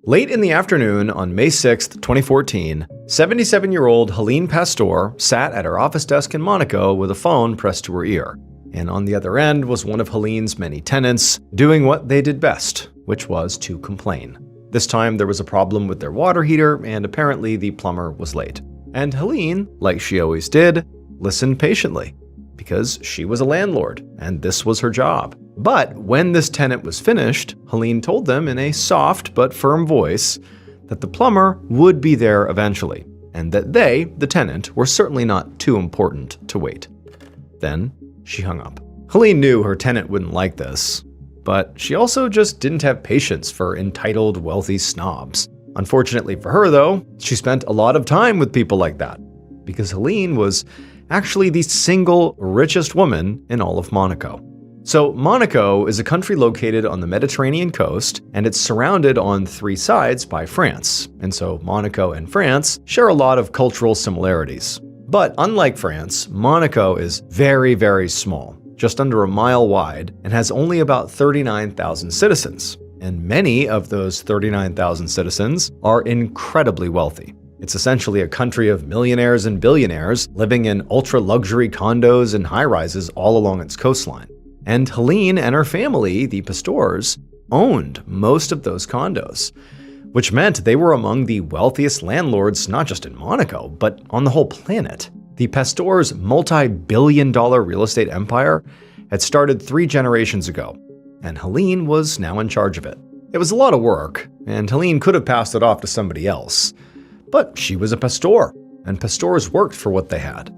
Late in the afternoon on May 6, 2014, 77-year-old Helene Pastor sat at her office desk in Monaco with a phone pressed to her ear. And on the other end was one of Helene's many tenants, doing what they did best, which was to complain. This time there was a problem with their water heater, and apparently the plumber was late. And Helene, like she always did, listened patiently, because she was a landlord, and this was her job. But when this tenant was finished, Helene told them in a soft but firm voice that the plumber would be there eventually, and that they, the tenant, were certainly not too important to wait. Then she hung up. Helene knew her tenant wouldn't like this, but she also just didn't have patience for entitled, wealthy snobs. Unfortunately for her, though, she spent a lot of time with people like that, because Helene was actually the single richest woman in all of Monaco. So Monaco is a country located on the Mediterranean coast, and it's surrounded on three sides by France. And so Monaco and France share a lot of cultural similarities. But unlike France, Monaco is very, very small, just under a mile wide, and has only about 39,000 citizens. And many of those 39,000 citizens are incredibly wealthy. It's essentially a country of millionaires and billionaires living in ultra-luxury condos and high-rises all along its coastline. And Helene and her family, the Pastors, owned most of those condos, which meant they were among the wealthiest landlords not just in Monaco, but on the whole planet. The Pastors' multi-billion-dollar real estate empire had started 3 generations ago, and Helene was now in charge of it. It was a lot of work, and Helene could have passed it off to somebody else. But she was a Pastor, and Pastors worked for what they had.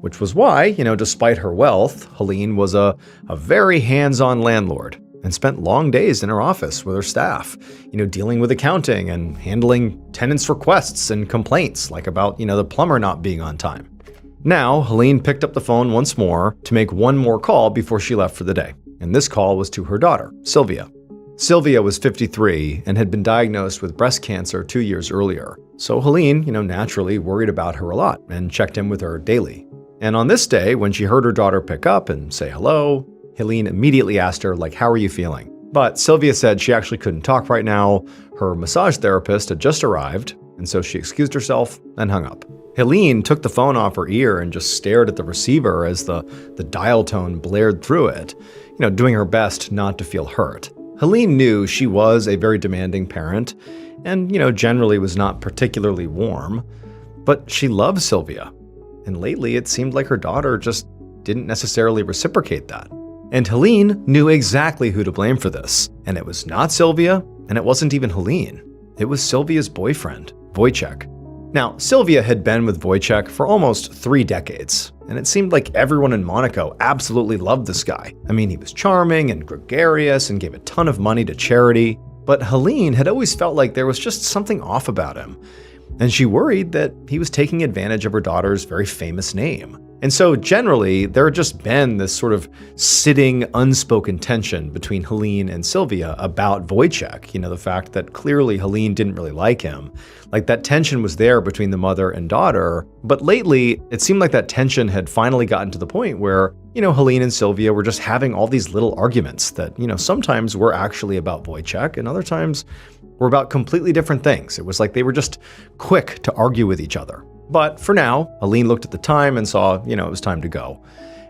Which was why, despite her wealth, Helene was a very hands-on landlord and spent long days in her office with her staff, dealing with accounting and handling tenants' requests and complaints, like about, the plumber not being on time. Now, Helene picked up the phone once more to make one more call before she left for the day, and this call was to her daughter, Sylvia. Sylvia was 53 and had been diagnosed with breast cancer 2 years earlier, so Helene, naturally worried about her a lot and checked in with her daily. And on this day, when she heard her daughter pick up and say hello, Helene immediately asked her, how are you feeling? But Sylvia said she actually couldn't talk right now. Her massage therapist had just arrived, and so she excused herself and hung up. Helene took the phone off her ear and just stared at the receiver as the dial tone blared through it, doing her best not to feel hurt. Helene knew she was a very demanding parent and, generally was not particularly warm, but she loved Sylvia. And lately, it seemed like her daughter just didn't necessarily reciprocate that. And Helene knew exactly who to blame for this. And it was not Sylvia, and it wasn't even Helene. It was Sylvia's boyfriend, Wojciech. Now, Sylvia had been with Wojciech for almost 3 decades, and it seemed like everyone in Monaco absolutely loved this guy. I mean, he was charming and gregarious and gave a ton of money to charity. But Helene had always felt like there was just something off about him. And she worried that he was taking advantage of her daughter's very famous name. And so generally, there had just been this sort of sitting, unspoken tension between Helene and Sylvia about Wojciech, the fact that clearly Helene didn't really like him. Like that tension was there between the mother and daughter. But lately, it seemed like that tension had finally gotten to the point where, Helene and Sylvia were just having all these little arguments that, sometimes were actually about Wojciech and other times were about completely different things. It was like they were just quick to argue with each other. But for now, Helene looked at the time and saw, it was time to go.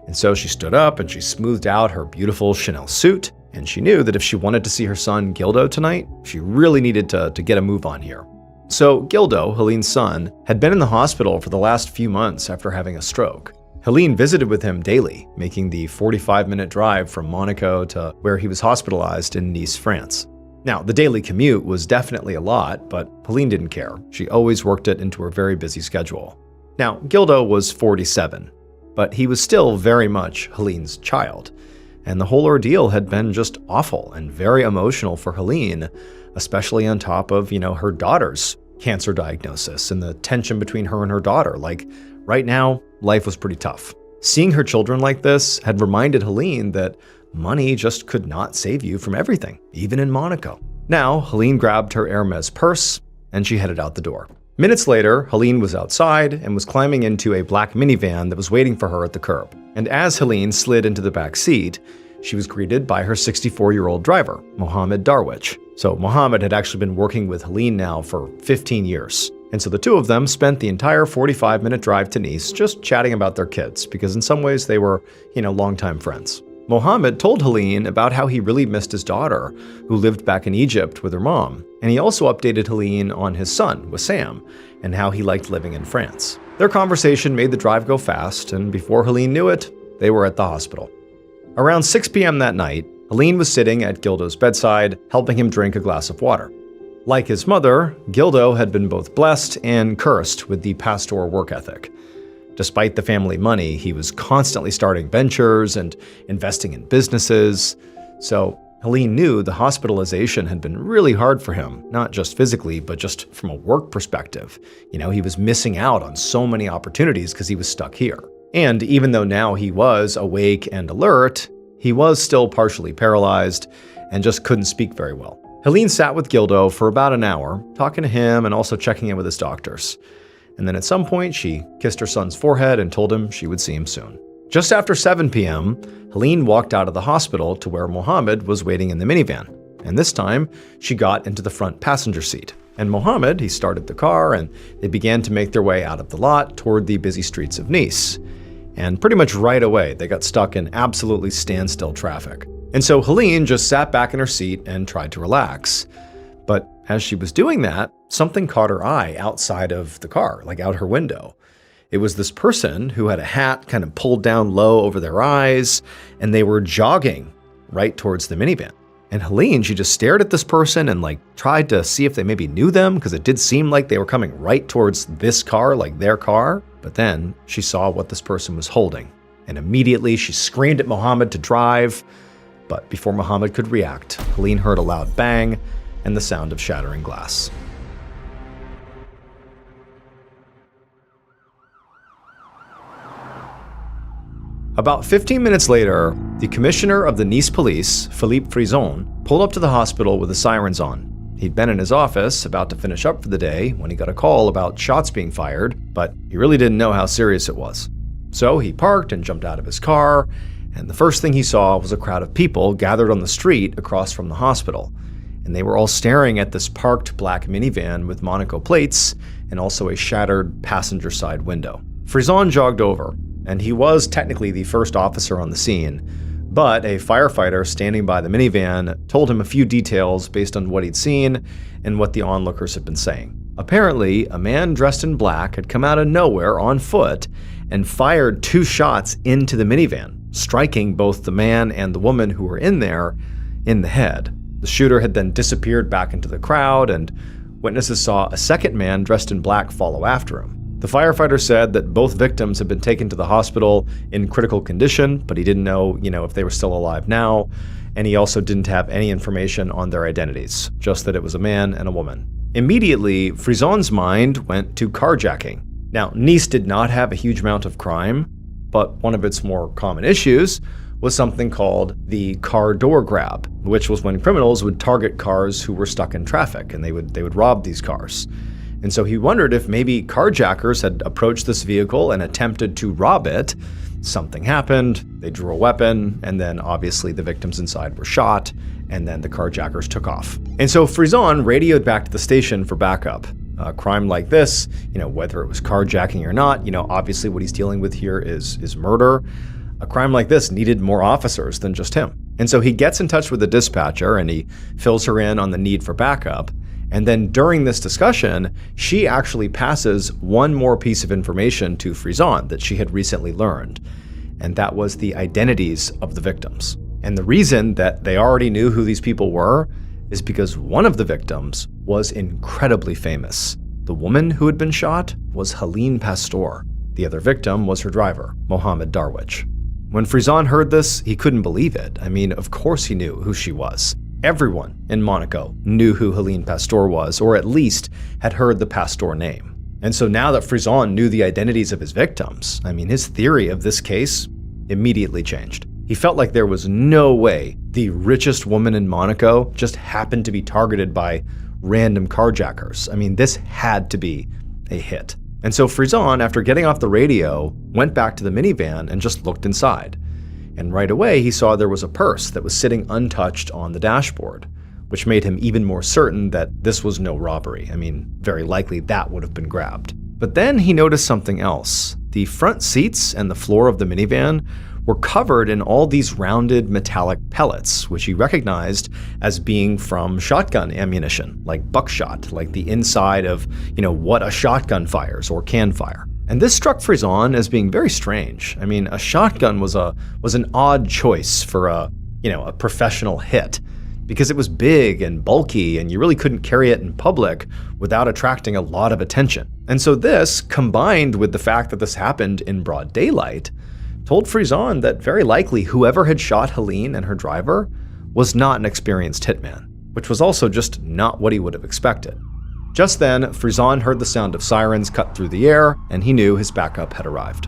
And so she stood up and she smoothed out her beautiful Chanel suit. And she knew that if she wanted to see her son Gildo tonight, she really needed to get a move on here. So Gildo, Helene's son, had been in the hospital for the last few months after having a stroke. Helene visited with him daily, making the 45-minute drive from Monaco to where he was hospitalized in Nice, France. Now, the daily commute was definitely a lot, but Helene didn't care. She always worked it into her very busy schedule. Now, Gildo was 47, but he was still very much Helene's child. And the whole ordeal had been just awful and very emotional for Helene, especially on top of, her daughter's cancer diagnosis and the tension between her and her daughter. Like, right now, life was pretty tough. Seeing her children like this had reminded Helene that money just could not save you from everything, even in Monaco. Now, Helene grabbed her Hermes purse and she headed out the door. Minutes later, Helene was outside and was climbing into a black minivan that was waiting for her at the curb. And as Helene slid into the back seat, she was greeted by her 64-year-old driver, Mohammed Darwish. So Mohammed had actually been working with Helene now for 15 years. And so the two of them spent the entire 45-minute drive to Nice just chatting about their kids, because in some ways they were, longtime friends. Mohammed told Helene about how he really missed his daughter, who lived back in Egypt with her mom. And he also updated Helene on his son, Wissam, and how he liked living in France. Their conversation made the drive go fast, and before Helene knew it, they were at the hospital. Around 6 p.m. that night, Helene was sitting at Gildo's bedside, helping him drink a glass of water. Like his mother, Gildo had been both blessed and cursed with the pastor work ethic. Despite the family money, he was constantly starting ventures and investing in businesses. So Helene knew the hospitalization had been really hard for him, not just physically, but just from a work perspective. He was missing out on so many opportunities because he was stuck here. And even though now he was awake and alert, he was still partially paralyzed and just couldn't speak very well. Helene sat with Gildo for about an hour, talking to him and also checking in with his doctors. And then at some point, she kissed her son's forehead and told him she would see him soon. Just after 7 p.m., Helene walked out of the hospital to where Mohammed was waiting in the minivan. And this time, she got into the front passenger seat. And Mohammed, he started the car, and they began to make their way out of the lot toward the busy streets of Nice. And pretty much right away, they got stuck in absolutely standstill traffic. And so Helene just sat back in her seat and tried to relax. But as she was doing that, something caught her eye outside of the car, like out her window. It was this person who had a hat kind of pulled down low over their eyes, and they were jogging right towards the minivan. And Helene, she just stared at this person and tried to see if they maybe knew them, because it did seem like they were coming right towards this car, like their car. But then she saw what this person was holding. And immediately she screamed at Mohammed to drive. But before Mohammed could react, Helene heard a loud bang and the sound of shattering glass. About 15 minutes later, the commissioner of the Nice police, Philippe Frison, pulled up to the hospital with the sirens on. He'd been in his office, about to finish up for the day, when he got a call about shots being fired, but he really didn't know how serious it was. So he parked and jumped out of his car, and the first thing he saw was a crowd of people gathered on the street across from the hospital. And they were all staring at this parked black minivan with Monaco plates and also a shattered passenger side window. Frison jogged over, and he was technically the first officer on the scene, but a firefighter standing by the minivan told him a few details based on what he'd seen and what the onlookers had been saying. Apparently, a man dressed in black had come out of nowhere on foot and fired 2 shots into the minivan, striking both the man and the woman who were in there in the head. The shooter had then disappeared back into the crowd, and witnesses saw a second man dressed in black follow after him. The firefighter said that both victims had been taken to the hospital in critical condition, but he didn't know, if they were still alive now, and he also didn't have any information on their identities, just that it was a man and a woman. Immediately, Frison's mind went to carjacking. Now, Nice did not have a huge amount of crime, but one of its more common issues was something called the car door grab, which was when criminals would target cars who were stuck in traffic, and they would rob these cars. And so he wondered if maybe carjackers had approached this vehicle and attempted to rob it. Something happened, they drew a weapon, and then obviously the victims inside were shot, and then the carjackers took off. And so Frison radioed back to the station for backup. A crime like this, whether it was carjacking or not, obviously what he's dealing with here is murder. A crime like this needed more officers than just him. And so he gets in touch with the dispatcher and he fills her in on the need for backup. And then during this discussion, she actually passes one more piece of information to Frison that she had recently learned. And that was the identities of the victims. And the reason that they already knew who these people were is because one of the victims was incredibly famous. The woman who had been shot was Helene Pastor. The other victim was her driver, Mohammed Darwish. When Frison heard this, he couldn't believe it. I mean, of course he knew who she was. Everyone in Monaco knew who Helene Pastor was, or at least had heard the Pastor name. And so now that Frison knew the identities of his victims, his theory of this case immediately changed. He felt like there was no way the richest woman in Monaco just happened to be targeted by random carjackers. This had to be a hit. And so Frison, after getting off the radio, went back to the minivan and just looked inside. And right away, he saw there was a purse that was sitting untouched on the dashboard, which made him even more certain that this was no robbery. I mean, very likely that would have been grabbed. But then he noticed something else. The front seats and the floor of the minivan were covered in all these rounded metallic pellets, which he recognized as being from shotgun ammunition, like buckshot, like the inside of, what a shotgun fires or can fire. And this struck Frizon as being very strange. I mean, a shotgun was an odd choice for a professional hit, because it was big and bulky and you really couldn't carry it in public without attracting a lot of attention. And so this, combined with the fact that this happened in broad daylight, told Frizon that very likely whoever had shot Helene and her driver was not an experienced hitman, which was also just not what he would have expected. Just then, Frizon heard the sound of sirens cut through the air, and he knew his backup had arrived.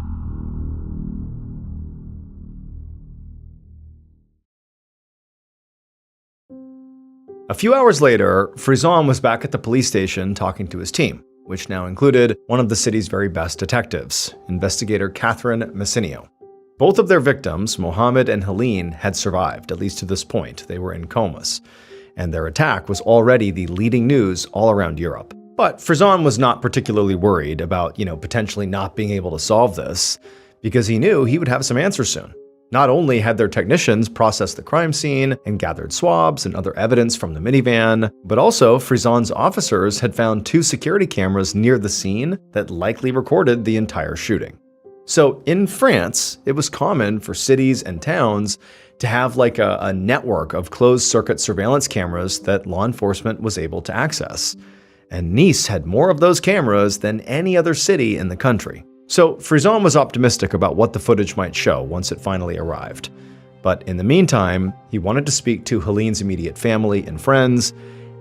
A few hours later, Frizon was back at the police station talking to his team, which now included one of the city's very best detectives, investigator Catherine Messinio. Both of their victims, Mohammed and Helene, had survived, at least to this point. They were in comas, and their attack was already the leading news all around Europe. But Frizon was not particularly worried about, potentially not being able to solve this, because he knew he would have some answers soon. Not only had their technicians processed the crime scene and gathered swabs and other evidence from the minivan, but also Frizon's officers had found 2 security cameras near the scene that likely recorded the entire shooting. So in France, it was common for cities and towns to have like a network of closed-circuit surveillance cameras that law enforcement was able to access. And Nice had more of those cameras than any other city in the country. So Frizon was optimistic about what the footage might show once it finally arrived. But in the meantime, he wanted to speak to Helene's immediate family and friends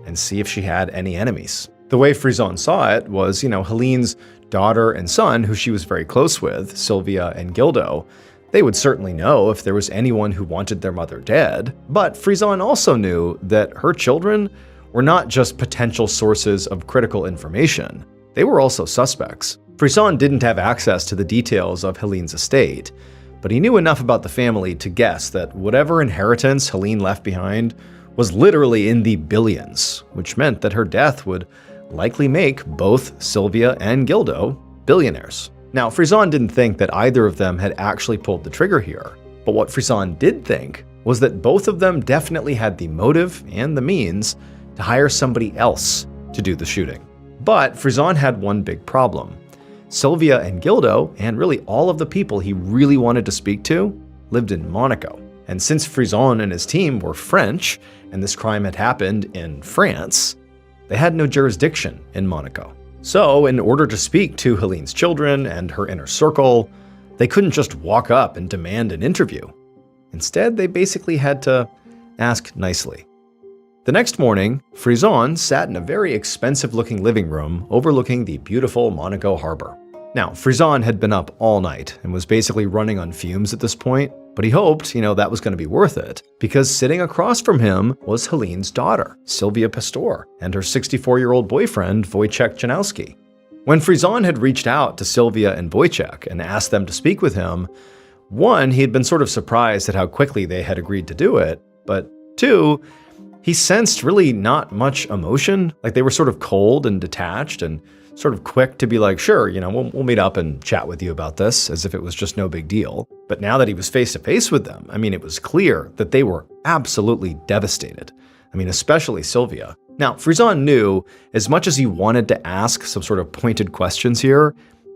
and see if she had any enemies. The way Frizon saw it was, Helene's daughter and son, who she was very close with, Sylvia and Gildo, they would certainly know if there was anyone who wanted their mother dead. But Frizon also knew that her children were not just potential sources of critical information, they were also suspects. Frizon didn't have access to the details of Helene's estate, but he knew enough about the family to guess that whatever inheritance Helene left behind was literally in the billions, which meant that her death would likely make both Sylvia and Gildo billionaires. Now, Frizon didn't think that either of them had actually pulled the trigger here, but what Frizon did think was that both of them definitely had the motive and the means to hire somebody else to do the shooting. But Frizon had one big problem. Sylvia and Gildo, and really all of the people he really wanted to speak to, lived in Monaco. And since Frizon and his team were French, and this crime had happened in France, they had no jurisdiction in Monaco. So, in order to speak to Helene's children and her inner circle, they couldn't just walk up and demand an interview. Instead, they basically had to ask nicely. The next morning, Frizon sat in a very expensive-looking living room overlooking the beautiful Monaco harbor. Now, Frizon had been up all night and was basically running on fumes at this point, but he hoped, that was going to be worth it, because sitting across from him was Helene's daughter, Sylvia Pastor, and her 64-year-old boyfriend, Wojciech Janowski. When Frizon had reached out to Sylvia and Wojciech and asked them to speak with him, one, he had been sort of surprised at how quickly they had agreed to do it, but two, he sensed really not much emotion. Like they were sort of cold and detached and sort of quick to be like, sure, we'll meet up and chat with you about this, as if it was just no big deal. But now that he was face to face with them, it was clear that they were absolutely devastated. Especially Sylvia. Now, Frizon knew as much as he wanted to ask some sort of pointed questions here,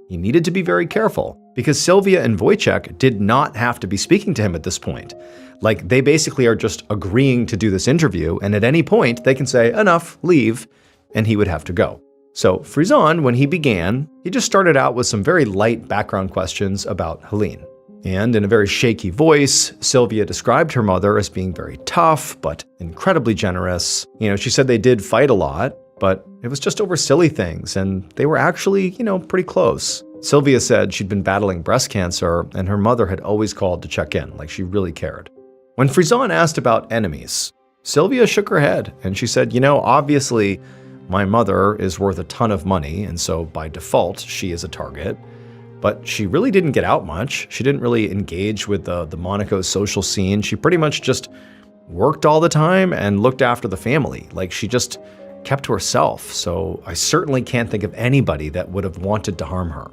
he needed to be very careful, because Sylvia and Wojciech did not have to be speaking to him at this point. Like, they basically are just agreeing to do this interview, and at any point, they can say, enough, leave, and he would have to go. So Frizon, when he began, he just started out with some very light background questions about Helene. And in a very shaky voice, Sylvia described her mother as being very tough, but incredibly generous. She said they did fight a lot, but it was just over silly things, and they were actually, pretty close. Sylvia said she'd been battling breast cancer, and her mother had always called to check in, like she really cared. When Frizon asked about enemies, Sylvia shook her head, and she said, obviously, my mother is worth a ton of money, and so by default, she is a target. But she really didn't get out much. She didn't really engage with the Monaco social scene. She pretty much just worked all the time and looked after the family. Like, she just kept to herself. So I certainly can't think of anybody that would have wanted to harm her.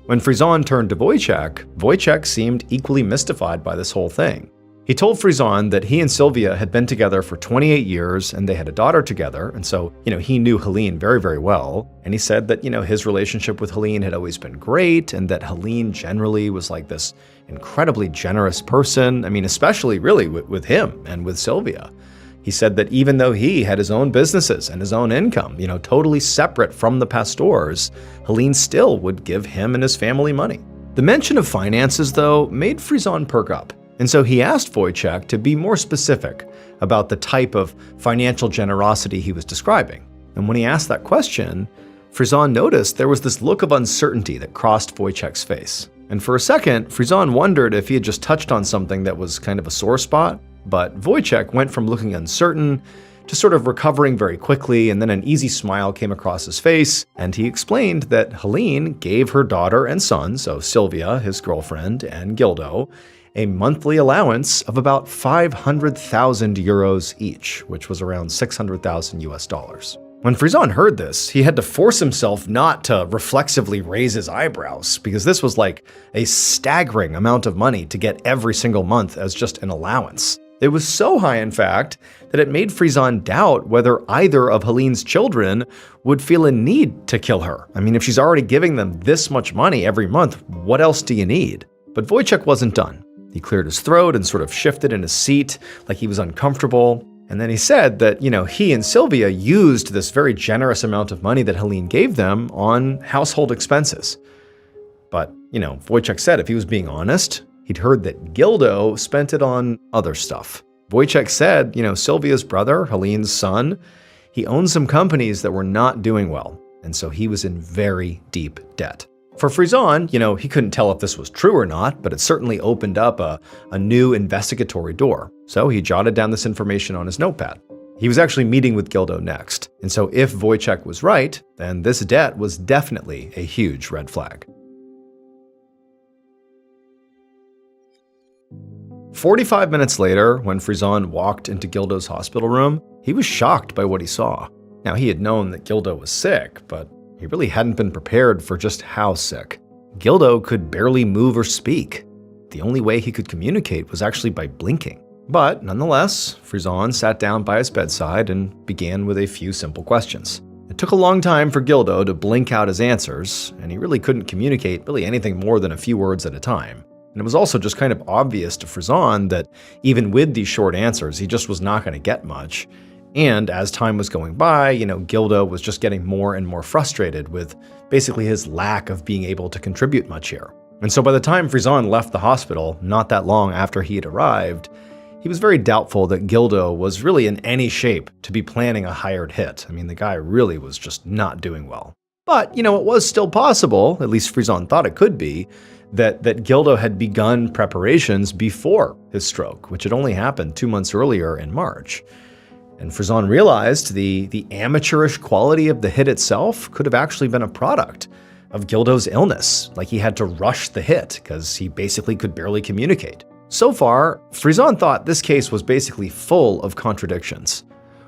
When Frizon turned to Wojciech seemed equally mystified by this whole thing. He told Frizon that he and Sylvia had been together for 28 years and they had a daughter together. And so, he knew Helene very, very well. And he said that, his relationship with Helene had always been great and that Helene generally was like this incredibly generous person. I mean, especially really with him and with Sylvia. He said that even though he had his own businesses and his own income, totally separate from the pastors, Helene still would give him and his family money. The mention of finances, though, made Frizon perk up. And so he asked Wojciech to be more specific about the type of financial generosity he was describing. And when he asked that question, Frizon noticed there was this look of uncertainty that crossed Wojciech's face. And for a second, Frizon wondered if he had just touched on something that was kind of a sore spot. But Wojciech went from looking uncertain to sort of recovering very quickly, and then an easy smile came across his face, and he explained that Helene gave her daughter and son, so Sylvia, his girlfriend, and Gildo, a monthly allowance of about 500,000 euros each, which was around 600,000 US dollars. When Frizon heard this, he had to force himself not to reflexively raise his eyebrows, because this was like a staggering amount of money to get every single month as just an allowance. It was so high, in fact, that it made Frizon doubt whether either of Helene's children would feel a need to kill her. I mean, if she's already giving them this much money every month, what else do you need? But Wojciech wasn't done. He cleared his throat and sort of shifted in his seat like he was uncomfortable. And then he said that, he and Sylvia used this very generous amount of money that Helene gave them on household expenses. But, Wojciech said if he was being honest, he'd heard that Gildo spent it on other stuff. Wojciech said, Sylvia's brother, Helene's son, he owned some companies that were not doing well. And so he was in very deep debt. For Frizon, he couldn't tell if this was true or not, but it certainly opened up a new investigatory door. So he jotted down this information on his notepad. He was actually meeting with Gildo next. And so if Wojciech was right, then this debt was definitely a huge red flag. 45 minutes later, when Frizon walked into Gildo's hospital room, he was shocked by what he saw. Now, he had known that Gildo was sick, but he really hadn't been prepared for just how sick. Gildo could barely move or speak. The only way he could communicate was actually by blinking. But nonetheless, Frizon sat down by his bedside and began with a few simple questions. It took a long time for Gildo to blink out his answers, and he really couldn't communicate really anything more than a few words at a time. And it was also just kind of obvious to Frizon that even with these short answers, he just was not going to get much. And as time was going by, Gildo was just getting more and more frustrated with basically his lack of being able to contribute much here. And so by the time Frizon left the hospital, not that long after he had arrived, he was very doubtful that Gildo was really in any shape to be planning a hired hit. I mean, the guy really was just not doing well. But, it was still possible, at least Frizon thought it could be, that Gildo had begun preparations before his stroke, which had only happened 2 months earlier in March. And Frizon realized the amateurish quality of the hit itself could have actually been a product of Gildo's illness, like he had to rush the hit because he basically could barely communicate. So far, Frizon thought this case was basically full of contradictions.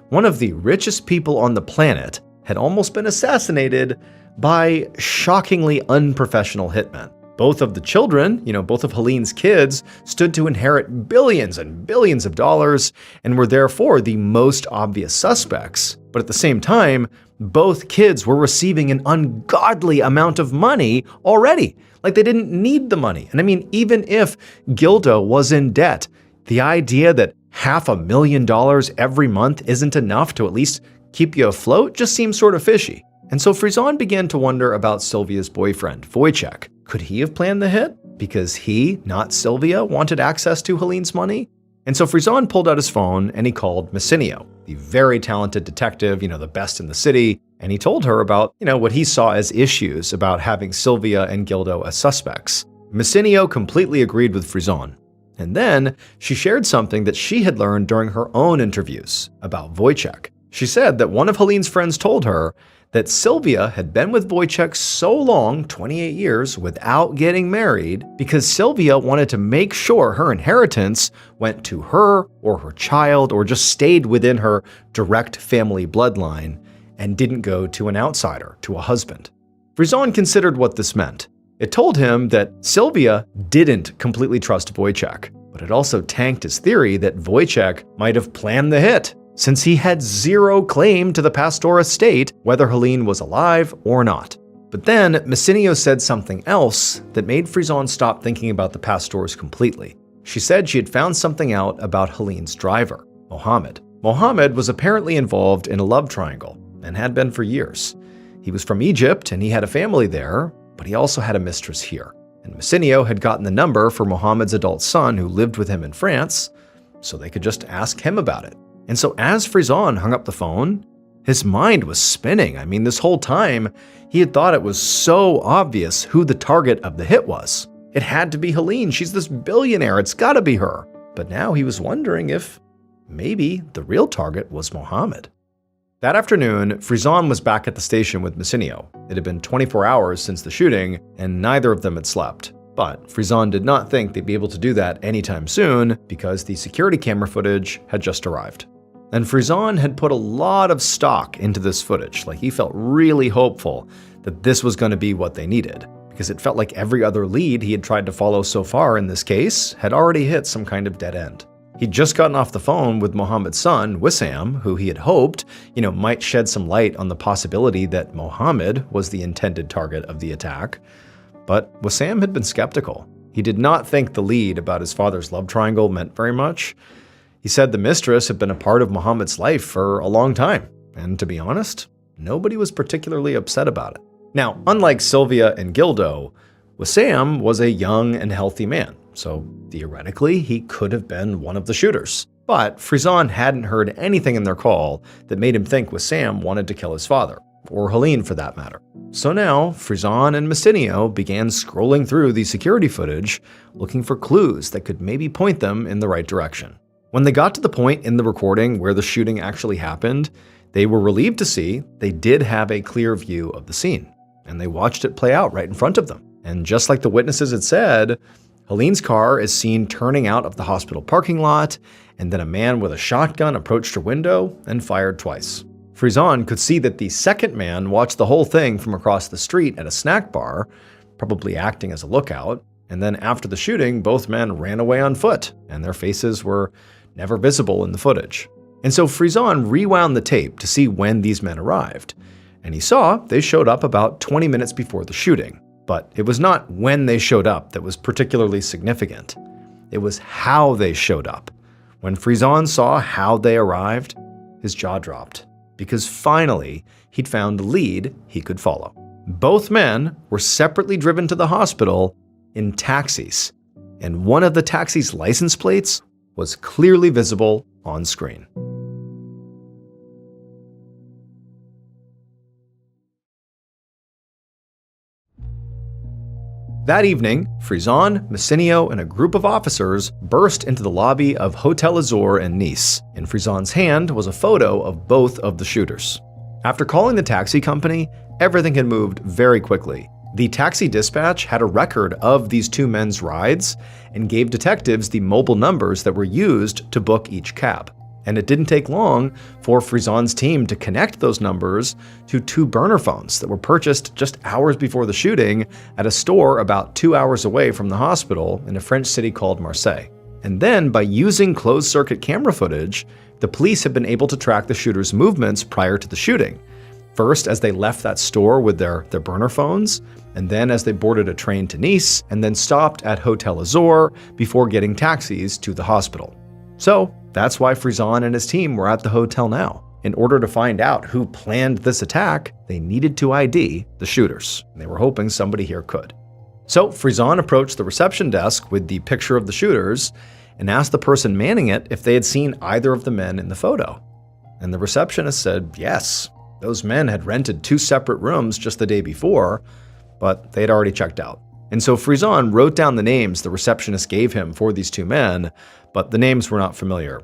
One of the richest people on the planet had almost been assassinated by shockingly unprofessional hitmen. Both of the children, both of Helene's kids, stood to inherit billions and billions of dollars and were therefore the most obvious suspects. But at the same time, both kids were receiving an ungodly amount of money already. Like they didn't need the money. And I mean, even if Gildo was in debt, the idea that $500,000 every month isn't enough to at least keep you afloat just seems sort of fishy. And so Frizon began to wonder about Sylvia's boyfriend, Wojciech. Could he have planned the hit? Because he, not Sylvia, wanted access to Helene's money? And so Frizon pulled out his phone and he called Massinio, the very talented detective, the best in the city, and he told her about, what he saw as issues about having Sylvia and Gildo as suspects. Massinio completely agreed with Frizon. And then she shared something that she had learned during her own interviews about Wojciech. She said that one of Helene's friends told her that Sylvia had been with Wojciech so long, 28 years, without getting married because Sylvia wanted to make sure her inheritance went to her or her child or just stayed within her direct family bloodline and didn't go to an outsider, to a husband. Frizon considered what this meant. It told him that Sylvia didn't completely trust Wojciech, but it also tanked his theory that Wojciech might have planned the hit, since he had zero claim to the Pastor estate, whether Helene was alive or not. But then Messinio said something else that made Frizon stop thinking about the Pastors completely. She said she had found something out about Helene's driver, Mohammed. Mohammed was apparently involved in a love triangle, and had been for years. He was from Egypt and he had a family there, but he also had a mistress here. And Messinio had gotten the number for Mohammed's adult son who lived with him in France, so they could just ask him about it. And so as Frizon hung up the phone, his mind was spinning. I mean, this whole time, he had thought it was so obvious who the target of the hit was. It had to be Helene. She's this billionaire. It's gotta be her. But now he was wondering if maybe the real target was Mohammed. That afternoon, Frizon was back at the station with Messinio. It had been 24 hours since the shooting, and neither of them had slept. But Frizon did not think they'd be able to do that anytime soon because the security camera footage had just arrived. And Frizon had put a lot of stock into this footage. Like, he felt really hopeful that this was going to be what they needed, because it felt like every other lead he had tried to follow so far in this case had already hit some kind of dead end. He'd just gotten off the phone with Mohammed's son, Wissam, who he had hoped, might shed some light on the possibility that Mohammed was the intended target of the attack. But Wissam had been skeptical. He did not think the lead about his father's love triangle meant very much. He said the mistress had been a part of Mohammed's life for a long time, and to be honest, nobody was particularly upset about it. Now, unlike Sylvia and Gildo, Wissam was a young and healthy man, so theoretically he could have been one of the shooters. But Frizon hadn't heard anything in their call that made him think Wissam wanted to kill his father, or Helene for that matter. So now, Frizon and Messinio began scrolling through the security footage, looking for clues that could maybe point them in the right direction. When they got to the point in the recording where the shooting actually happened, they were relieved to see they did have a clear view of the scene, and they watched it play out right in front of them. And just like the witnesses had said, Helene's car is seen turning out of the hospital parking lot, and then a man with a shotgun approached her window and fired twice. Frizon could see that the second man watched the whole thing from across the street at a snack bar, probably acting as a lookout, and then after the shooting, both men ran away on foot, and their faces were never visible in the footage. And so Frizon rewound the tape to see when these men arrived, and he saw they showed up about 20 minutes before the shooting. But it was not when they showed up that was particularly significant. It was how they showed up. When Frizon saw how they arrived, his jaw dropped, because finally he'd found a lead he could follow. Both men were separately driven to the hospital in taxis, and one of the taxi's license plates was clearly visible on screen. That evening, Frizon, Messinio, and a group of officers burst into the lobby of Hotel Azur in Nice. In Frizon's hand was a photo of both of the shooters. After calling the taxi company, everything had moved very quickly. The taxi dispatch had a record of these two men's rides and gave detectives the mobile numbers that were used to book each cab. And it didn't take long for Frizon's team to connect those numbers to two burner phones that were purchased just hours before the shooting at a store about 2 hours away from the hospital in a French city called Marseille. And then, by using closed-circuit camera footage, the police had been able to track the shooters' movements prior to the shooting. First, as they left that store with their burner phones, and then as they boarded a train to Nice, and then stopped at Hotel Azur before getting taxis to the hospital. So, that's why Frizon and his team were at the hotel now. In order to find out who planned this attack, they needed to ID the shooters. They were hoping somebody here could. So Frizon approached the reception desk with the picture of the shooters and asked the person manning it if they had seen either of the men in the photo. And the receptionist said yes. Those men had rented 2 separate rooms just the day before, but they had already checked out. And so Frizon wrote down the names the receptionist gave him for these 2 men, but the names were not familiar.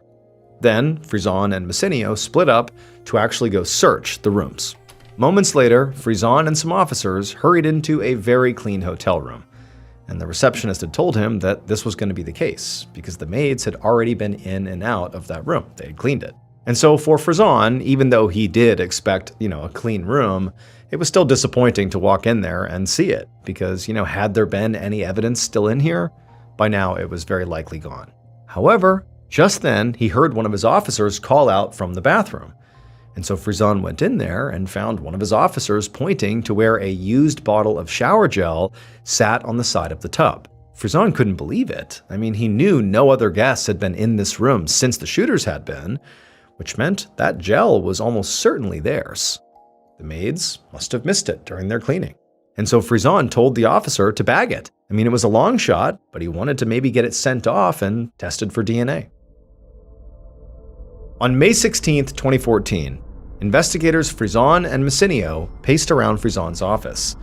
Then, Frizon and Messineo split up to actually go search the rooms. Moments later, Frizon and some officers hurried into a very clean hotel room, and the receptionist had told him that this was going to be the case because the maids had already been in and out of that room. They had cleaned it. And so for Frizon, even though he did expect, a clean room, it was still disappointing to walk in there and see it because, had there been any evidence still in here, by now it was very likely gone. However, just then he heard one of his officers call out from the bathroom. And so Frizon went in there and found one of his officers pointing to where a used bottle of shower gel sat on the side of the tub. Frizon couldn't believe it. He knew no other guests had been in this room since the shooters had been, which meant that gel was almost certainly theirs. The maids must have missed it during their cleaning. And so Frizon told the officer to bag it. It was a long shot, but he wanted to maybe get it sent off and tested for DNA. On May 16, 2014, investigators Frizon and Messineo paced around Frizon's office.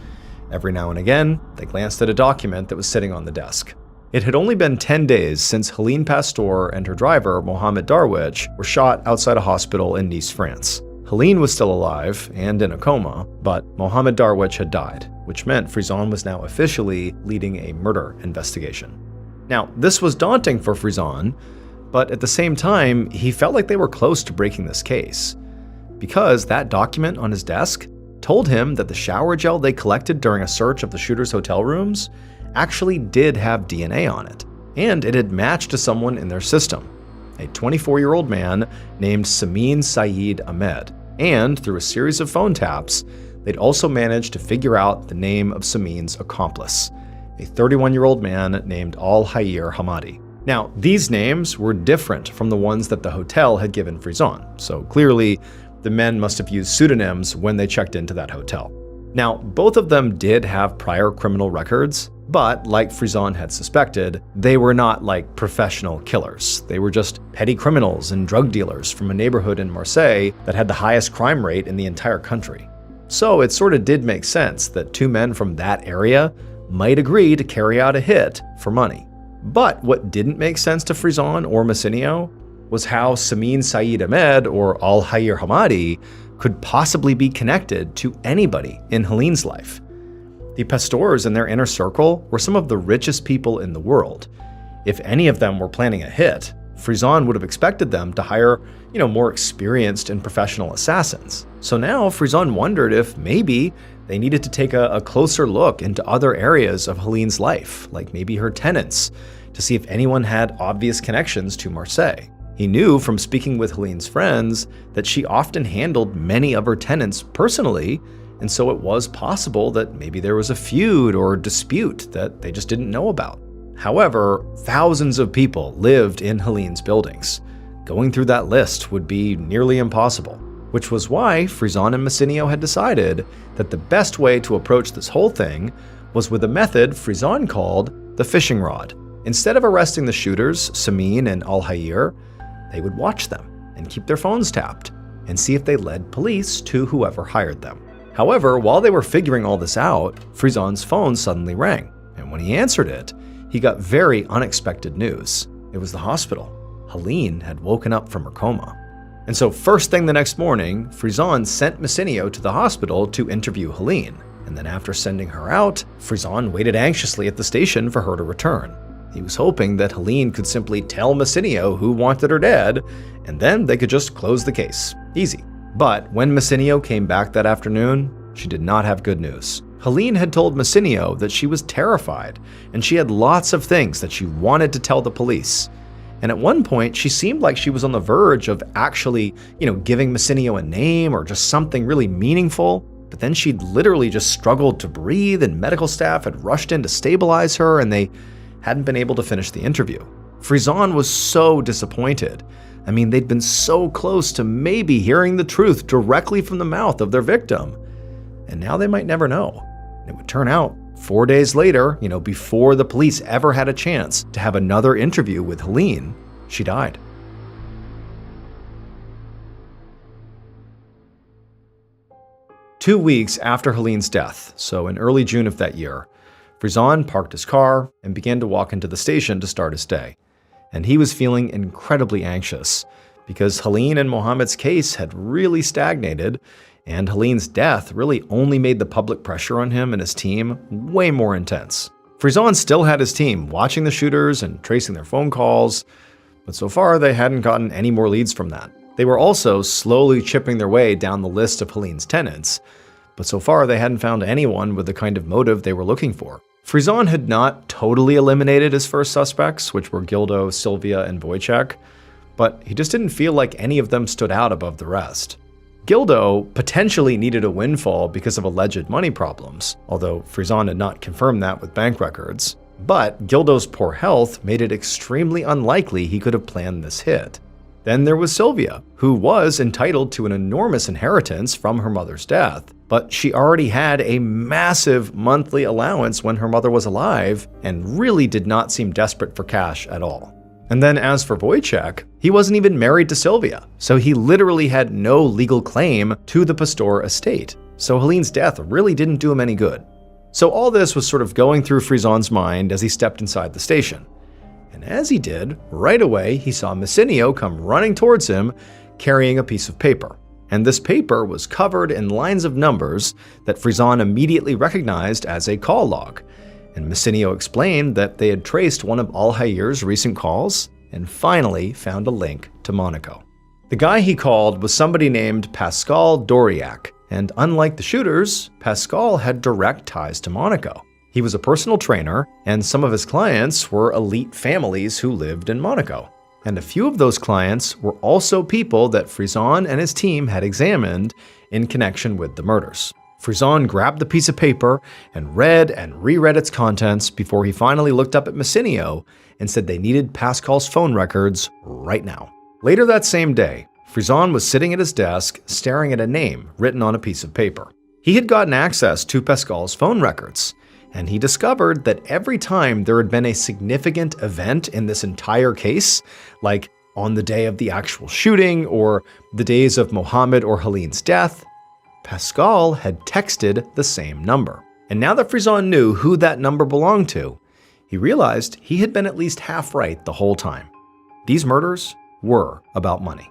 Every now and again, they glanced at a document that was sitting on the desk. It had only been 10 days since Helene Pasteur and her driver, Mohamed Darwish, were shot outside a hospital in Nice, France. Helene was still alive and in a coma, but Mohamed Darwish had died, which meant Frizon was now officially leading a murder investigation. Now, this was daunting for Frizon, but at the same time, he felt like they were close to breaking this case, because that document on his desk told him that the shower gel they collected during a search of the shooter's hotel rooms actually did have DNA on it, and it had matched to someone in their system, a 24-year-old man named Samin Saeed Ahmed. And through a series of phone taps, they'd also managed to figure out the name of Samin's accomplice, a 31-year-old man named Al-Hayir Hamadi. Now, these names were different from the ones that the hotel had given Frizon, so clearly the men must have used pseudonyms when they checked into that hotel. Now, both of them did have prior criminal records, but like Frizon had suspected, they were not like professional killers. They were just petty criminals and drug dealers from a neighborhood in Marseille that had the highest crime rate in the entire country. So it sort of did make sense that two men from that area might agree to carry out a hit for money. But what didn't make sense to Frizon or Messineo was how Samin Saeed Ahmed or Al-Hayir Hamadi could possibly be connected to anybody in Helene's life. The Pasteurs and their inner circle were some of the richest people in the world. If any of them were planning a hit, Frizon would have expected them to hire, more experienced and professional assassins. So now Frizon wondered if maybe they needed to take a closer look into other areas of Helene's life, like maybe her tenants, to see if anyone had obvious connections to Marseille. He knew from speaking with Helene's friends that she often handled many of her tenants personally, and so it was possible that maybe there was a feud or dispute that they just didn't know about. However, thousands of people lived in Helene's buildings. Going through that list would be nearly impossible, which was why Frizon and Messineo had decided that the best way to approach this whole thing was with a method Frizon called the fishing rod. Instead of arresting the shooters, Samin and Al-Hayir, they would watch them and keep their phones tapped and see if they led police to whoever hired them. However, while they were figuring all this out, Frizon's phone suddenly rang, and when he answered it, he got very unexpected news. It was the hospital. Helene had woken up from her coma. And so first thing the next morning, Frizon sent Messineo to the hospital to interview Helene, and then after sending her out, Frizon waited anxiously at the station for her to return. He was hoping that Helene could simply tell Messineo who wanted her dead, and then they could just close the case. Easy. But when Messineo came back that afternoon, she did not have good news. Helene had told Messineo that she was terrified, and she had lots of things that she wanted to tell the police. And at one point, she seemed like she was on the verge of actually, giving Messineo a name or just something really meaningful. But then she'd literally just struggled to breathe, and medical staff had rushed in to stabilize her, and they hadn't been able to finish the interview. Frizon was so disappointed. They'd been so close to maybe hearing the truth directly from the mouth of their victim. And now they might never know. It would turn out 4 days later, before the police ever had a chance to have another interview with Helene, she died. Two weeks after Helene's death, so in early June of that year, Frizon parked his car and began to walk into the station to start his day. And he was feeling incredibly anxious because Helene and Mohammed's case had really stagnated, and Helene's death really only made the public pressure on him and his team way more intense. Frizon still had his team watching the shooters and tracing their phone calls, but so far they hadn't gotten any more leads from that. They were also slowly chipping their way down the list of Helene's tenants, but so far they hadn't found anyone with the kind of motive they were looking for. Frizon had not totally eliminated his first suspects, which were Gildo, Sylvia, and Wojciech, but he just didn't feel like any of them stood out above the rest. Gildo potentially needed a windfall because of alleged money problems, although Frizon had not confirmed that with bank records. But Gildo's poor health made it extremely unlikely he could have planned this hit. Then there was Sylvia, who was entitled to an enormous inheritance from her mother's death, but she already had a massive monthly allowance when her mother was alive and really did not seem desperate for cash at all. And then as for Wojciech, he wasn't even married to Sylvia, so he literally had no legal claim to the Pastor estate. So Helene's death really didn't do him any good. So all this was sort of going through Frizon's mind as he stepped inside the station. And as he did, right away he saw Messinio come running towards him carrying a piece of paper. And this paper was covered in lines of numbers that Frizon immediately recognized as a call log. And Messinio explained that they had traced one of Alhayr's recent calls and finally found a link to Monaco. The guy he called was somebody named Pascal Doriac, and unlike the shooters, Pascal had direct ties to Monaco. He was a personal trainer, and some of his clients were elite families who lived in Monaco. And a few of those clients were also people that Frizon and his team had examined in connection with the murders. Frizon grabbed the piece of paper and read and reread its contents before he finally looked up at Messinio and said they needed Pascal's phone records right now. Later that same day, Frizon was sitting at his desk staring at a name written on a piece of paper. He had gotten access to Pascal's phone records, and he discovered that every time there had been a significant event in this entire case, like on the day of the actual shooting or the days of Mohammed or Helene's death, Pascal had texted the same number. And now that Frizon knew who that number belonged to, he realized he had been at least half right the whole time. These murders were about money.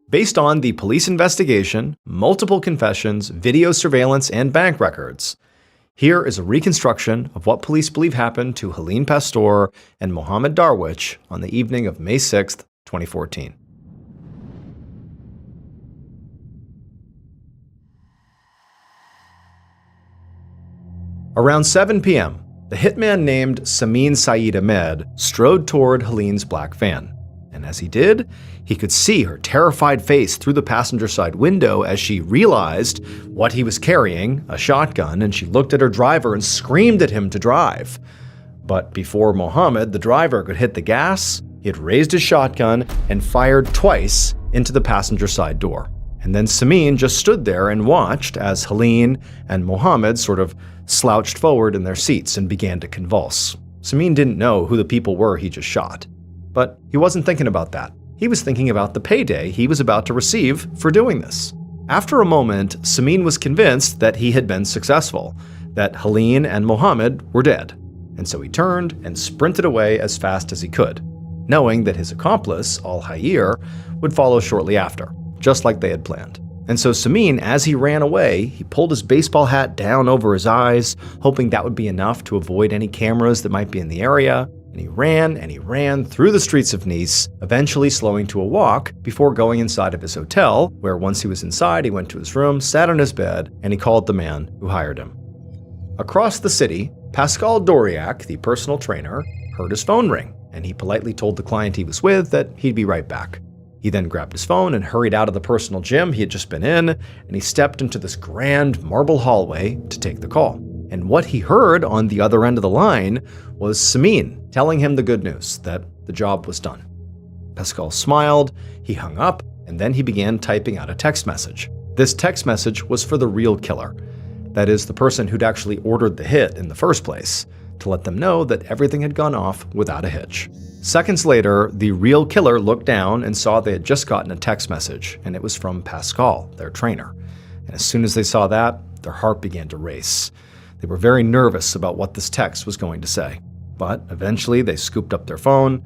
Based on the police investigation, multiple confessions, video surveillance, and bank records, here is a reconstruction of what police believe happened to Helene Pastor and Mohammed Darwish on the evening of May 6, 2014. Around 7 p.m., the hitman named Samin Saeed Ahmed strode toward Helene's black van. And as he did, he could see her terrified face through the passenger side window as she realized what he was carrying, a shotgun, and she looked at her driver and screamed at him to drive. But before Mohammed, the driver, could hit the gas, he had raised his shotgun and fired twice into the passenger side door. And then Samin just stood there and watched as Helene and Mohammed sort of slouched forward in their seats and began to convulse. Samin didn't know who the people were he just shot. But he wasn't thinking about that. He was thinking about the payday he was about to receive for doing this. After a moment, Samin was convinced that he had been successful, that Helene and Mohammed were dead. And so he turned and sprinted away as fast as he could, knowing that his accomplice, Alhayr, would follow shortly after, just like they had planned. And so Samin, as he ran away, he pulled his baseball hat down over his eyes, hoping that would be enough to avoid any cameras that might be in the area. And he ran through the streets of Nice, eventually slowing to a walk before going inside of his hotel, where once he was inside, he went to his room, sat on his bed, and he called the man who hired him. Across the city, Pascal Doriac, the personal trainer, heard his phone ring, and he politely told the client he was with that he'd be right back. He then grabbed his phone and hurried out of the personal gym he had just been in, and he stepped into this grand marble hallway to take the call. And what he heard on the other end of the line was Samin telling him the good news, that the job was done. Pascal smiled, he hung up, and then he began typing out a text message. This text message was for the real killer, that is, the person who'd actually ordered the hit in the first place, to let them know that everything had gone off without a hitch. Seconds later, the real killer looked down and saw they had just gotten a text message, and it was from Pascal, their trainer. And as soon as they saw that, their heart began to race. They were very nervous about what this text was going to say. But eventually they scooped up their phone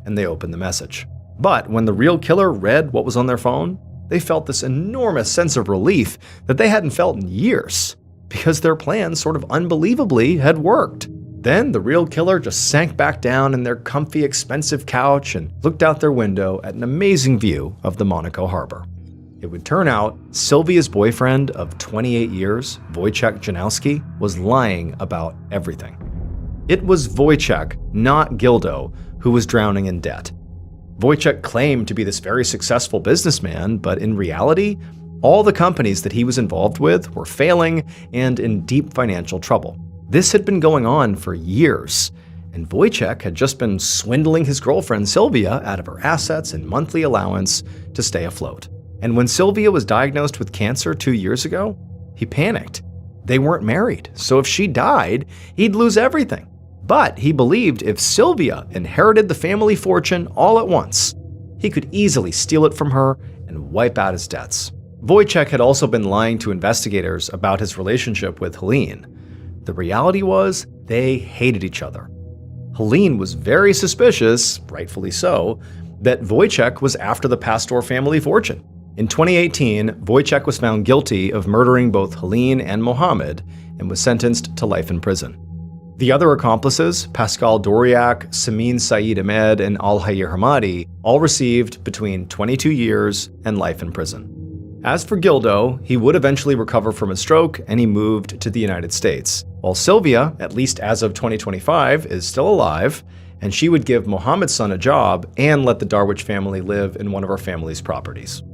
and they opened the message. But when the real killer read what was on their phone, they felt this enormous sense of relief that they hadn't felt in years, because their plan sort of unbelievably had worked. Then the real killer just sank back down in their comfy, expensive couch and looked out their window at an amazing view of the Monaco harbor. It would turn out Sylvia's boyfriend of 28 years, Wojciech Janowski, was lying about everything. It was Wojciech, not Gildo, who was drowning in debt. Wojciech claimed to be this very successful businessman, but in reality, all the companies that he was involved with were failing and in deep financial trouble. This had been going on for years, and Wojciech had just been swindling his girlfriend Sylvia out of her assets and monthly allowance to stay afloat. And when Sylvia was diagnosed with cancer 2 years ago, he panicked. They weren't married, so if she died, he'd lose everything. But he believed if Sylvia inherited the family fortune all at once, he could easily steal it from her and wipe out his debts. Wojciech had also been lying to investigators about his relationship with Helene. The reality was, they hated each other. Helene was very suspicious, rightfully so, that Wojciech was after the Pastor family fortune. In 2018, Wojciech was found guilty of murdering both Helene and Mohammed and was sentenced to life in prison. The other accomplices, Pascal Doriak, Samin Saeed Ahmed, and Al-Hayir Hamadi, all received between 22 years and life in prison. As for Gildo, he would eventually recover from a stroke and he moved to the United States, while Sylvia, at least as of 2025, is still alive, and she would give Mohammed's son a job and let the Darwich family live in one of her family's properties.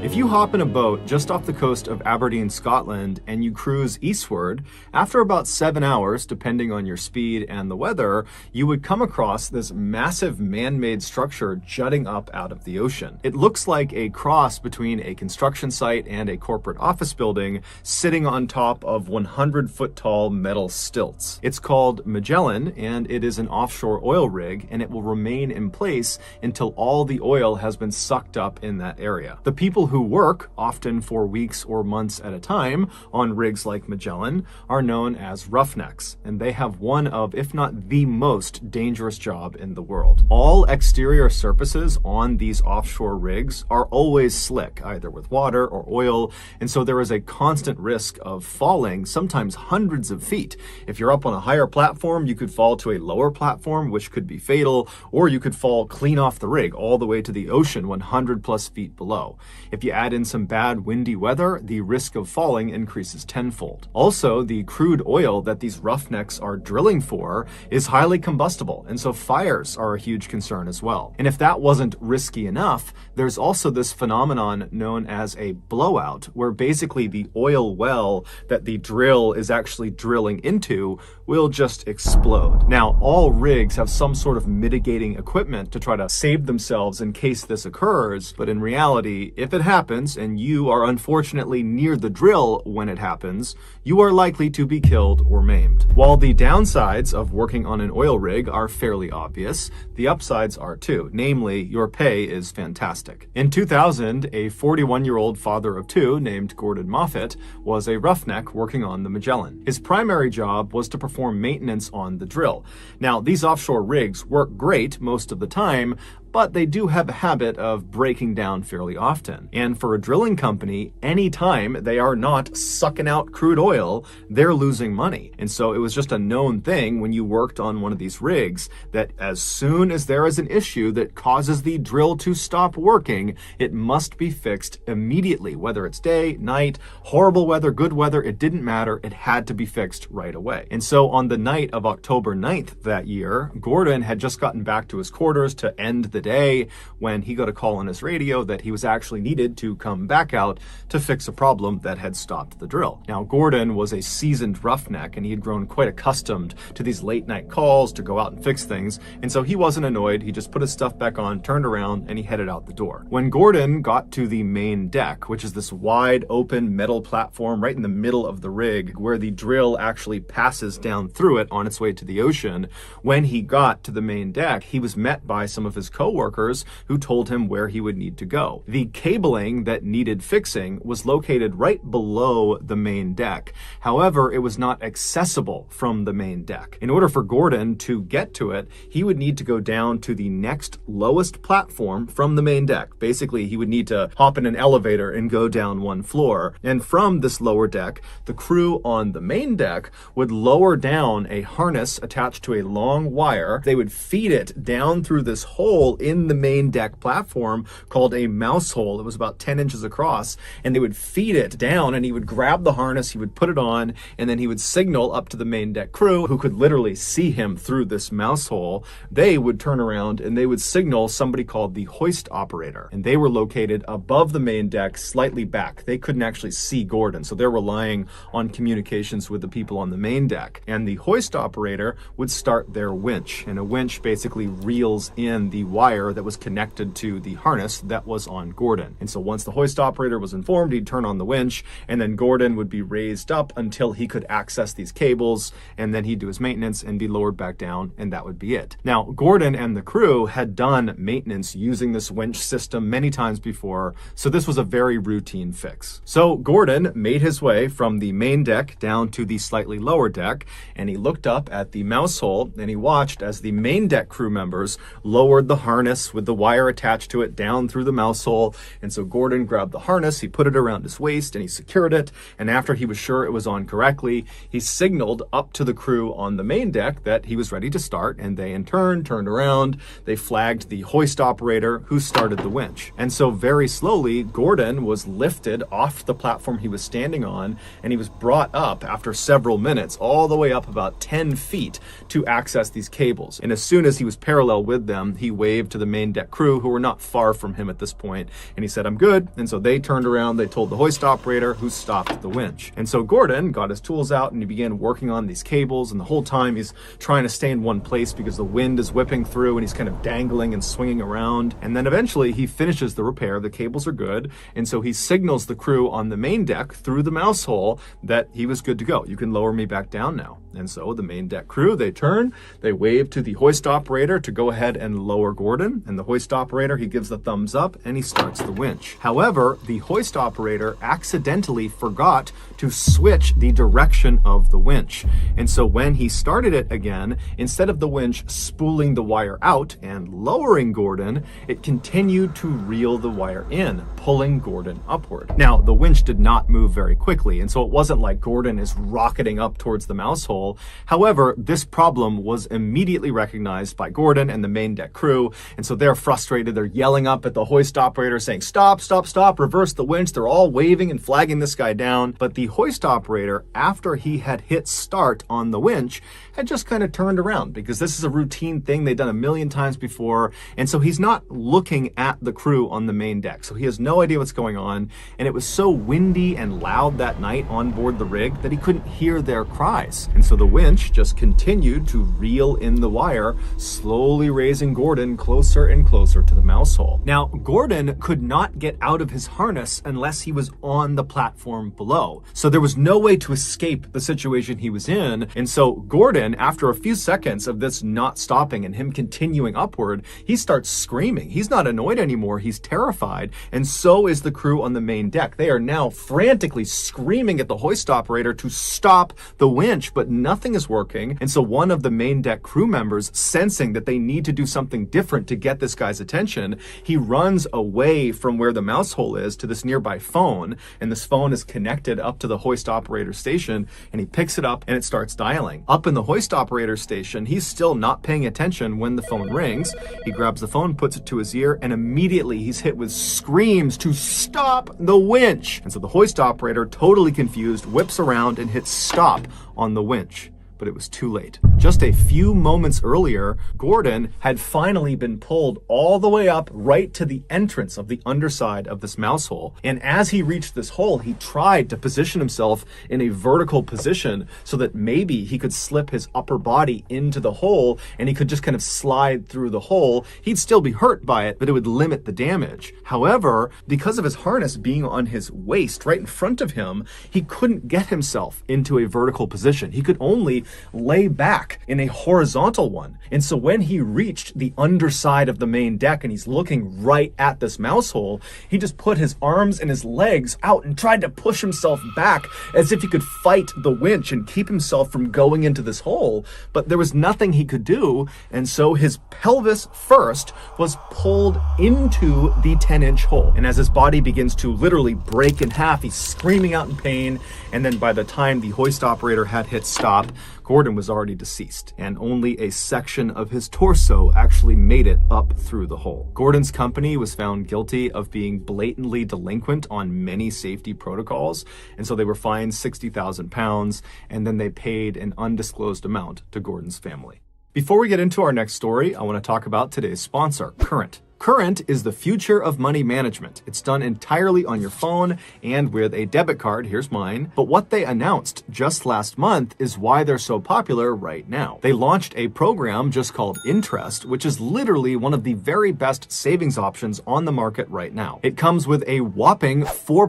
If you hop in a boat just off the coast of Aberdeen, Scotland, and you cruise eastward, after about 7 hours, depending on your speed and the weather, you would come across this massive man-made structure jutting up out of the ocean. It looks like a cross between a construction site and a corporate office building sitting on top of 100-foot-tall metal stilts. It's called Magellan, and it is an offshore oil rig, and it will remain in place until all the oil has been sucked up in that area. The people who work, often for weeks or months at a time, on rigs like Magellan are known as roughnecks, and they have one of, if not the most dangerous job in the world. All exterior surfaces on these offshore rigs are always slick, either with water or oil, and so there is a constant risk of falling, sometimes hundreds of feet. If you're up on a higher platform, you could fall to a lower platform, which could be fatal, or you could fall clean off the rig all the way to the ocean 100 plus feet below. If you add in some bad windy weather, the risk of falling increases tenfold. Also, the crude oil that these roughnecks are drilling for is highly combustible, and so fires are a huge concern as well. And if that wasn't risky enough, there's also this phenomenon known as a blowout, where basically the oil well that the drill is actually drilling into will just explode. Now, all rigs have some sort of mitigating equipment to try to save themselves in case this occurs, but in reality, if it happens and you are unfortunately near the drill when it happens, you are likely to be killed or maimed. While the downsides of working on an oil rig are fairly obvious, the upsides are too, namely your pay is fantastic. In 2000, a 41-year-old father of two named Gordon Moffat was a roughneck working on the Magellan. His primary job was to perform maintenance on the drill. Now, these offshore rigs work great most of the time, but they do have a habit of breaking down fairly often. And for a drilling company, anytime they are not sucking out crude oil, they're losing money. And so it was just a known thing when you worked on one of these rigs that as soon as there is an issue that causes the drill to stop working, it must be fixed immediately. Whether it's day, night, horrible weather, good weather, it didn't matter. It had to be fixed right away. And so on the night of October 9th that year, Gordon had just gotten back to his quarters to end the day when he got a call on his radio that he was actually needed to come back out to fix a problem that had stopped the drill. Now, Gordon was a seasoned roughneck and he had grown quite accustomed to these late night calls to go out and fix things, and so he wasn't annoyed. He just put his stuff back on, turned around, and he headed out the door. When Gordon got to the main deck, which is this wide open metal platform right in the middle of the rig where the drill actually passes down through it on its way to the ocean, when he got to the main deck, he was met by some of his coworkers coworkers who told him where he would need to go. The cabling that needed fixing was located right below the main deck. However, it was not accessible from the main deck. In order for Gordon to get to it, he would need to go down to the next lowest platform from the main deck. Basically, he would need to hop in an elevator and go down one floor. And from this lower deck, the crew on the main deck would lower down a harness attached to a long wire. They would feed it down through this hole in the main deck platform called a mouse hole. It was about 10 inches across, and they would feed it down, and he would grab the harness, he would put it on, and then he would signal up to the main deck crew, who could literally see him through this mouse hole. They would turn around and they would signal somebody called the hoist operator, and they were located above the main deck, slightly back. They couldn't actually see Gordon, so they're relying on communications with the people on the main deck. And the hoist operator would start their winch, and a winch basically reels in the wire that was connected to the harness that was on Gordon. And so once the hoist operator was informed, he'd turn on the winch, and then Gordon would be raised up until he could access these cables, and then he'd do his maintenance and be lowered back down, and that would be it. Now, Gordon and the crew had done maintenance using this winch system many times before, so this was a very routine fix. So Gordon made his way from the main deck down to the slightly lower deck, and he looked up at the mouse hole, and he watched as the main deck crew members lowered the harness with the wire attached to it down through the mouse hole. And so Gordon grabbed the harness, he put it around his waist, and he secured it. And after he was sure it was on correctly, he signaled up to the crew on the main deck that he was ready to start, and they in turn turned around. They flagged the hoist operator, who started the winch. And so very slowly, Gordon was lifted off the platform he was standing on, and he was brought up after several minutes, all the way up about 10 feet to access these cables. And as soon as he was parallel with them, he waved to the main deck crew, who were not far from him at this point, and he said, "I'm good." And so they turned around, they told the hoist operator, who stopped the winch. And so Gordon got his tools out and he began working on these cables, and the whole time he's trying to stay in one place because the wind is whipping through and he's kind of dangling and swinging around. And then eventually he finishes the repair, the cables are good, and so he signals the crew on the main deck through the mouse hole that he was good to go. "You can lower me back down now." And so the main deck crew, they turn, they wave to the hoist operator to go ahead and lower Gordon, and the hoist operator, he gives the thumbs up and he starts the winch. However, the hoist operator accidentally forgot to switch the direction of the winch. And so when he started it again, instead of the winch spooling the wire out and lowering Gordon, it continued to reel the wire in, pulling Gordon upward. Now, the winch did not move very quickly, and so it wasn't like Gordon is rocketing up towards the mouse hole. However, this problem was immediately recognized by Gordon and the main deck crew, and so they're frustrated. They're yelling up at the hoist operator saying, "Stop, stop, stop, reverse the winch." They're all waving and flagging this guy down. But the hoist operator, after he had hit start on the winch, had just kind of turned around, because this is a routine thing they've done a million times before. And so he's not looking at the crew on the main deck. So he has no idea what's going on. And it was so windy and loud that night on board the rig that he couldn't hear their cries. And so the winch just continued to reel in the wire, slowly raising Gordon closer and closer to the mouse hole. Now, Gordon could not get out of his harness unless he was on the platform below. So there was no way to escape the situation he was in. And so Gordon, after a few seconds of this not stopping and him continuing upward, he starts screaming. He's not annoyed anymore. He's terrified. And so is the crew on the main deck. They are now frantically screaming at the hoist operator to stop the winch, but nothing is working. And so one of the main deck crew members, sensing that they need to do something different to get this guy's attention, he runs away from where the mouse hole is to this nearby phone. And this phone is connected up to the hoist operator station, and he picks it up and it starts dialing. Up in the hoist operator station, he's still not paying attention when the phone rings. He grabs the phone, puts it to his ear, and immediately he's hit with screams to stop the winch. And so the hoist operator, totally confused, whips around and hits stop on the winch. But it was too late. Just a few moments earlier, Gordon had finally been pulled all the way up right to the entrance of the underside of this mouse hole. And as he reached this hole, he tried to position himself in a vertical position so that maybe he could slip his upper body into the hole and he could just kind of slide through the hole. He'd still be hurt by it, but it would limit the damage. However, because of his harness being on his waist right in front of him, he couldn't get himself into a vertical position. He could only lay back in a horizontal one. And so when he reached the underside of the main deck and he's looking right at this mouse hole, he just put his arms and his legs out and tried to push himself back as if he could fight the winch and keep himself from going into this hole. But there was nothing he could do, and so his pelvis first was pulled into the 10-inch hole. And as his body begins to literally break in half, he's screaming out in pain, and then by the time the hoist operator had hit stop, Gordon was already deceased, and only a section of his torso actually made it up through the hole. Gordon's company was found guilty of being blatantly delinquent on many safety protocols, and so they were fined £60,000, and then they paid an undisclosed amount to Gordon's family. Before we get into our next story, I want to talk about today's sponsor, Current. Current is the future of money management. It's done entirely on your phone and with a debit card. Here's mine. But what they announced just last month is why they're so popular right now. They launched a program just called Interest, which is literally one of the very best savings options on the market right now. It comes with a whopping 4%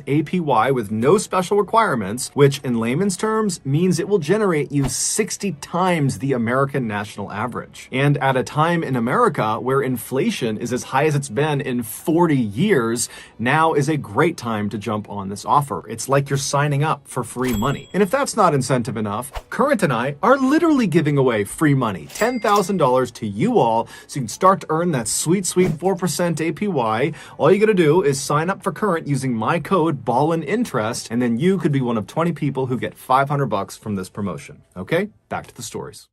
APY with no special requirements, which in layman's terms means it will generate you 60 times the American national average. And at a time in America where inflation is as high as it's been in 40 years, now is a great time to jump on this offer. It's like you're signing up for free money. And if that's not incentive enough, Current and I are literally giving away free money, $10,000 to you all, so you can start to earn that sweet, sweet 4% APY. All you gotta do is sign up for Current using my code BallenInterest, and then you could be one of 20 people who get $500 from this promotion. Okay, back to the stories.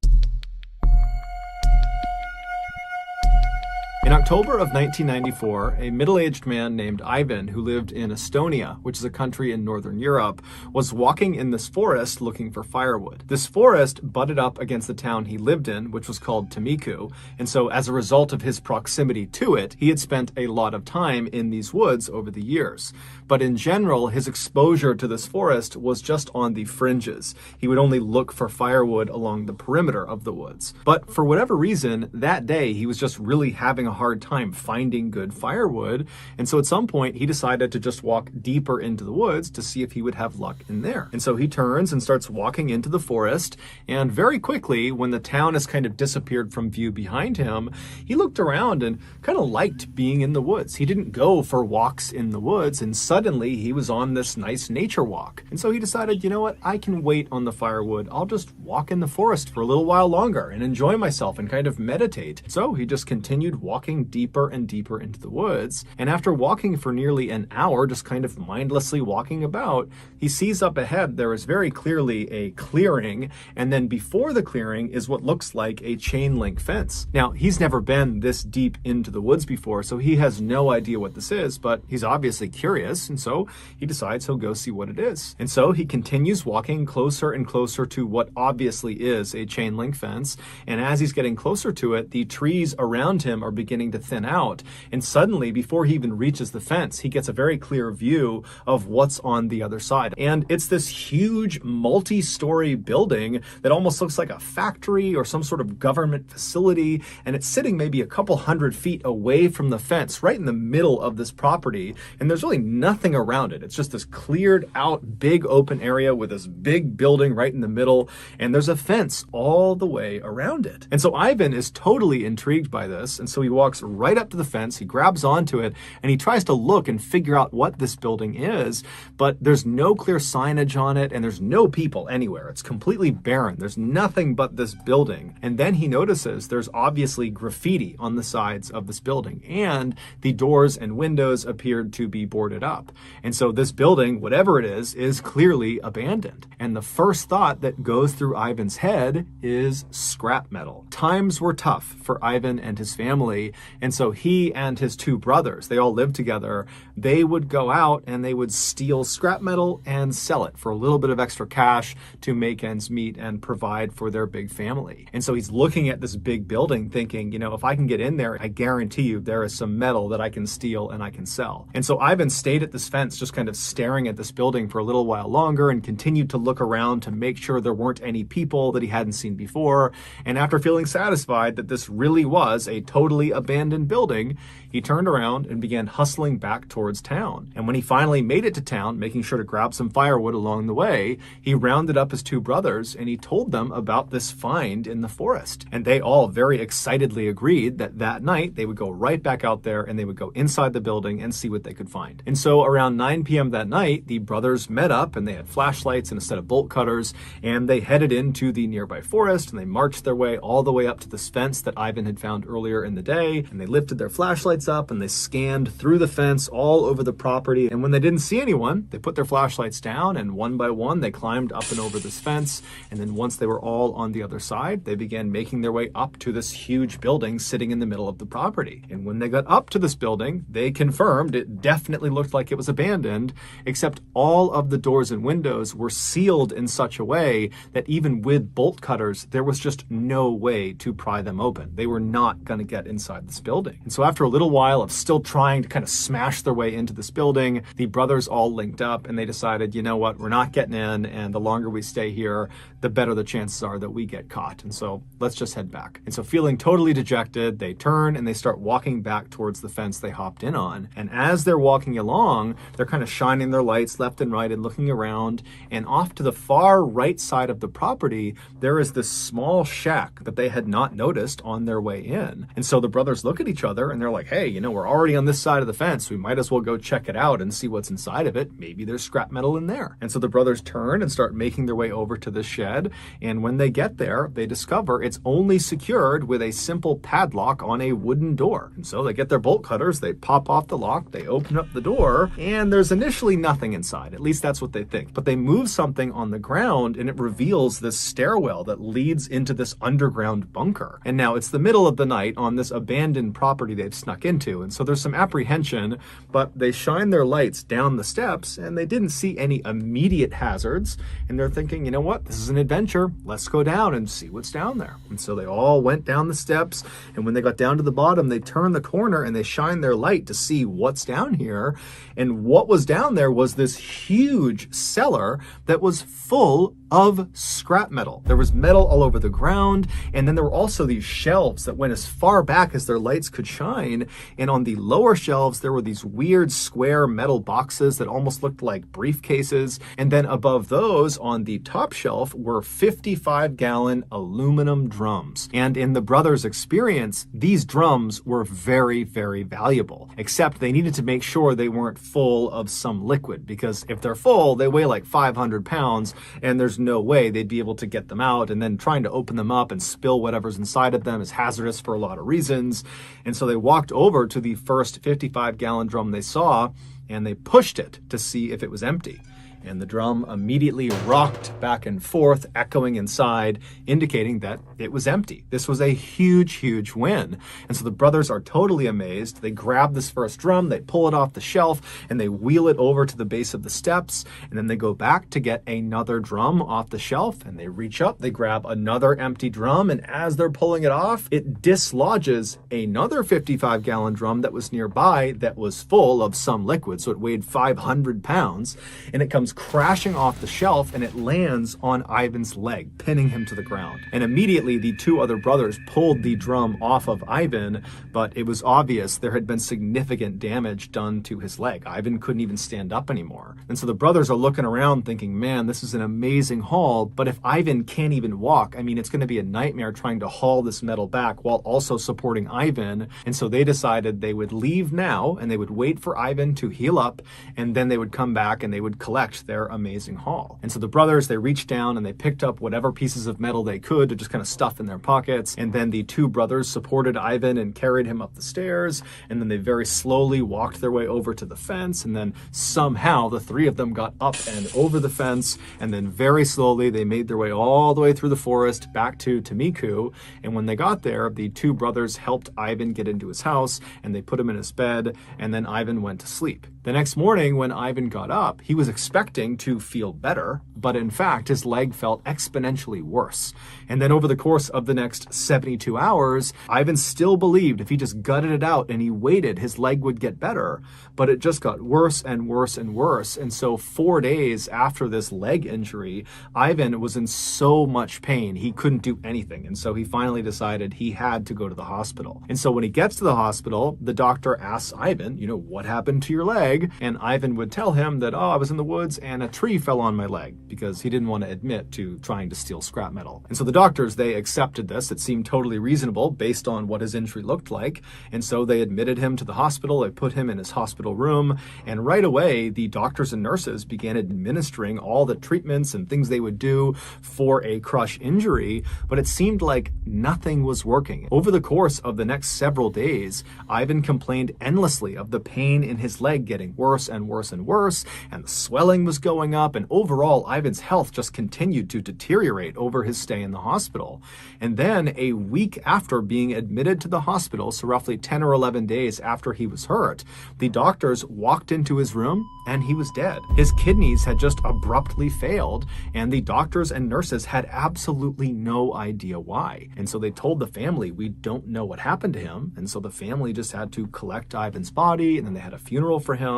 In October of 1994, a middle-aged man named Ivan, who lived in Estonia, which is a country in Northern Europe, was walking in this forest looking for firewood. This forest butted up against the town he lived in, which was called Timiku, and so as a result of his proximity to it, he had spent a lot of time in these woods over the years. But in general, his exposure to this forest was just on the fringes. He would only look for firewood along the perimeter of the woods. But for whatever reason, that day he was just really having a hard time finding good firewood, and so at some point he decided to just walk deeper into the woods to see if he would have luck in there. And so he turns and starts walking into the forest, and very quickly, when the town has kind of disappeared from view behind him, he looked around and kind of liked being in the woods. He didn't go for walks in the woods, and suddenly he was on this nice nature walk. And so he decided, you know what, I can wait on the firewood. I'll just walk in the forest for a little while longer and enjoy myself and kind of meditate. So he just continued walking deeper and deeper into the woods, and after walking for nearly an hour, just kind of mindlessly walking about, he sees up ahead there is very clearly a clearing, and then before the clearing is what looks like a chain link fence. Now, he's never been this deep into the woods before, so he has no idea what this is, but he's obviously curious, and so he decides he'll go see what it is. And so he continues walking closer and closer to what obviously is a chain link fence, and as he's getting closer to it, the trees around him are beginning to thin out, and suddenly, before he even reaches the fence, he gets a very clear view of what's on the other side. And it's this huge multi-story building that almost looks like a factory or some sort of government facility, and it's sitting maybe a couple hundred feet away from the fence, right in the middle of this property, and there's really nothing around it. It's just this cleared out big open area with this big building right in the middle, and there's a fence all the way around it. And so Ivan is totally intrigued by this, and so he walks right up to the fence, he grabs onto it, and he tries to look and figure out what this building is, but there's no clear signage on it, and there's no people anywhere. It's completely barren. There's nothing but this building. And then he notices there's obviously graffiti on the sides of this building, and the doors and windows appeared to be boarded up. And so this building, whatever it is clearly abandoned. And the first thought that goes through Ivan's head is scrap metal. Times were tough for Ivan and his family, and so he and his two brothers, they all lived together, they would go out and they would steal scrap metal and sell it for a little bit of extra cash to make ends meet and provide for their big family. And so he's looking at this big building thinking, you know, if I can get in there, I guarantee you there is some metal that I can steal and I can sell. And so Ivan stayed at this fence just kind of staring at this building for a little while longer and continued to look around to make sure there weren't any people that he hadn't seen before. And after feeling satisfied that this really was a totally abandoned building, he turned around and began hustling back towards town. And when he finally made it to town, making sure to grab some firewood along the way, he rounded up his two brothers and he told them about this find in the forest. And they all very excitedly agreed that that night they would go right back out there and they would go inside the building and see what they could find. And so around 9 p.m. that night, the brothers met up and they had flashlights and a set of bolt cutters, and they headed into the nearby forest and they marched their way all the way up to this fence that Ivan had found earlier in the day. And they lifted their flashlights up and they scanned through the fence all over the property. And when they didn't see anyone, they put their flashlights down and one by one they climbed up and over this fence. And then once they were all on the other side, they began making their way up to this huge building sitting in the middle of the property. And when they got up to this building, they confirmed it definitely looked like it was abandoned, except all of the doors and windows were sealed in such a way that even with bolt cutters, there was just no way to pry them open. They were not going to get inside this building. And so after a little while of still trying to kind of smash their way into this building, the brothers all linked up and they decided, you know what, we're not getting in, and the longer we stay here, the better the chances are that we get caught. And so let's just head back. And so feeling totally dejected, they turn and they start walking back towards the fence they hopped in on. And as they're walking along, they're kind of shining their lights left and right and looking around. And off to the far right side of the property, there is this small shack that they had not noticed on their way in. And so the brothers look at each other and they're like, hey, you know, we're already on this side of the fence. We might as well go check it out and see what's inside of it. Maybe there's scrap metal in there. And so the brothers turn and start making their way over to the shed. And when they get there, they discover it's only secured with a simple padlock on a wooden door. And so they get their bolt cutters, they pop off the lock, they open up the door, and there's initially nothing inside. At least that's what they think. But they move something on the ground and it reveals this stairwell that leads into this underground bunker. And now it's the middle of the night on this abandoned property they've snuck into. And so there's some apprehension, but they shine their lights down the steps and they didn't see any immediate hazards. And they're thinking, you know what, this is an adventure. Let's go down and see what's down there. And so they all went down the steps. And when they got down to the bottom, they turned the corner and they shined their light to see what's down here. And what was down there was this huge cellar that was full of scrap metal. There was metal all over the ground, and then there were also these shelves that went as far back as their lights could shine, and on the lower shelves there were these weird square metal boxes that almost looked like briefcases, and then above those on the top shelf were 55-gallon aluminum drums. And in the brothers' experience, these drums were very, very valuable, except they needed to make sure they weren't full of some liquid, because if they're full, they weigh like 500 pounds, and there's no way they'd be able to get them out, and then trying to open them up and spill whatever's inside of them is hazardous for a lot of reasons. And so they walked over to the first 55-gallon drum they saw and they pushed it to see if it was empty. And the drum immediately rocked back and forth, echoing inside, indicating that it was empty. This was a huge, huge win. And so the brothers are totally amazed. They grab this first drum, they pull it off the shelf, and they wheel it over to the base of the steps. And then they go back to get another drum off the shelf, and they reach up, they grab another empty drum, and as they're pulling it off, it dislodges another 55-gallon drum that was nearby that was full of some liquid. So it weighed 500 pounds, and it comes crashing off the shelf and it lands on Ivan's leg, pinning him to the ground. And immediately the two other brothers pulled the drum off of Ivan, but it was obvious there had been significant damage done to his leg. Ivan couldn't even stand up anymore. And so the brothers are looking around thinking, man, this is an amazing haul, but if Ivan can't even walk, I mean, it's going to be a nightmare trying to haul this metal back while also supporting Ivan. And so they decided they would leave now and they would wait for Ivan to heal up, and then they would come back and they would collect their amazing haul. And so the brothers, they reached down and they picked up whatever pieces of metal they could to just kind of stuff in their pockets. And then the two brothers supported Ivan and carried him up the stairs. And then they very slowly walked their way over to the fence. And then somehow the three of them got up and over the fence. And then very slowly they made their way all the way through the forest back to Tamiku. And when they got there, the two brothers helped Ivan get into his house and they put him in his bed. And then Ivan went to sleep. The next morning when Ivan got up, he was expecting to feel better, but in fact his leg felt exponentially worse. And then over the course of the next 72 hours, Ivan still believed if he just gutted it out and he waited, his leg would get better, but it just got worse and worse and worse. And so 4 days after this leg injury, Ivan was in so much pain, he couldn't do anything. And so he finally decided he had to go to the hospital. And so when he gets to the hospital, the doctor asks Ivan, what happened to your leg? And Ivan would tell him that, I was in the woods and a tree fell on my leg, because he didn't want to admit to trying to steal scrap metal. And so the doctors, they accepted this. It seemed totally reasonable based on what his injury looked like. And so they admitted him to the hospital. They put him in his hospital room. And right away, the doctors and nurses began administering all the treatments and things they would do for a crush injury. But it seemed like nothing was working. Over the course of the next several days, Ivan complained endlessly of the pain in his leg getting worse and worse and worse, and the swelling was going up, and overall Ivan's health just continued to deteriorate over his stay in the hospital. And then a week after being admitted to the hospital, so roughly 10 or 11 days after he was hurt, the doctors walked into his room and he was dead. His kidneys had just abruptly failed, and the doctors and nurses had absolutely no idea why. And so they told the family, we don't know what happened to him. And so the family just had to collect Ivan's body, and then they had a funeral for him.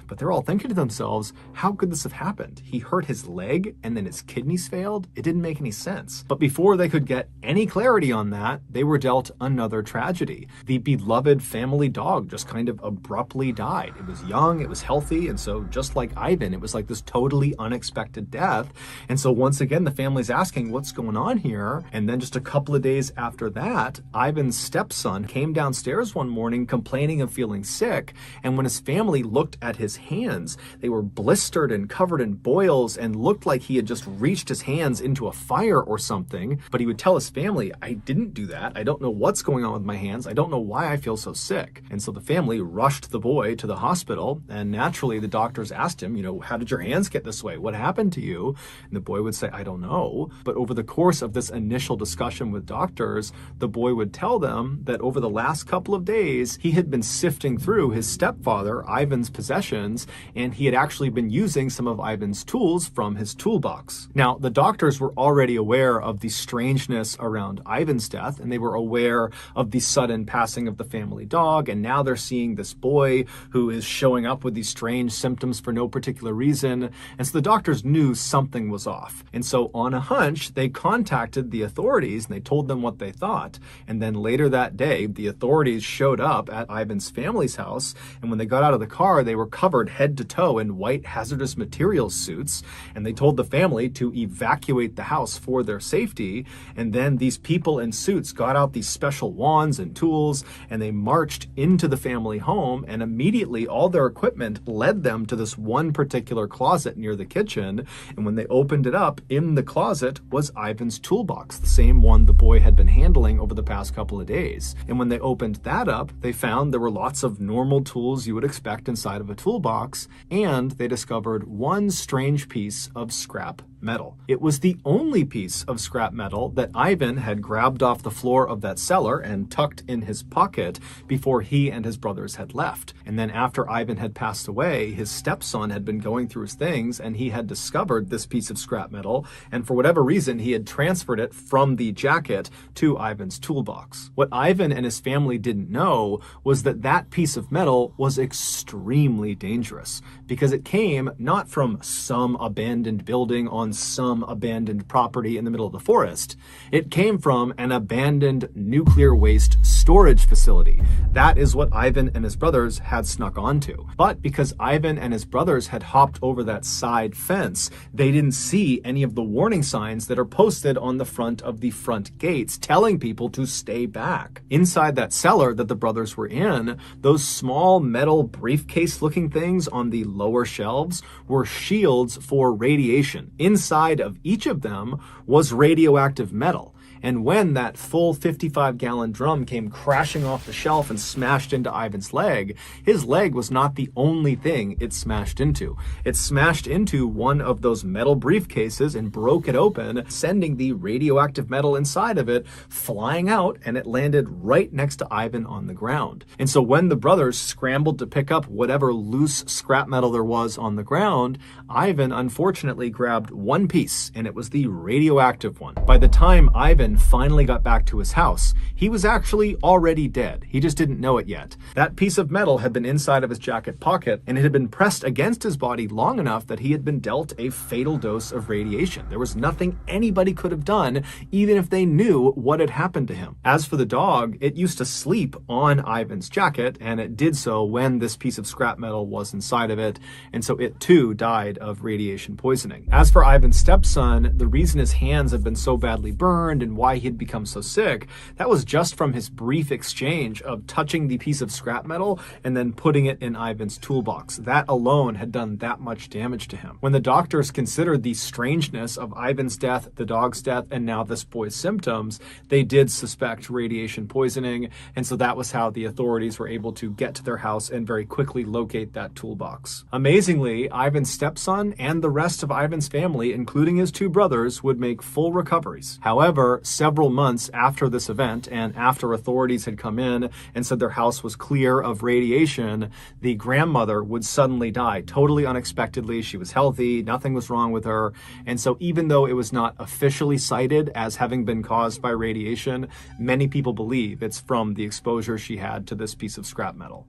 But they're all thinking to themselves, how could this have happened? He hurt his leg and then his kidneys failed? It didn't make any sense. But before they could get any clarity on that, they were dealt another tragedy. The beloved family dog just kind of abruptly died. It was young, it was healthy, and so just like Ivan, it was like this totally unexpected death. And so once again, the family's asking, what's going on here? And then just a couple of days after that, Ivan's stepson came downstairs one morning complaining of feeling sick. And when his family looked at his hands, they were blistered and covered in boils and looked like he had just reached his hands into a fire or something. But he would tell his family, I didn't do that. I don't know what's going on with my hands. I don't know why I feel so sick. And so the family rushed the boy to the hospital, and naturally the doctors asked him, how did your hands get this way? What happened to you? And the boy would say, I don't know. But over the course of this initial discussion with doctors, the boy would tell them that over the last couple of days, he had been sifting through his stepfather, Ivan's possessions, and he had actually been using some of Ivan's tools from his toolbox. Now, the doctors were already aware of the strangeness around Ivan's death, and they were aware of the sudden passing of the family dog, and now they're seeing this boy who is showing up with these strange symptoms for no particular reason. And so the doctors knew something was off. And so on a hunch, they contacted the authorities and they told them what they thought. And then later that day, the authorities showed up at Ivan's family's house. And when they got out of the car, they were covered head to toe in white hazardous materials suits. And they told the family to evacuate the house for their safety. And then these people in suits got out these special wands and tools, and they marched into the family home, and immediately all their equipment led them to this one particular closet near the kitchen. And when they opened it up, in the closet was Ivan's toolbox, the same one the boy had been handling over the past couple of days. And when they opened that up, they found there were lots of normal tools you would expect inside of a toolbox, and they discovered one strange piece of scrap metal. It was the only piece of scrap metal that Ivan had grabbed off the floor of that cellar and tucked in his pocket before he and his brothers had left. And then after Ivan had passed away, his stepson had been going through his things and he had discovered this piece of scrap metal, and for whatever reason, he had transferred it from the jacket to Ivan's toolbox. What Ivan and his family didn't know was that that piece of metal was extremely dangerous, because it came not from some abandoned building on some abandoned property in the middle of the forest. It came from an abandoned nuclear waste storage facility. That is what Ivan and his brothers had snuck onto. But because Ivan and his brothers had hopped over that side fence, they didn't see any of the warning signs that are posted on the front of the front gates telling people to stay back. Inside that cellar that the brothers were in, those small metal briefcase looking things on the lower shelves were shields for radiation. Inside of each of them was radioactive metal. And when that full 55-gallon drum came crashing off the shelf and smashed into Ivan's leg, his leg was not the only thing it smashed into. It smashed into one of those metal briefcases and broke it open, sending the radioactive metal inside of it flying out, and it landed right next to Ivan on the ground. And so when the brothers scrambled to pick up whatever loose scrap metal there was on the ground, Ivan unfortunately grabbed one piece, and it was the radioactive one. By the time Ivan finally got back to his house, he was actually already dead. He just didn't know it yet. That piece of metal had been inside of his jacket pocket, and it had been pressed against his body long enough that he had been dealt a fatal dose of radiation. There was nothing anybody could have done, even if they knew what had happened to him. As for the dog, it used to sleep on Ivan's jacket, and it did so when this piece of scrap metal was inside of it, and so it too died of radiation poisoning. As for Ivan's stepson, the reason his hands had been so badly burned and why he had become so sick, that was just from his brief exchange of touching the piece of scrap metal and then putting it in Ivan's toolbox. That alone had done that much damage to him. When the doctors considered the strangeness of Ivan's death, the dog's death, and now this boy's symptoms, they did suspect radiation poisoning, and so that was how the authorities were able to get to their house and very quickly locate that toolbox. Amazingly, Ivan's stepson and the rest of Ivan's family, including his two brothers, would make full recoveries. However, several months after this event, and after authorities had come in and said their house was clear of radiation, the grandmother would suddenly die, totally unexpectedly. She was healthy, nothing was wrong with her, and so even though it was not officially cited as having been caused by radiation, many people believe it's from the exposure she had to this piece of scrap metal.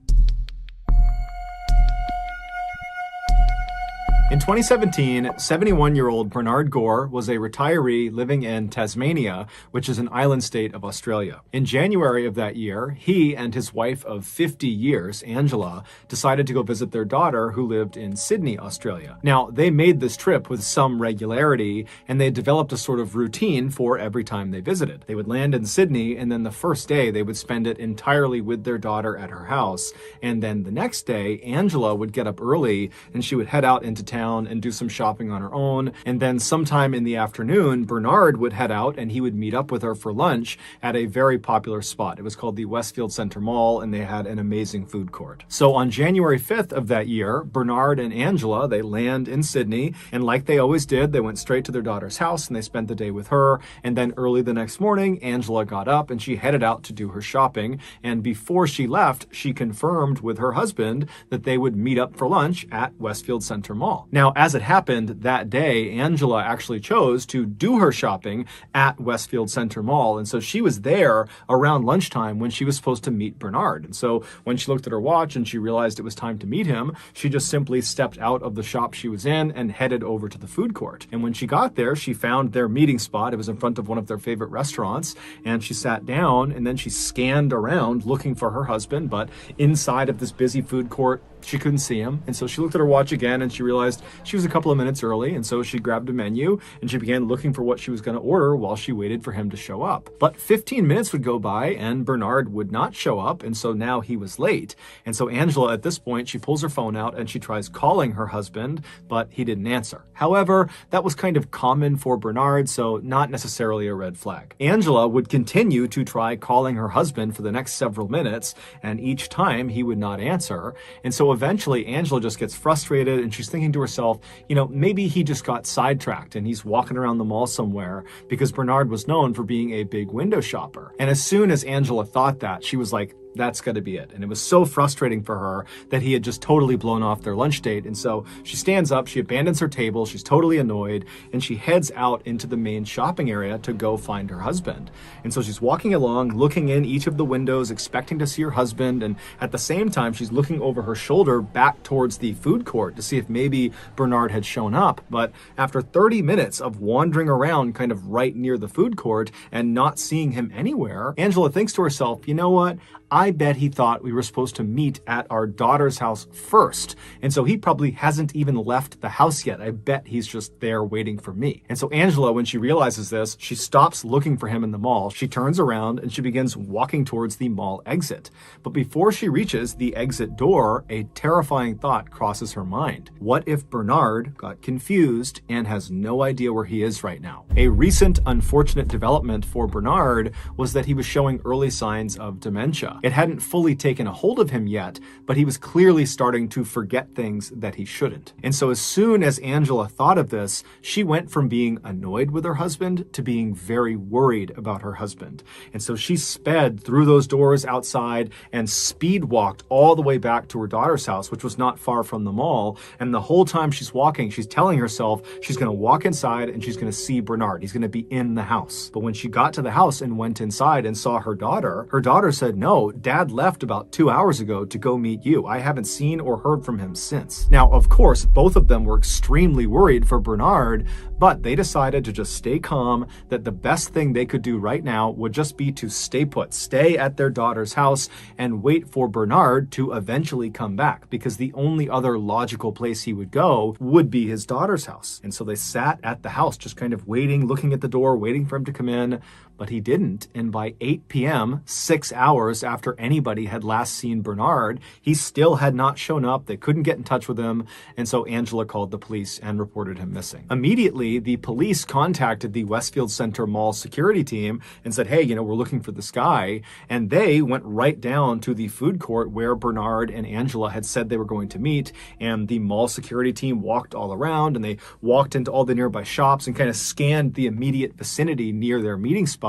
In 2017, 71-year-old Bernard Gore was a retiree living in Tasmania, which is an island state of Australia. In January of that year, he and his wife of 50 years, Angela, decided to go visit their daughter who lived in Sydney, Australia. Now, they made this trip with some regularity, and they developed a sort of routine for every time they visited. They would land in Sydney, and then the first day they would spend it entirely with their daughter at her house. And then the next day, Angela would get up early, and she would head out into town and do some shopping on her own. And then sometime in the afternoon, Bernard would head out and he would meet up with her for lunch at a very popular spot. It was called the Westfield Center Mall, and they had an amazing food court. So on January 5th of that year, Bernard and Angela, they land in Sydney, and like they always did, they went straight to their daughter's house and they spent the day with her. And then early the next morning, Angela got up and she headed out to do her shopping. And before she left, she confirmed with her husband that they would meet up for lunch at Westfield Center Mall. Now, as it happened that day, Angela actually chose to do her shopping at Westfield Center Mall. And so she was there around lunchtime when she was supposed to meet Bernard. And so when she looked at her watch and she realized it was time to meet him, she just simply stepped out of the shop she was in and headed over to the food court. And when she got there, she found their meeting spot. It was in front of one of their favorite restaurants. And she sat down and then she scanned around looking for her husband. But inside of this busy food court, she couldn't see him. And so she looked at her watch again and she realized she was a couple of minutes early. And so she grabbed a menu and she began looking for what she was going to order while she waited for him to show up. But 15 minutes would go by and Bernard would not show up. And so now he was late. And so Angela, at this point, she pulls her phone out and she tries calling her husband, but he didn't answer. However, that was kind of common for Bernard, so not necessarily a red flag. Angela would continue to try calling her husband for the next several minutes, and each time he would not answer. And so eventually Angela just gets frustrated and she's thinking to herself, you know, maybe he just got sidetracked and he's walking around the mall somewhere, because Bernard was known for being a big window shopper. And as soon as Angela thought that, she was like, that's got to be it. And it was so frustrating for her that he had just totally blown off their lunch date. And so she stands up, she abandons her table, she's totally annoyed, and she heads out into the main shopping area to go find her husband. And so she's walking along, looking in each of the windows, expecting to see her husband. And at the same time, she's looking over her shoulder back towards the food court to see if maybe Bernard had shown up. But after 30 minutes of wandering around kind of right near the food court and not seeing him anywhere, Angela thinks to herself, you know what? I bet he thought we were supposed to meet at our daughter's house first. And so he probably hasn't even left the house yet. I bet he's just there waiting for me. And so Angela, when she realizes this, she stops looking for him in the mall. She turns around and she begins walking towards the mall exit. But before she reaches the exit door, a terrifying thought crosses her mind. What if Bernard got confused and has no idea where he is right now? A recent unfortunate development for Bernard was that he was showing early signs of dementia. It hadn't fully taken a hold of him yet, but he was clearly starting to forget things that he shouldn't. And so as soon as Angela thought of this, she went from being annoyed with her husband to being very worried about her husband. And so she sped through those doors outside and speed walked all the way back to her daughter's house, which was not far from the mall. And the whole time she's walking, she's telling herself she's going to walk inside and she's going to see Bernard. He's going to be in the house. But when she got to the house and went inside and saw her daughter said, "No, Dad left about 2 hours ago to go meet you. I haven't seen or heard from him since." Now, of course, both of them were extremely worried for Bernard, but they decided to just stay calm, that the best thing they could do right now would just be to stay put, stay at their daughter's house and wait for Bernard to eventually come back, because the only other logical place he would go would be his daughter's house. And so they sat at the house, just kind of waiting, looking at the door, waiting for him to come in. But he didn't, and by 8 p.m., 6 hours after anybody had last seen Bernard, he still had not shown up. They couldn't get in touch with him, and so Angela called the police and reported him missing. Immediately, the police contacted the Westfield Center Mall security team and said, "Hey, we're looking for this guy," and they went right down to the food court where Bernard and Angela had said they were going to meet, and the mall security team walked all around, and they walked into all the nearby shops and kind of scanned the immediate vicinity near their meeting spot.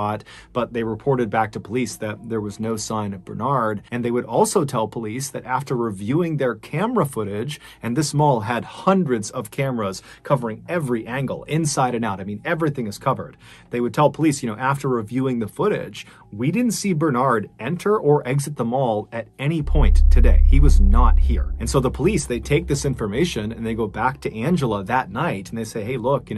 But they reported back to police that there was no sign of Bernard. And they would also tell police that after reviewing their camera footage, and this mall had hundreds of cameras covering every angle, inside and out, I mean, everything is covered. They would tell police, after reviewing the footage, we didn't see Bernard enter or exit the mall at any point today. He was not here. And so the police, they take this information and they go back to Angela that night and they say, "Hey, look,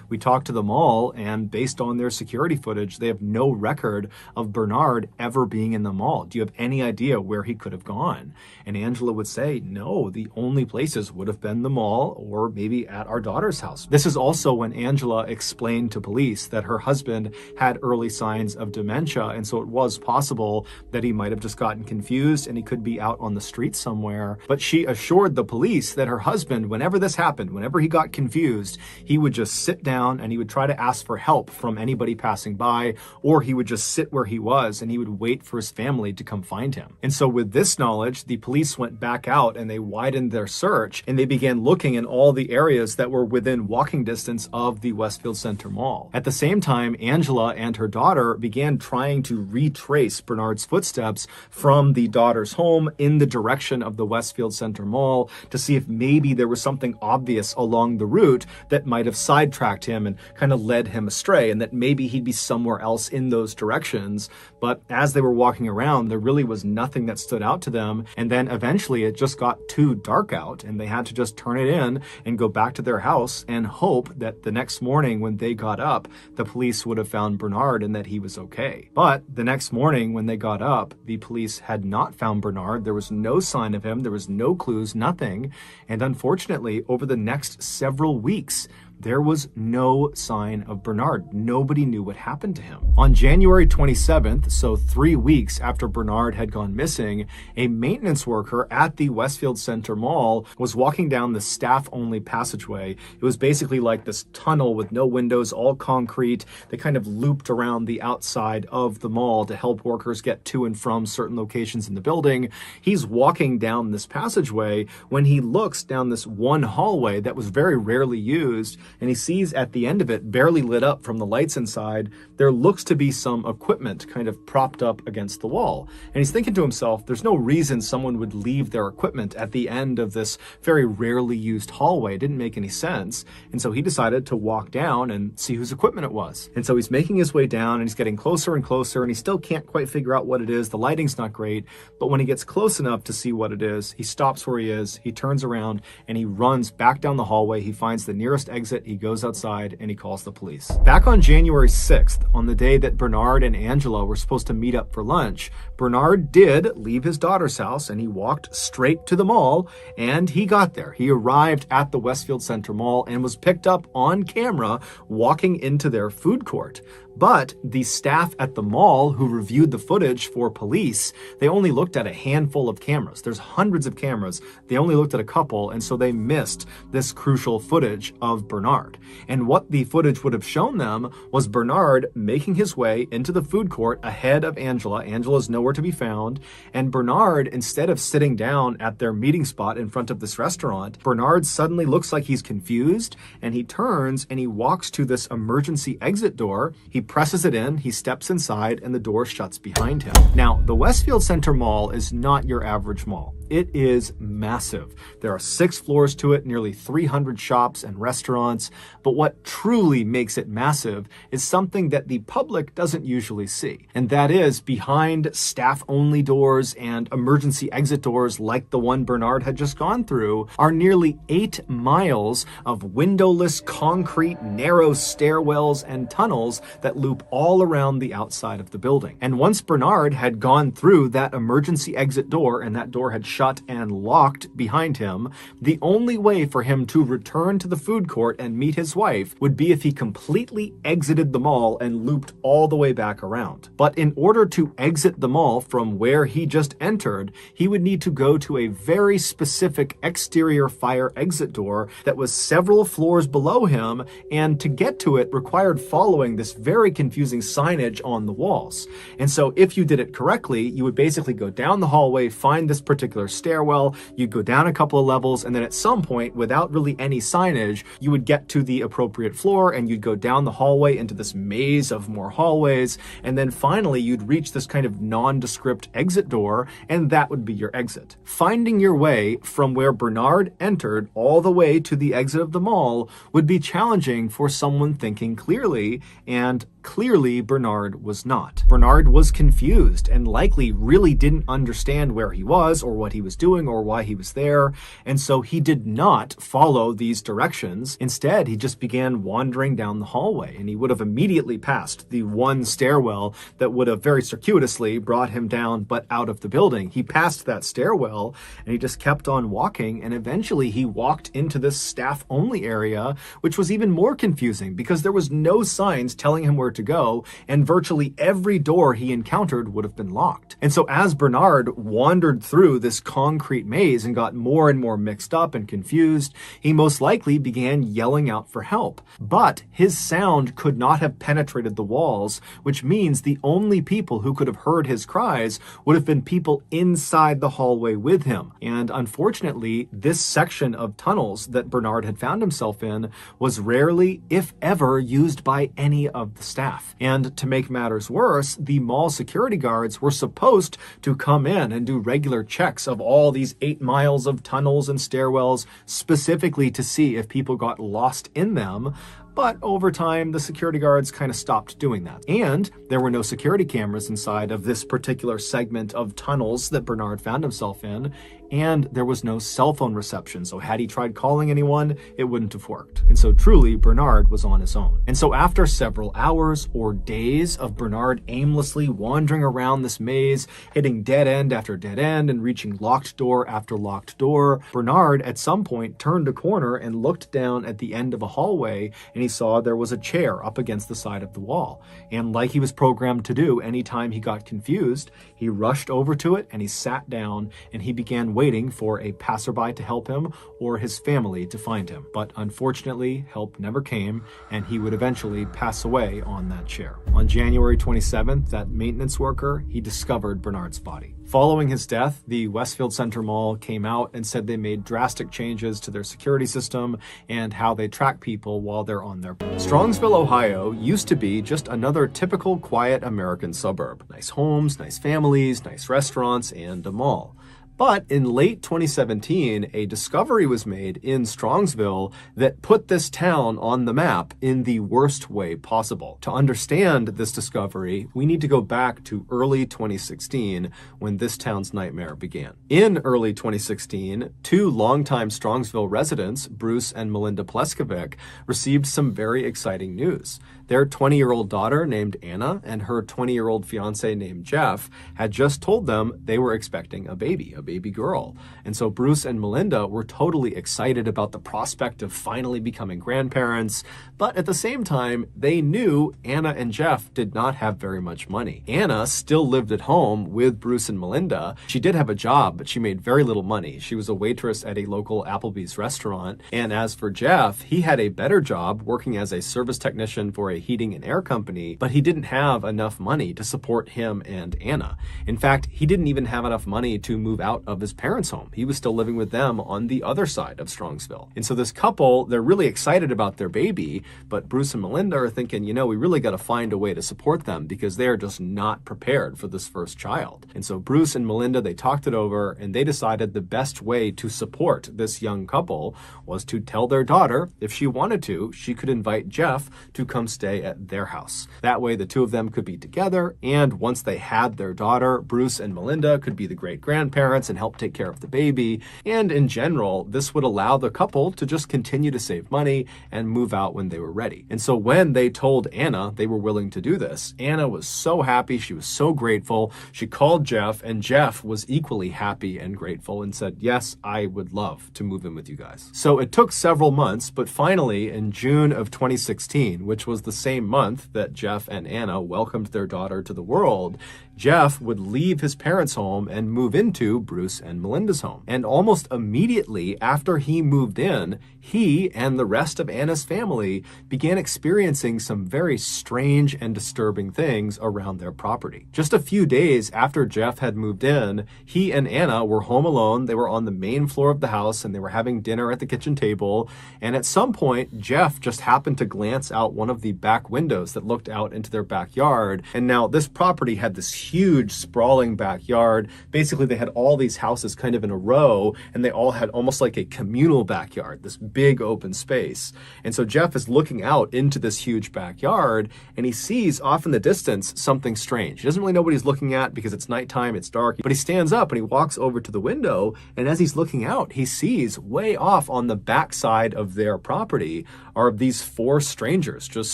we talked to the mall, and based on their security footage, they have no record of Bernard ever being in the mall. Do you have any idea where he could have gone?" And Angela would say, "No, the only places would have been the mall or maybe at our daughter's house." This is also when Angela explained to police that her husband had early signs of dementia, and so it was possible that he might have just gotten confused and he could be out on the street somewhere. But she assured the police that her husband, whenever this happened, whenever he got confused, he would just sit down and he would try to ask for help from anybody passing by, or he would just sit where he was and he would wait for his family to come find him. And so with this knowledge, the police went back out and they widened their search and they began looking in all the areas that were within walking distance of the Westfield Center Mall. At the same time, Angela and her daughter began trying to retrace Bernard's footsteps from the daughter's home in the direction of the Westfield Center Mall to see if maybe there was something obvious along the route that might have sidetracked him and kind of led him astray, and that maybe he'd be somewhere else in those directions. But as they were walking around, there really was nothing that stood out to them. And then eventually it just got too dark out and they had to just turn it in and go back to their house and hope that the next morning when they got up, the police would have found Bernard and that he was okay. But the next morning when they got up, the police had not found Bernard. There was no sign of him. There was no clues, nothing. And unfortunately, over the next several weeks, there was no sign of Bernard. Nobody knew what happened to him. On January 27th, so 3 weeks after Bernard had gone missing, a maintenance worker at the Westfield Center Mall was walking down the staff-only passageway. It was basically like this tunnel with no windows, all concrete. They kind of looped around the outside of the mall to help workers get to and from certain locations in the building. He's walking down this passageway when he looks down this one hallway that was very rarely used, and he sees at the end of it, barely lit up from the lights inside, there looks to be some equipment kind of propped up against the wall. And he's thinking to himself, there's no reason someone would leave their equipment at the end of this very rarely used hallway. It didn't make any sense. And so he decided to walk down and see whose equipment it was. And so he's making his way down and he's getting closer and closer, and he still can't quite figure out what it is. The lighting's not great, but when he gets close enough to see what it is, he stops where he is, he turns around and he runs back down the hallway. He finds the nearest exit it, he goes outside, and he calls the police. Back on January 6th, on the day that Bernard and Angela were supposed to meet up for lunch, Bernard did leave his daughter's house and he walked straight to the mall, and he got there. He arrived at the Westfield Center Mall and was picked up on camera walking into their food court. But the staff at the mall who reviewed the footage for police, they only looked at a handful of cameras. There's hundreds of cameras. They only looked at a couple, and so they missed this crucial footage of Bernard. And what the footage would have shown them was Bernard making his way into the food court ahead of Angela. Angela's nowhere to be found. And Bernard, instead of sitting down at their meeting spot in front of this restaurant, Bernard suddenly looks like he's confused, and he turns and he walks to this emergency exit door. He presses it in, he steps inside, and the door shuts behind him. Now, the Westfield Center Mall is not your average mall. It is massive. There are 6 floors to it, nearly 300 shops and restaurants. But what truly makes it massive is something that the public doesn't usually see. And that is, behind staff-only doors and emergency exit doors like the one Bernard had just gone through, are nearly 8 miles of windowless concrete, narrow stairwells and tunnels that loop all around the outside of the building. And once Bernard had gone through that emergency exit door and that door had shut and locked behind him, the only way for him to return to the food court and meet his wife would be if he completely exited the mall and looped all the way back around. But in order to exit the mall from where he just entered, he would need to go to a very specific exterior fire exit door that was several floors below him, and to get to it required following this very confusing signage on the walls. And so if you did it correctly, you would basically go down the hallway, find this particular stairwell, you'd go down a couple of levels, and then at some point, without really any signage, you would get to the appropriate floor and you'd go down the hallway into this maze of more hallways, and then finally you'd reach this kind of nondescript exit door, and that would be your exit. Finding your way from where Bernard entered all the way to the exit of the mall would be challenging for someone thinking clearly, and clearly Bernard was not. Bernard was confused and likely really didn't understand where he was or what he was doing or why he was there, and so he did not follow these directions. Instead, he just began wandering down the hallway, and he would have immediately passed the one stairwell that would have very circuitously brought him down but out of the building. He passed that stairwell and he just kept on walking, and eventually he walked into this staff-only area, which was even more confusing because there was no signs telling him where to go, and virtually every door he encountered would have been locked. And so as Bernard wandered through this concrete maze and got more and more mixed up and confused, he most likely began yelling out for help. But his sound could not have penetrated the walls, which means the only people who could have heard his cries would have been people inside the hallway with him. And unfortunately, this section of tunnels that Bernard had found himself in was rarely, if ever, used by any of the staff. And to make matters worse, the mall security guards were supposed to come in and do regular checks of all these 8 miles of tunnels and stairwells, specifically to see if people got lost in them. But over time, the security guards kind of stopped doing that. And there were no security cameras inside of this particular segment of tunnels that Bernard found himself in, and there was no cell phone reception. So had he tried calling anyone, it wouldn't have worked. And so truly, Bernard was on his own. And so after several hours or days of Bernard aimlessly wandering around this maze, hitting dead end after dead end and reaching locked door after locked door, Bernard at some point turned a corner and looked down at the end of a hallway, and he saw there was a chair up against the side of the wall. And like he was programmed to do anytime he got confused, he rushed over to it and he sat down and he began waiting for a passerby to help him or his family to find him. But unfortunately, help never came, and he would eventually pass away on that chair. On January 27th, that maintenance worker, he discovered Bernard's body. Following his death, the Westfield Center Mall came out and said they made drastic changes to their security system and how they track people while they're on their... Strongsville, Ohio used to be just another typical quiet American suburb. Nice homes, nice families, nice restaurants, and a mall. But in late 2017, a discovery was made in Strongsville that put this town on the map in the worst way possible. To understand this discovery, we need to go back to early 2016 when this town's nightmare began. In early 2016, two longtime Strongsville residents, Bruce and Melinda Pleskovic, received some very exciting news. Their 20-year-old daughter named Anna and her 20-year-old fiance named Jeff had just told them they were expecting a baby girl. And so Bruce and Melinda were totally excited about the prospect of finally becoming grandparents, but at the same time, they knew Anna and Jeff did not have very much money. Anna still lived at home with Bruce and Melinda. She did have a job, but she made very little money. She was a waitress at a local Applebee's restaurant. And as for Jeff, he had a better job working as a service technician for a heating and air company, but he didn't have enough money to support him and Anna. In fact, he didn't even have enough money to move out of his parents' home. He was still living with them on the other side of Strongsville. And so this couple, they're really excited about their baby, but Bruce and Melinda are thinking, we really got to find a way to support them because they're just not prepared for this first child. And so Bruce and Melinda, they talked it over and they decided the best way to support this young couple was to tell their daughter if she wanted to, she could invite Jeff to come stay at their house. That way the two of them could be together, and once they had their daughter, Bruce and Melinda could be the great grandparents and help take care of the baby. And in general, this would allow the couple to just continue to save money and move out when they were ready. And so when they told Anna they were willing to do this, Anna was so happy, she was so grateful. She called Jeff, and Jeff was equally happy and grateful and said, yes, I would love to move in with you guys. So it took several months, but finally in June of 2016, which was the same month that Jeff and Anna welcomed their daughter to the world, Jeff would leave his parents' home and move into Bruce and Melinda's home. And almost immediately after he moved in, he and the rest of Anna's family began experiencing some very strange and disturbing things around their property. Just a few days after Jeff had moved in, he and Anna were home alone. They were on the main floor of the house and they were having dinner at the kitchen table. And at some point, Jeff just happened to glance out one of the back windows that looked out into their backyard. And now this property had this huge sprawling backyard. Basically, they had all these houses kind of in a row, and they all had almost like a communal backyard, this big open space. And so Jeff is looking out into this huge backyard, and he sees off in the distance something strange. He doesn't really know what he's looking at because it's nighttime, it's dark, but he stands up and he walks over to the window, and as he's looking out, he sees way off on the backside of their property are these four strangers just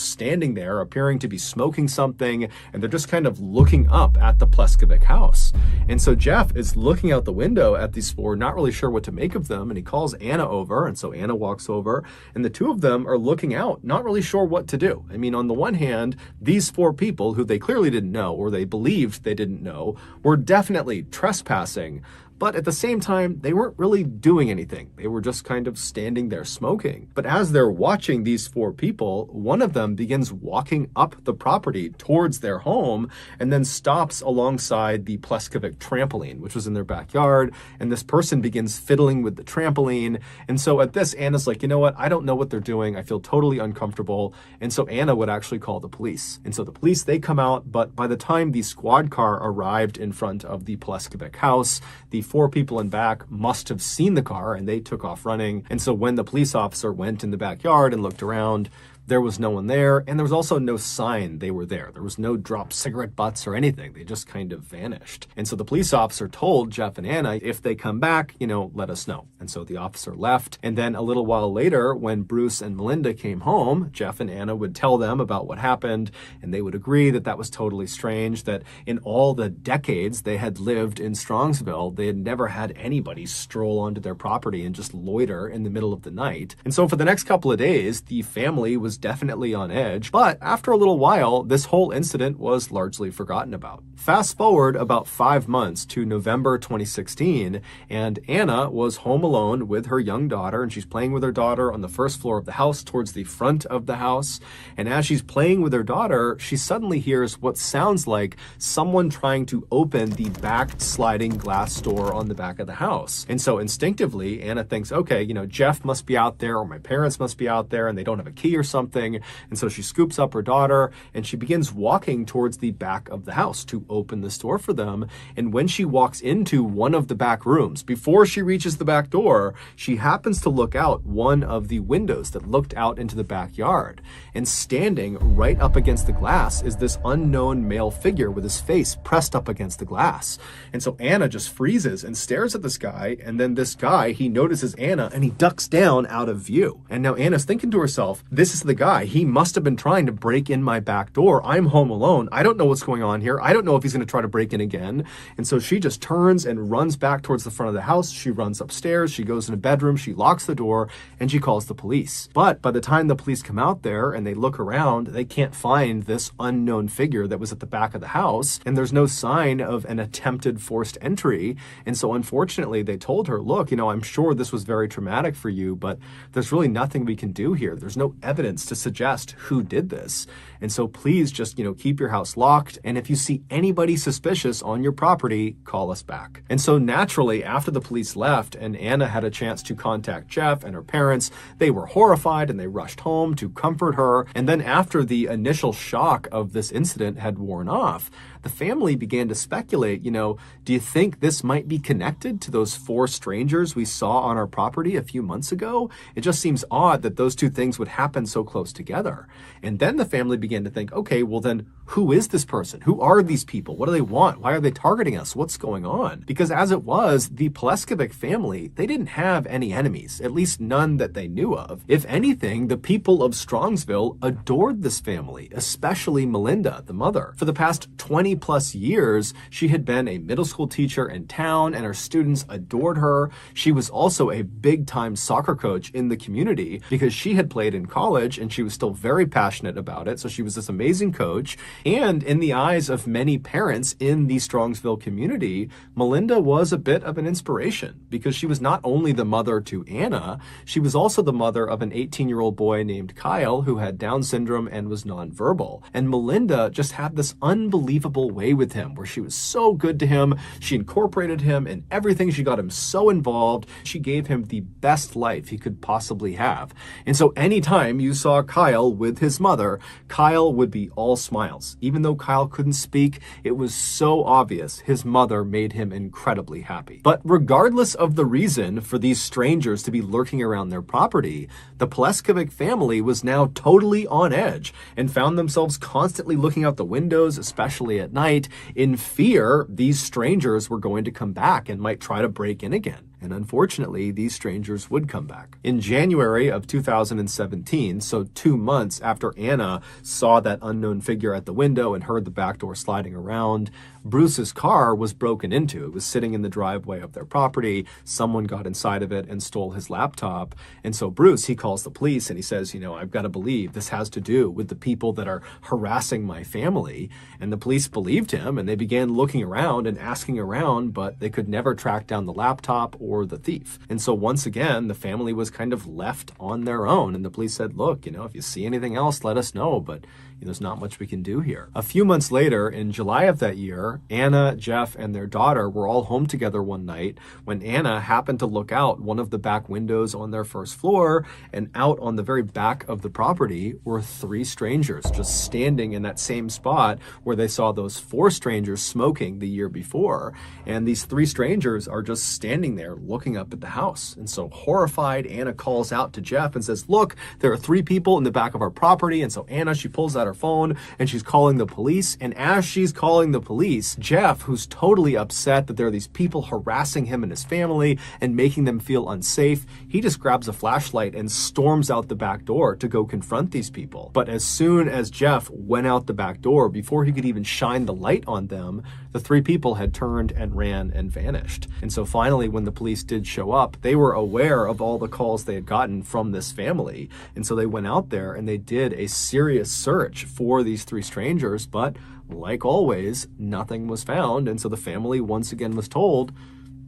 standing there, appearing to be smoking something, and they're just kind of looking up at the Pleskovic house. And so Jeff is looking out the window at these four, not really sure what to make of them, and he calls Anna over, and so Anna walks over, and the two of them are looking out, not really sure what to do. I mean, on the one hand, these four people who they clearly didn't know, or they believed they didn't know, were definitely trespassing. But at the same time, they weren't really doing anything. They were just kind of standing there smoking. But as they're watching these four people, one of them begins walking up the property towards their home and then stops alongside the Pleskovic trampoline, which was in their backyard. And this person begins fiddling with the trampoline. And so at this, Anna's like, you know what? I don't know what they're doing. I feel totally uncomfortable. And so Anna would actually call the police. And so the police, they come out. But by the time the squad car arrived in front of the Pleskovic house, the four people in back must have seen the car and they took off running. And so when the police officer went in the backyard and looked around, there was no one there, and there was also no sign they were there. There was no dropped cigarette butts or anything. They just kind of vanished. And so the police officer told Jeff and Anna, if they come back, let us know. And so the officer left. And then a little while later, when Bruce and Melinda came home, Jeff and Anna would tell them about what happened, and they would agree that that was totally strange, that in all the decades they had lived in Strongsville, they had never had anybody stroll onto their property and just loiter in the middle of the night. And so for the next couple of days, the family was definitely on edge, but after a little while, this whole incident was largely forgotten about. Fast forward about 5 months to November 2016, and Anna was home alone with her young daughter, and she's playing with her daughter on the first floor of the house towards the front of the house. And as she's playing with her daughter, she suddenly hears what sounds like someone trying to open the back sliding glass door on the back of the house. And so instinctively, Anna thinks, okay, Jeff must be out there, or my parents must be out there, and they don't have a key or something. something. And so she scoops up her daughter and she begins walking towards the back of the house to open this door for them. And when she walks into one of the back rooms, before she reaches the back door, she happens to look out one of the windows that looked out into the backyard. And standing right up against the glass is this unknown male figure with his face pressed up against the glass. And so Anna just freezes and stares at this guy. And then this guy, he notices Anna and he ducks down out of view. And now Anna's thinking to herself, this is the guy. He must have been trying to break in my back door. I'm home alone. I don't know what's going on here. I don't know if he's going to try to break in again. And so she just turns and runs back towards the front of the house. She runs upstairs. She goes in a bedroom. She locks the door and she calls the police. But by the time the police come out there and they look around, they can't find this unknown figure that was at the back of the house. And there's no sign of an attempted forced entry. And so unfortunately, they told her, look, I'm sure this was very traumatic for you, but there's really nothing we can do here. There's no evidence to suggest who did this. And so please just, keep your house locked. And if you see anybody suspicious on your property, call us back. And so naturally, after the police left and Anna had a chance to contact Jeff and her parents, they were horrified and they rushed home to comfort her. And then after the initial shock of this incident had worn off, the family began to speculate, do you think this might be connected to those 4 strangers we saw on our property a few months ago? It just seems odd that those two things would happen so close together. And then the family began to think, okay, well then who is this person? Who are these people? What do they want? Why are they targeting us? What's going on? Because as it was, the Pleskovic family, they didn't have any enemies, at least none that they knew of. If anything, the people of Strongsville adored this family, especially Melinda, the mother. For the past 20 plus years, she had been a middle school teacher in town and her students adored her. She was also a big-time soccer coach in the community because she had played in college and she was still very passionate about it. So she was this amazing coach. And in the eyes of many parents in the Strongsville community, Melinda was a bit of an inspiration because she was not only the mother to Anna, she was also the mother of an 18-year-old boy named Kyle who had Down syndrome and was nonverbal. And Melinda just had this unbelievable way with him where she was so good to him. She incorporated him in everything. She got him so involved. She gave him the best life he could possibly have. And so anytime you saw Kyle with his mother, Kyle would be all smiles. Even though Kyle couldn't speak, it was so obvious his mother made him incredibly happy. But regardless of the reason for these strangers to be lurking around their property, the Pleskovic family was now totally on edge and found themselves constantly looking out the windows, especially at night, in fear these strangers were going to come back and might try to break in again. And unfortunately, these strangers would come back. In January of 2017, so 2 months after Anna saw that unknown figure at the window and heard the back door sliding around, Bruce's car was broken into. It was sitting in the driveway of their property. Someone got inside of it and stole his laptop. And so Bruce, he calls the police and he says, I've got to believe this has to do with the people that are harassing my family. And the police believed him and they began looking around and asking around, but they could never track down the laptop or the thief. And so once again, the family was kind of left on their own. And the police said, look, if you see anything else, let us know. But there's not much we can do here. A few months later, in July of that year, Anna, Jeff, and their daughter were all home together one night when Anna happened to look out one of the back windows on their first floor, and out on the very back of the property were 3 strangers just standing in that same spot where they saw those 4 strangers smoking the year before. And these 3 strangers are just standing there looking up at the house. And so horrified, Anna calls out to Jeff and says, look, there are 3 people in the back of our property. And so Anna, she pulls out her phone and she's calling the police. And as she's calling the police, Jeff, who's totally upset that there are these people harassing him and his family and making them feel unsafe, he just grabs a flashlight and storms out the back door to go confront these people. But as soon as Jeff went out the back door, before he could even shine the light on them, the 3 people had turned and ran and vanished. And so finally, when the police did show up, they were aware of all the calls they had gotten from this family. And so they went out there and they did a serious search for these 3 strangers, but like always, nothing was found. And so the family once again was told,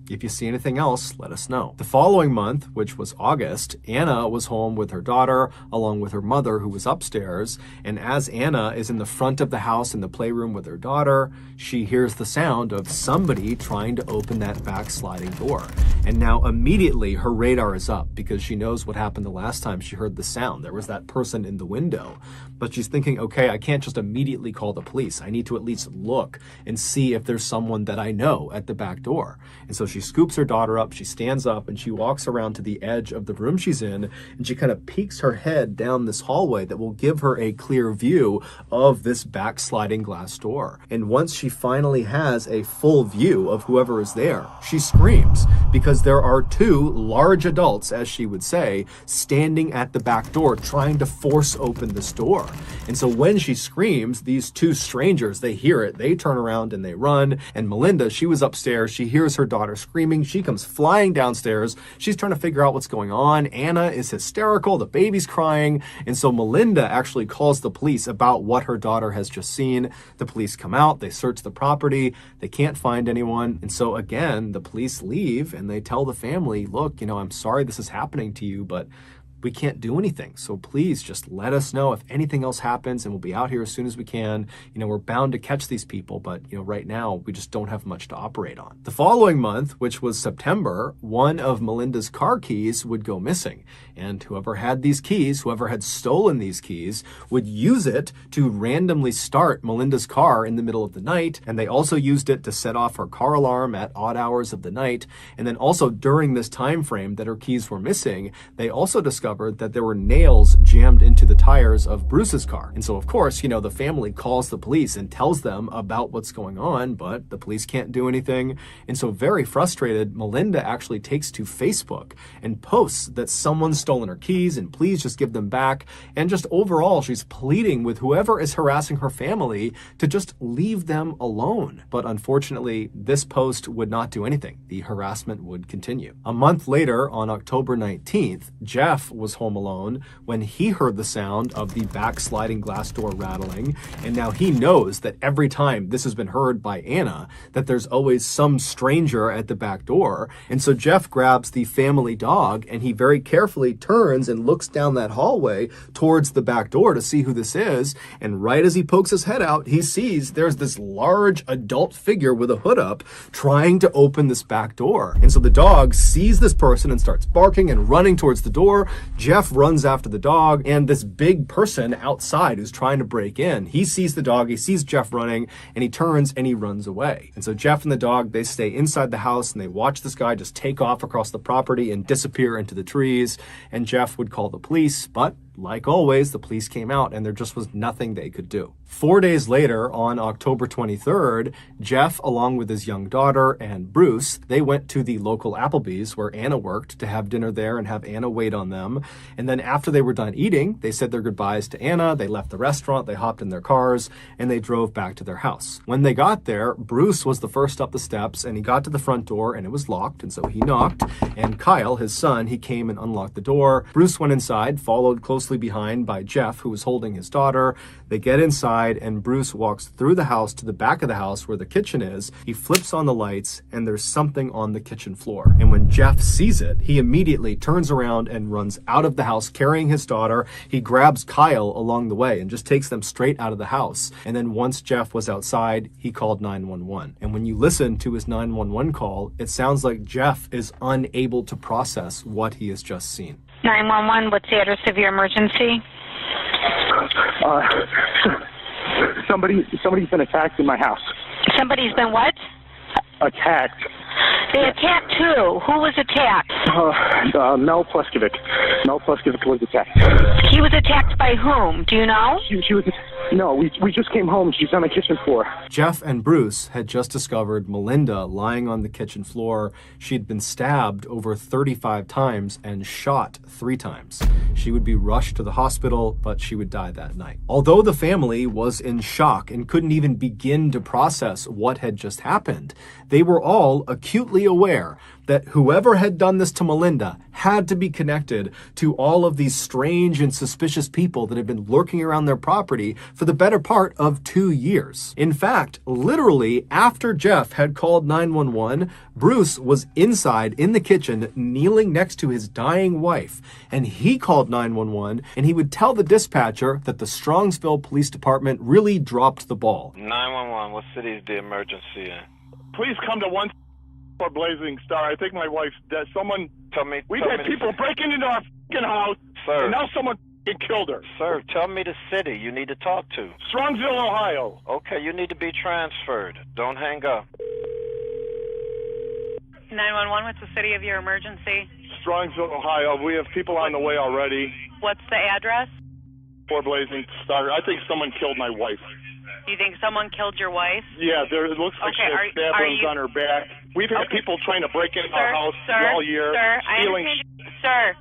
If you see anything else, let us know. The following month, which was August, Anna was home with her daughter, along with her mother, who was upstairs. And as Anna is in the front of the house in the playroom with her daughter, she hears the sound of somebody trying to open that back sliding door. And now immediately her radar is up because she knows what happened the last time she heard the sound. There was that person in the window. But she's thinking, okay, I can't just immediately call the police. I need to at least look and see if there's someone that I know at the back door. And so she scoops her daughter up, she stands up, and she walks around to the edge of the room she's in, and she kind of peeks her head down this hallway that will give her a clear view of this backsliding glass door. And once she finally has a full view of whoever is there, she screams because there are two large adults, as she would say, standing at the back door trying to force open this door. And so when she screams, these two strangers, they hear it, they turn around and they run. And Melinda, she was upstairs, she hears her daughter screaming, she comes flying downstairs, she's trying to figure out what's going on. Anna is hysterical, the baby's crying, and so Melinda actually calls the police about what her daughter has just seen. The police come out, they search the property, they can't find anyone, and so again, the police leave and they tell the family, look, I'm sorry this is happening to you, but we can't do anything. So please just let us know if anything else happens and we'll be out here as soon as we can. We're bound to catch these people, but right now we just don't have much to operate on. The following month, which was September, one of Melinda's car keys would go missing. And whoever had these keys, whoever had stolen these keys, would use it to randomly start Melinda's car in the middle of the night. And they also used it to set off her car alarm at odd hours of the night. And then also during this time frame that her keys were missing, they also discovered that there were nails jammed into the tires of Bruce's car. And so, of course, the family calls the police and tells them about what's going on, but the police can't do anything. And so, very frustrated, Melinda actually takes to Facebook and posts that someone's stolen her keys and please just give them back. And just overall, she's pleading with whoever is harassing her family to just leave them alone. But unfortunately, this post would not do anything. The harassment would continue. A month later, on October 19th, Jeff was home alone when he heard the sound of the backsliding glass door rattling, and now he knows that every time this has been heard by Anna, that there's always some stranger at the back door. And so Jeff grabs the family dog and he very carefully turns and looks down that hallway towards the back door to see who this is, and right as he pokes his head out, he sees there's this large adult figure with a hood up trying to open this back door. And so the dog sees this person and starts barking and running towards the door. Jeff runs after the dog, and this big person outside who's trying to break in, he sees the dog, he sees Jeff running, and he turns and he runs away. And so Jeff and the dog, they stay inside the house and they watch this guy just take off across the property and disappear into the trees. And Jeff would call the police, but like always, the police came out and there just was nothing they could do. 4 days later, on October 23rd, Jeff, along with his young daughter and Bruce, they went to the local Applebee's where Anna worked to have dinner there and have Anna wait on them. And then after they were done eating, they said their goodbyes to Anna, they left the restaurant, they hopped in their cars, and they drove back to their house. When they got there, Bruce was the first up the steps, and he got to the front door and it was locked, and so he knocked, and Kyle, his son, he came and unlocked the door. Bruce went inside, followed closely behind by Jeff, who was holding his daughter. They get inside, and Bruce walks through the house to the back of the house where the kitchen is. He flips on the lights, and there's something on the kitchen floor. And when Jeff sees it, he immediately turns around and runs out of the house carrying his daughter. He grabs Kyle along the way and just takes them straight out of the house. And then once Jeff was outside, he called 911. And when you listen to his 911 call, it sounds like Jeff is unable to process what he has just seen. 911, what's the address of your emergency? Somebody's been attacked in my house. Somebody's been what? Attacked. They attacked who? Who was attacked? Mel Pleskovic. Mel Pleskovic was attacked. He was attacked by whom? Do you know? She was. No, we just came home. She's on the kitchen floor. Jeff and Bruce had just discovered Melinda lying on the kitchen floor. She'd been stabbed over 35 times and shot 3 times. She would be rushed to the hospital, but she would die that night. Although the family was in shock and couldn't even begin to process what had just happened, they were all acutely aware that whoever had done this to Melinda had to be connected to all of these strange and suspicious people that had been lurking around their property for the better part of 2 years. In fact, literally after Jeff had called 911, Bruce was inside in the kitchen kneeling next to his dying wife, and he called 911 and he would tell the dispatcher that the Strongsville Police Department really dropped the ball. 911, what city is the emergency in? Please come to 1 for Blazing Star. I think my wife's dead. Someone, we've had people breaking into our fucking house, sir, and now someone killed her. Sir, tell me the city you need to talk to. Strongsville, Ohio. Okay, you need to be transferred. Don't hang up. 911, what's the city of your emergency? Strongsville, Ohio. We have people on the way already. What's the address? For Blazing Star. I think someone killed my wife. You think someone killed your wife? Yeah, it looks like she has stab wounds on her back. We've had people trying to break into our house all year. Sir, stealing. Sir,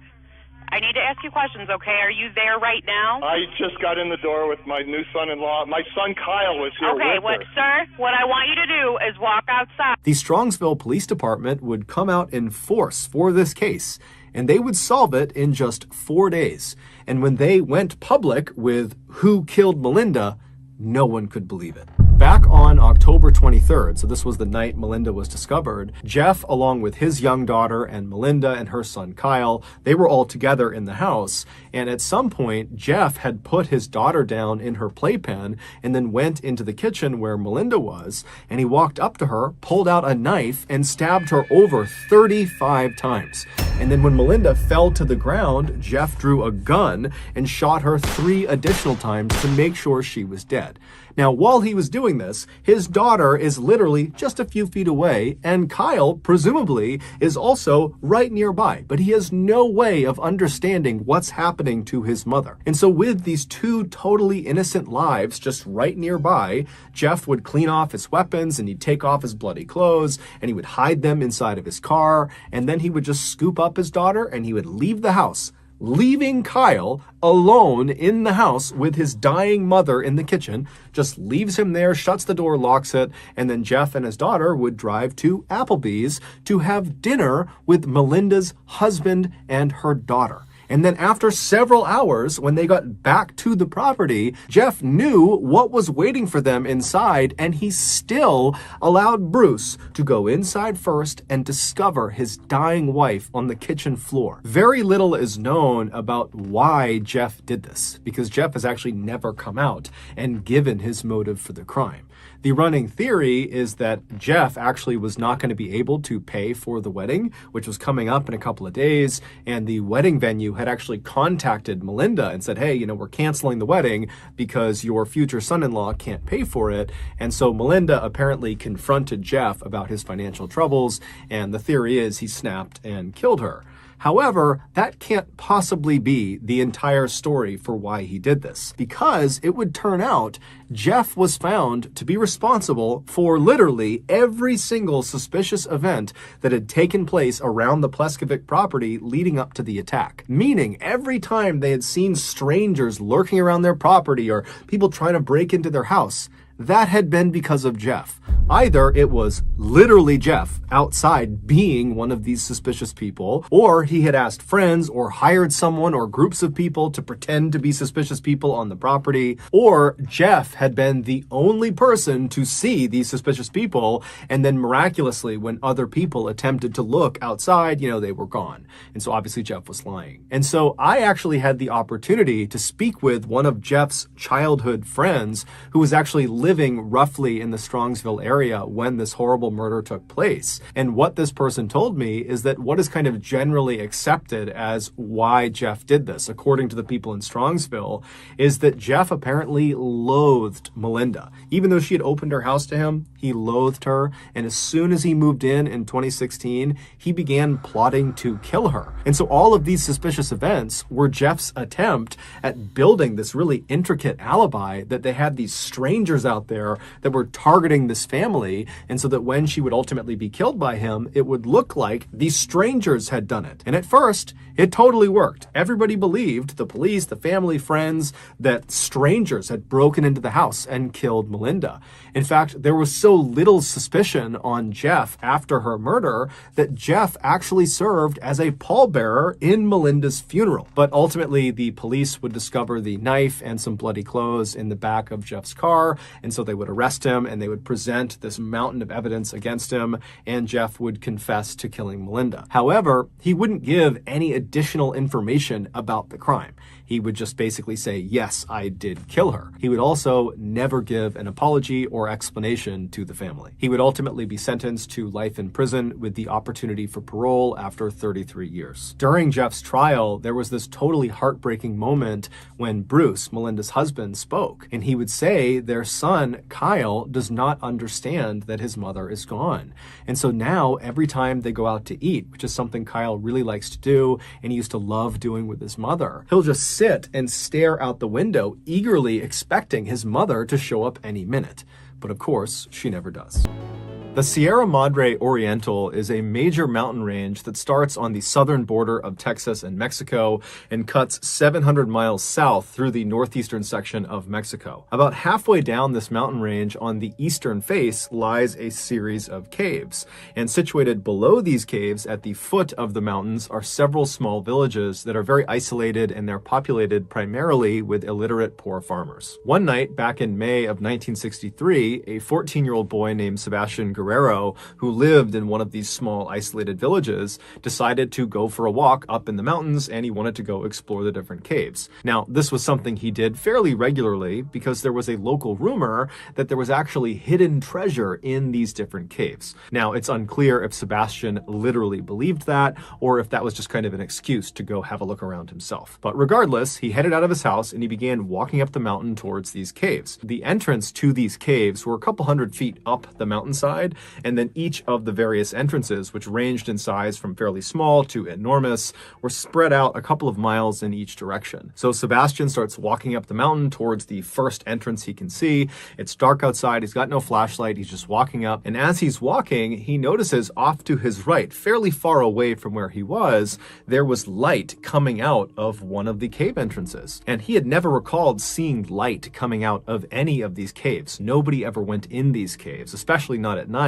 I need to ask you questions, okay? Are you there right now? I just got in the door with my new son-in-law. My son Kyle was here with her. Sir, what I want you to do is walk outside. The Strongsville Police Department would come out in force for this case, and they would solve it in just 4 days. And when they went public with who killed Melinda, no one could believe it. Back on October 23rd, so this was the night Melinda was discovered, Jeff, along with his young daughter and Melinda and her son Kyle, they were all together in the house. And at some point, Jeff had put his daughter down in her playpen and then went into the kitchen where Melinda was. And he walked up to her, pulled out a knife, and stabbed her over 35 times. And then when Melinda fell to the ground, Jeff drew a gun and shot her 3 additional times to make sure she was dead. Now, while he was doing this, his daughter is literally just a few feet away, and Kyle, presumably, is also right nearby, but he has no way of understanding what's happening to his mother. And so with these 2 totally innocent lives just right nearby, Jeff would clean off his weapons, and he'd take off his bloody clothes, and he would hide them inside of his car, and then he would just scoop up his daughter, and he would leave the house, leaving Kyle alone in the house with his dying mother in the kitchen, just leaves him there, shuts the door, locks it, and then Jeff and his daughter would drive to Applebee's to have dinner with Melinda's husband and her daughter. And then after several hours, when they got back to the property, Jeff knew what was waiting for them inside, and he still allowed Bruce to go inside first and discover his dying wife on the kitchen floor. Very little is known about why Jeff did this, because Jeff has actually never come out and given his motive for the crime. The running theory is that Jeff actually was not going to be able to pay for the wedding, which was coming up in a couple of days, and the wedding venue had actually contacted Melinda and said, hey, we're canceling the wedding because your future son-in-law can't pay for it. And so Melinda apparently confronted Jeff about his financial troubles, and the theory is he snapped and killed her. However, that can't possibly be the entire story for why he did this, because it would turn out Jeff was found to be responsible for literally every single suspicious event that had taken place around the Pleskovic property leading up to the attack. Meaning, every time they had seen strangers lurking around their property or people trying to break into their house, that had been because of Jeff. Either it was literally Jeff outside being one of these suspicious people, or he had asked friends or hired someone or groups of people to pretend to be suspicious people on the property, or Jeff had been the only person to see these suspicious people, and then miraculously when other people attempted to look outside, they were gone. And so obviously Jeff was lying. And so I actually had the opportunity to speak with one of Jeff's childhood friends who was actually living roughly in the Strongsville area when this horrible murder took place. And what this person told me is that what is kind of generally accepted as why Jeff did this, according to the people in Strongsville, is that Jeff apparently loathed Melinda. Even though she had opened her house to him, he loathed her. And as soon as he moved in 2016, he began plotting to kill her. And so all of these suspicious events were Jeff's attempt at building this really intricate alibi that they had these strangers out out there that were targeting this family, and so that when she would ultimately be killed by him, it would look like these strangers had done it. And at first, it totally worked. Everybody believed, the police, the family, friends, that strangers had broken into the house and killed Melinda. In fact, there was so little suspicion on Jeff after her murder that Jeff actually served as a pallbearer in Melinda's funeral. But ultimately, the police would discover the knife and some bloody clothes in the back of Jeff's car, and so they would arrest him and they would present this mountain of evidence against him, and Jeff would confess to killing Melinda. However, he wouldn't give any additional information about the crime. He would just basically say, yes, I did kill her. He would also never give an apology or explanation to the family. He would ultimately be sentenced to life in prison with the opportunity for parole after 33 years. During Jeff's trial, there was this totally heartbreaking moment when Bruce, Melinda's husband, spoke, and he would say their son, Kyle, does not understand that his mother is gone. And so now, every time they go out to eat, which is something Kyle really likes to do, and he used to love doing with his mother, he'll just sit and stare out the window, eagerly expecting his mother to show up any minute. But of course, she never does. The Sierra Madre Oriental is a major mountain range that starts on the southern border of Texas and Mexico and cuts 700 miles south through the northeastern section of Mexico. About halfway down this mountain range on the eastern face lies a series of caves, and situated below these caves at the foot of the mountains are several small villages that are very isolated, and they're populated primarily with illiterate poor farmers. One night back in May of 1963, a 14-year-old boy named Sebastian Guerrero, who lived in one of these small isolated villages, decided to go for a walk up in the mountains, and he wanted to go explore the different caves. Now, this was something he did fairly regularly because there was a local rumor that there was actually hidden treasure in these different caves. Now, it's unclear if Sebastian literally believed that or if that was just kind of an excuse to go have a look around himself. But regardless, he headed out of his house and he began walking up the mountain towards these caves. The entrance to these caves were a couple hundred feet up the mountainside, and then each of the various entrances, which ranged in size from fairly small to enormous, were spread out a couple of miles in each direction. So Sebastian starts walking up the mountain towards the first entrance he can see. It's dark outside, he's got no flashlight, he's just walking up, and as he's walking, he notices off to his right, fairly far away from where he was, there was light coming out of one of the cave entrances. And he had never recalled seeing light coming out of any of these caves. Nobody ever went in these caves, especially not at night.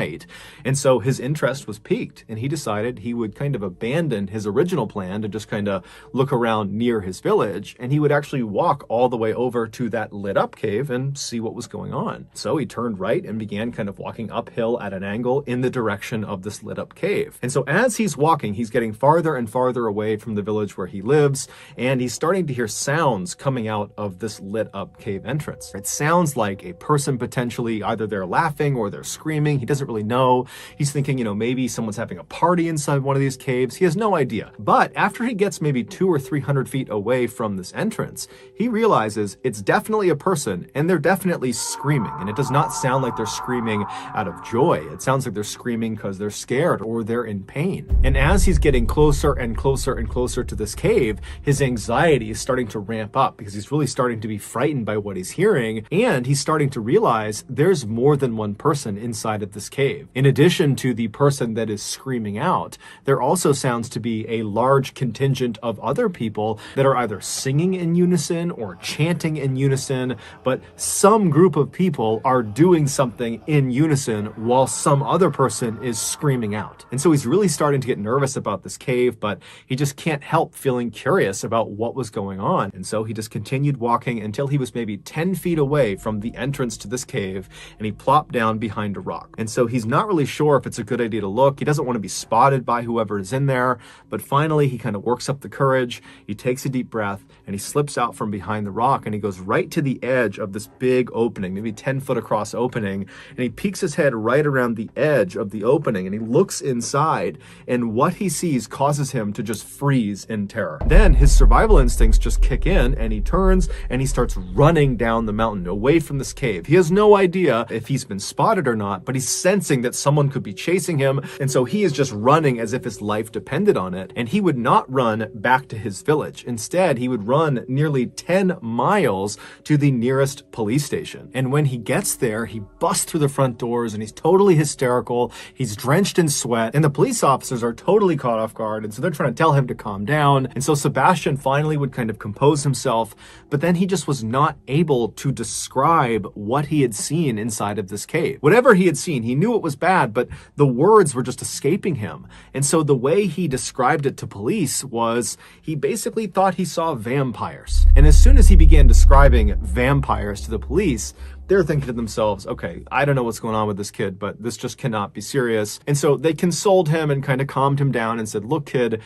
And so his interest was piqued, and he decided he would kind of abandon his original plan to just kind of look around near his village, and he would actually walk all the way over to that lit up cave and see what was going on. So he turned right and began kind of walking uphill at an angle in the direction of this lit up cave. And so as he's walking, he's getting farther and farther away from the village where he lives, and he's starting to hear sounds coming out of this lit up cave entrance. It sounds like a person potentially, either they're laughing or they're screaming. He doesn't really know. He's thinking, maybe someone's having a party inside one of these caves. He has no idea. But after he gets maybe 200 or 300 feet away from this entrance, he realizes it's definitely a person, and they're definitely screaming. And it does not sound like they're screaming out of joy. It sounds like they're screaming because they're scared or they're in pain. And as he's getting closer and closer and closer to this cave, his anxiety is starting to ramp up because he's really starting to be frightened by what he's hearing, and he's starting to realize there's more than one person inside of this cave. In addition to the person that is screaming out, there also sounds to be a large contingent of other people that are either singing in unison or chanting in unison, but some group of people are doing something in unison while some other person is screaming out. And so he's really starting to get nervous about this cave, but he just can't help feeling curious about what was going on. And so he just continued walking until he was maybe 10 feet away from the entrance to this cave, and he plopped down behind a rock. And so he's not really sure if it's a good idea to look. He doesn't want to be spotted by whoever is in there, but finally he kind of works up the courage. He takes a deep breath and he slips out from behind the rock, and he goes right to the edge of this big opening, maybe 10 foot across opening, and he peeks his head right around the edge of the opening, and he looks inside, and what he sees causes him to just freeze in terror. Then his survival instincts just kick in, and he turns and he starts running down the mountain away from this cave. He has no idea if he's been spotted or not, but he's sensing that someone could be chasing him, and so he is just running as if his life depended on it. And he would not run back to his village. Instead, he would run nearly 10 miles to the nearest police station. And when he gets there, he busts through the front doors and he's totally hysterical. He's drenched in sweat, and the police officers are totally caught off guard, and so they're trying to tell him to calm down. And so Sebastian finally would kind of compose himself, but then he just was not able to describe what he had seen inside of this cave. Whatever he had seen, he knew it was bad, but the words were just escaping him. And so the way he described it to police was he basically thought he saw vampires. And as soon as he began describing vampires to the police, they're thinking to themselves, okay, I don't know what's going on with this kid, but this just cannot be serious. And so they consoled him and kind of calmed him down and said, look, kid,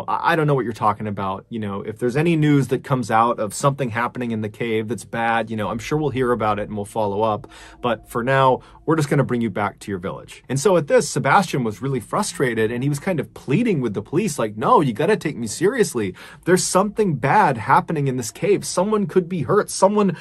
I don't know what you're talking about. If there's any news that comes out of something happening in the cave that's bad, I'm sure we'll hear about it and we'll follow up. But for now, we're just going to bring you back to your village. And so at this, Sebastian was really frustrated, and he was kind of pleading with the police, like, no, you got to take me seriously. There's something bad happening in this cave. Someone could be hurt. Someone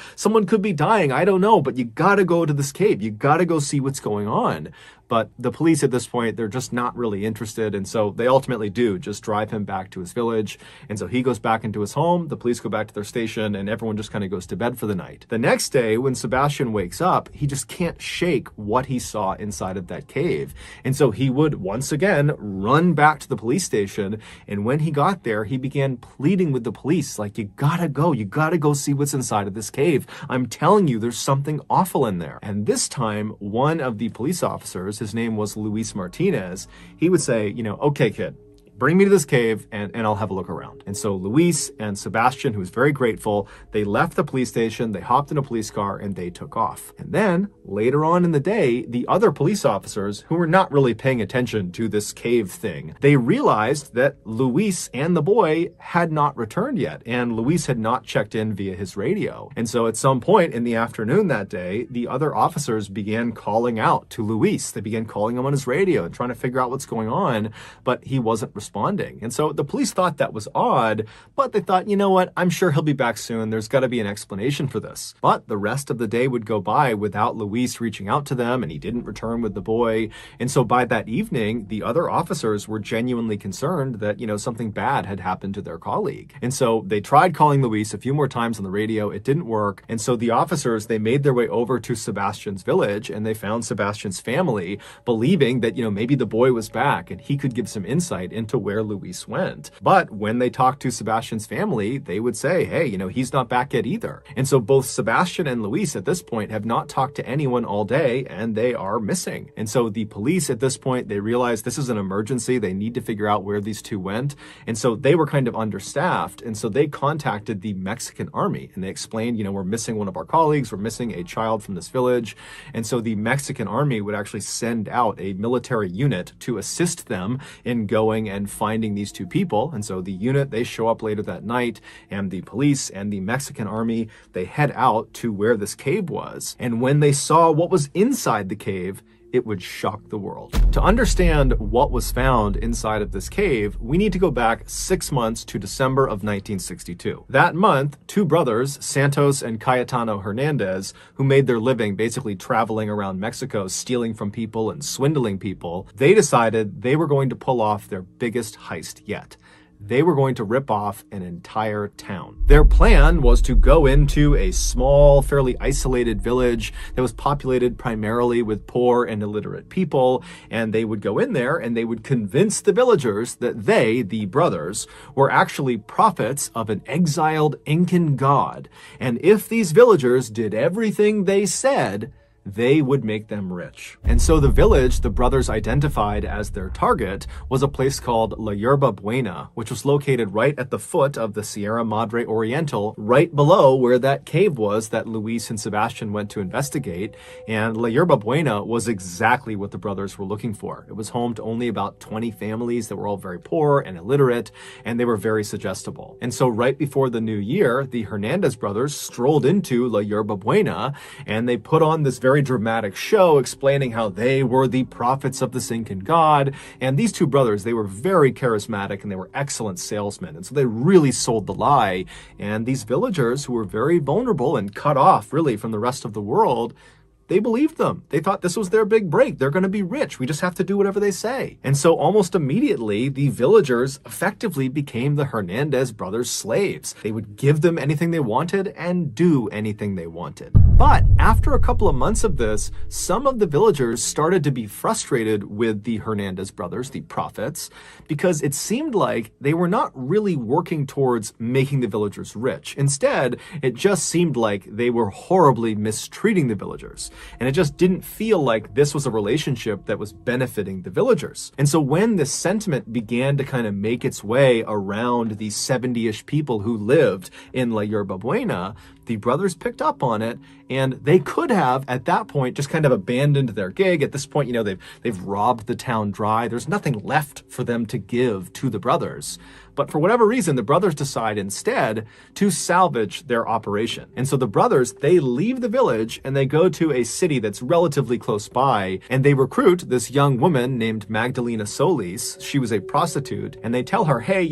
could be dying. I don't know, but you got to go to this cave. You got to go see what's going on. But the police at this point, they're just not really interested. And so they ultimately do just drive him back to his village. And so he goes back into his home. The police go back to their station, and everyone just kind of goes to bed for the night. The next day, when Sebastian wakes up, he just can't shake what he saw inside of that cave. And so he would once again run back to the police station. And when he got there, he began pleading with the police, like, you gotta go see what's inside of this cave. I'm telling you, there's something awful in there. And this time, one of the police officers, his name was Luis Martinez, he would say, okay, kid, bring me to this cave and I'll have a look around. And so Luis and Sebastian, who was very grateful, they left the police station, they hopped in a police car, and they took off. And then later on in the day, the other police officers, who were not really paying attention to this cave thing, they realized that Luis and the boy had not returned yet, and Luis had not checked in via his radio. And so at some point in the afternoon that day, the other officers began calling out to Luis. They began calling him on his radio and trying to figure out what's going on, but he wasn't responding. And so the police thought that was odd, but they thought, you know what, I'm sure he'll be back soon. There's got to be an explanation for this. But the rest of the day would go by without Luis reaching out to them, and he didn't return with the boy. And so by that evening, the other officers were genuinely concerned that, something bad had happened to their colleague. And so they tried calling Luis a few more times on the radio. It didn't work. And so the officers, they made their way over to Sebastian's village, and they found Sebastian's family, believing that, maybe the boy was back and he could give some insight into where Luis went. But when they talked to Sebastian's family, they would say, hey, he's not back yet either. And so both Sebastian and Luis at this point have not talked to anyone all day, and they are missing. And so the police at this point, they realize this is an emergency. They need to figure out where these two went. And so they were kind of understaffed. And so they contacted the Mexican army, and they explained, we're missing one of our colleagues. We're missing a child from this village. And so the Mexican army would actually send out a military unit to assist them in going and finding these two people. And so the unit, they show up later that night, and the police and the Mexican army, they head out to where this cave was. And when they saw what was inside the cave, it would shock the world. To understand what was found inside of this cave, we need to go back 6 months to December of 1962. That month, two brothers, Santos and Cayetano Hernandez, who made their living basically traveling around Mexico, stealing from people and swindling people, they decided they were going to pull off their biggest heist yet. They were going to rip off an entire town. Their plan was to go into a small, fairly isolated village that was populated primarily with poor and illiterate people, and they would go in there and they would convince the villagers that they, the brothers, were actually prophets of an exiled Incan god. And if these villagers did everything they said, they would make them rich. And so the village the brothers identified as their target was a place called La Yerba Buena, which was located right at the foot of the Sierra Madre Oriental, right below where that cave was that Luis and Sebastian went to investigate. And La Yerba Buena was exactly what the brothers were looking for. It was home to only about 20 families that were all very poor and illiterate, and they were very suggestible. And so right before the new year, the Hernandez brothers strolled into La Yerba Buena, and they put on this very dramatic show explaining how they were the prophets of the Incan god. And these two brothers, they were very charismatic and they were excellent salesmen. And so they really sold the lie. And these villagers, who were very vulnerable and cut off really from the rest of the world, they believed them. They thought this was their big break. They're going to be rich. We just have to do whatever they say. And so almost immediately, the villagers effectively became the Hernandez brothers' slaves. They would give them anything they wanted and do anything they wanted. But after a couple of months of this, some of the villagers started to be frustrated with the Hernandez brothers, the prophets, because it seemed like they were not really working towards making the villagers rich. Instead, it just seemed like they were horribly mistreating the villagers. And it just didn't feel like this was a relationship that was benefiting the villagers. And so when this sentiment began to kind of make its way around the 70-ish people who lived in La Yerba Buena, the brothers picked up on it, and they could have, at that point, just kind of abandoned their gig. At this point, they've robbed the town dry. There's nothing left for them to give to the brothers. But for whatever reason, the brothers decide instead to salvage their operation. And so the brothers, they leave the village and they go to a city that's relatively close by, and they recruit this young woman named Magdalena Solis. She was a prostitute, and they tell her, hey,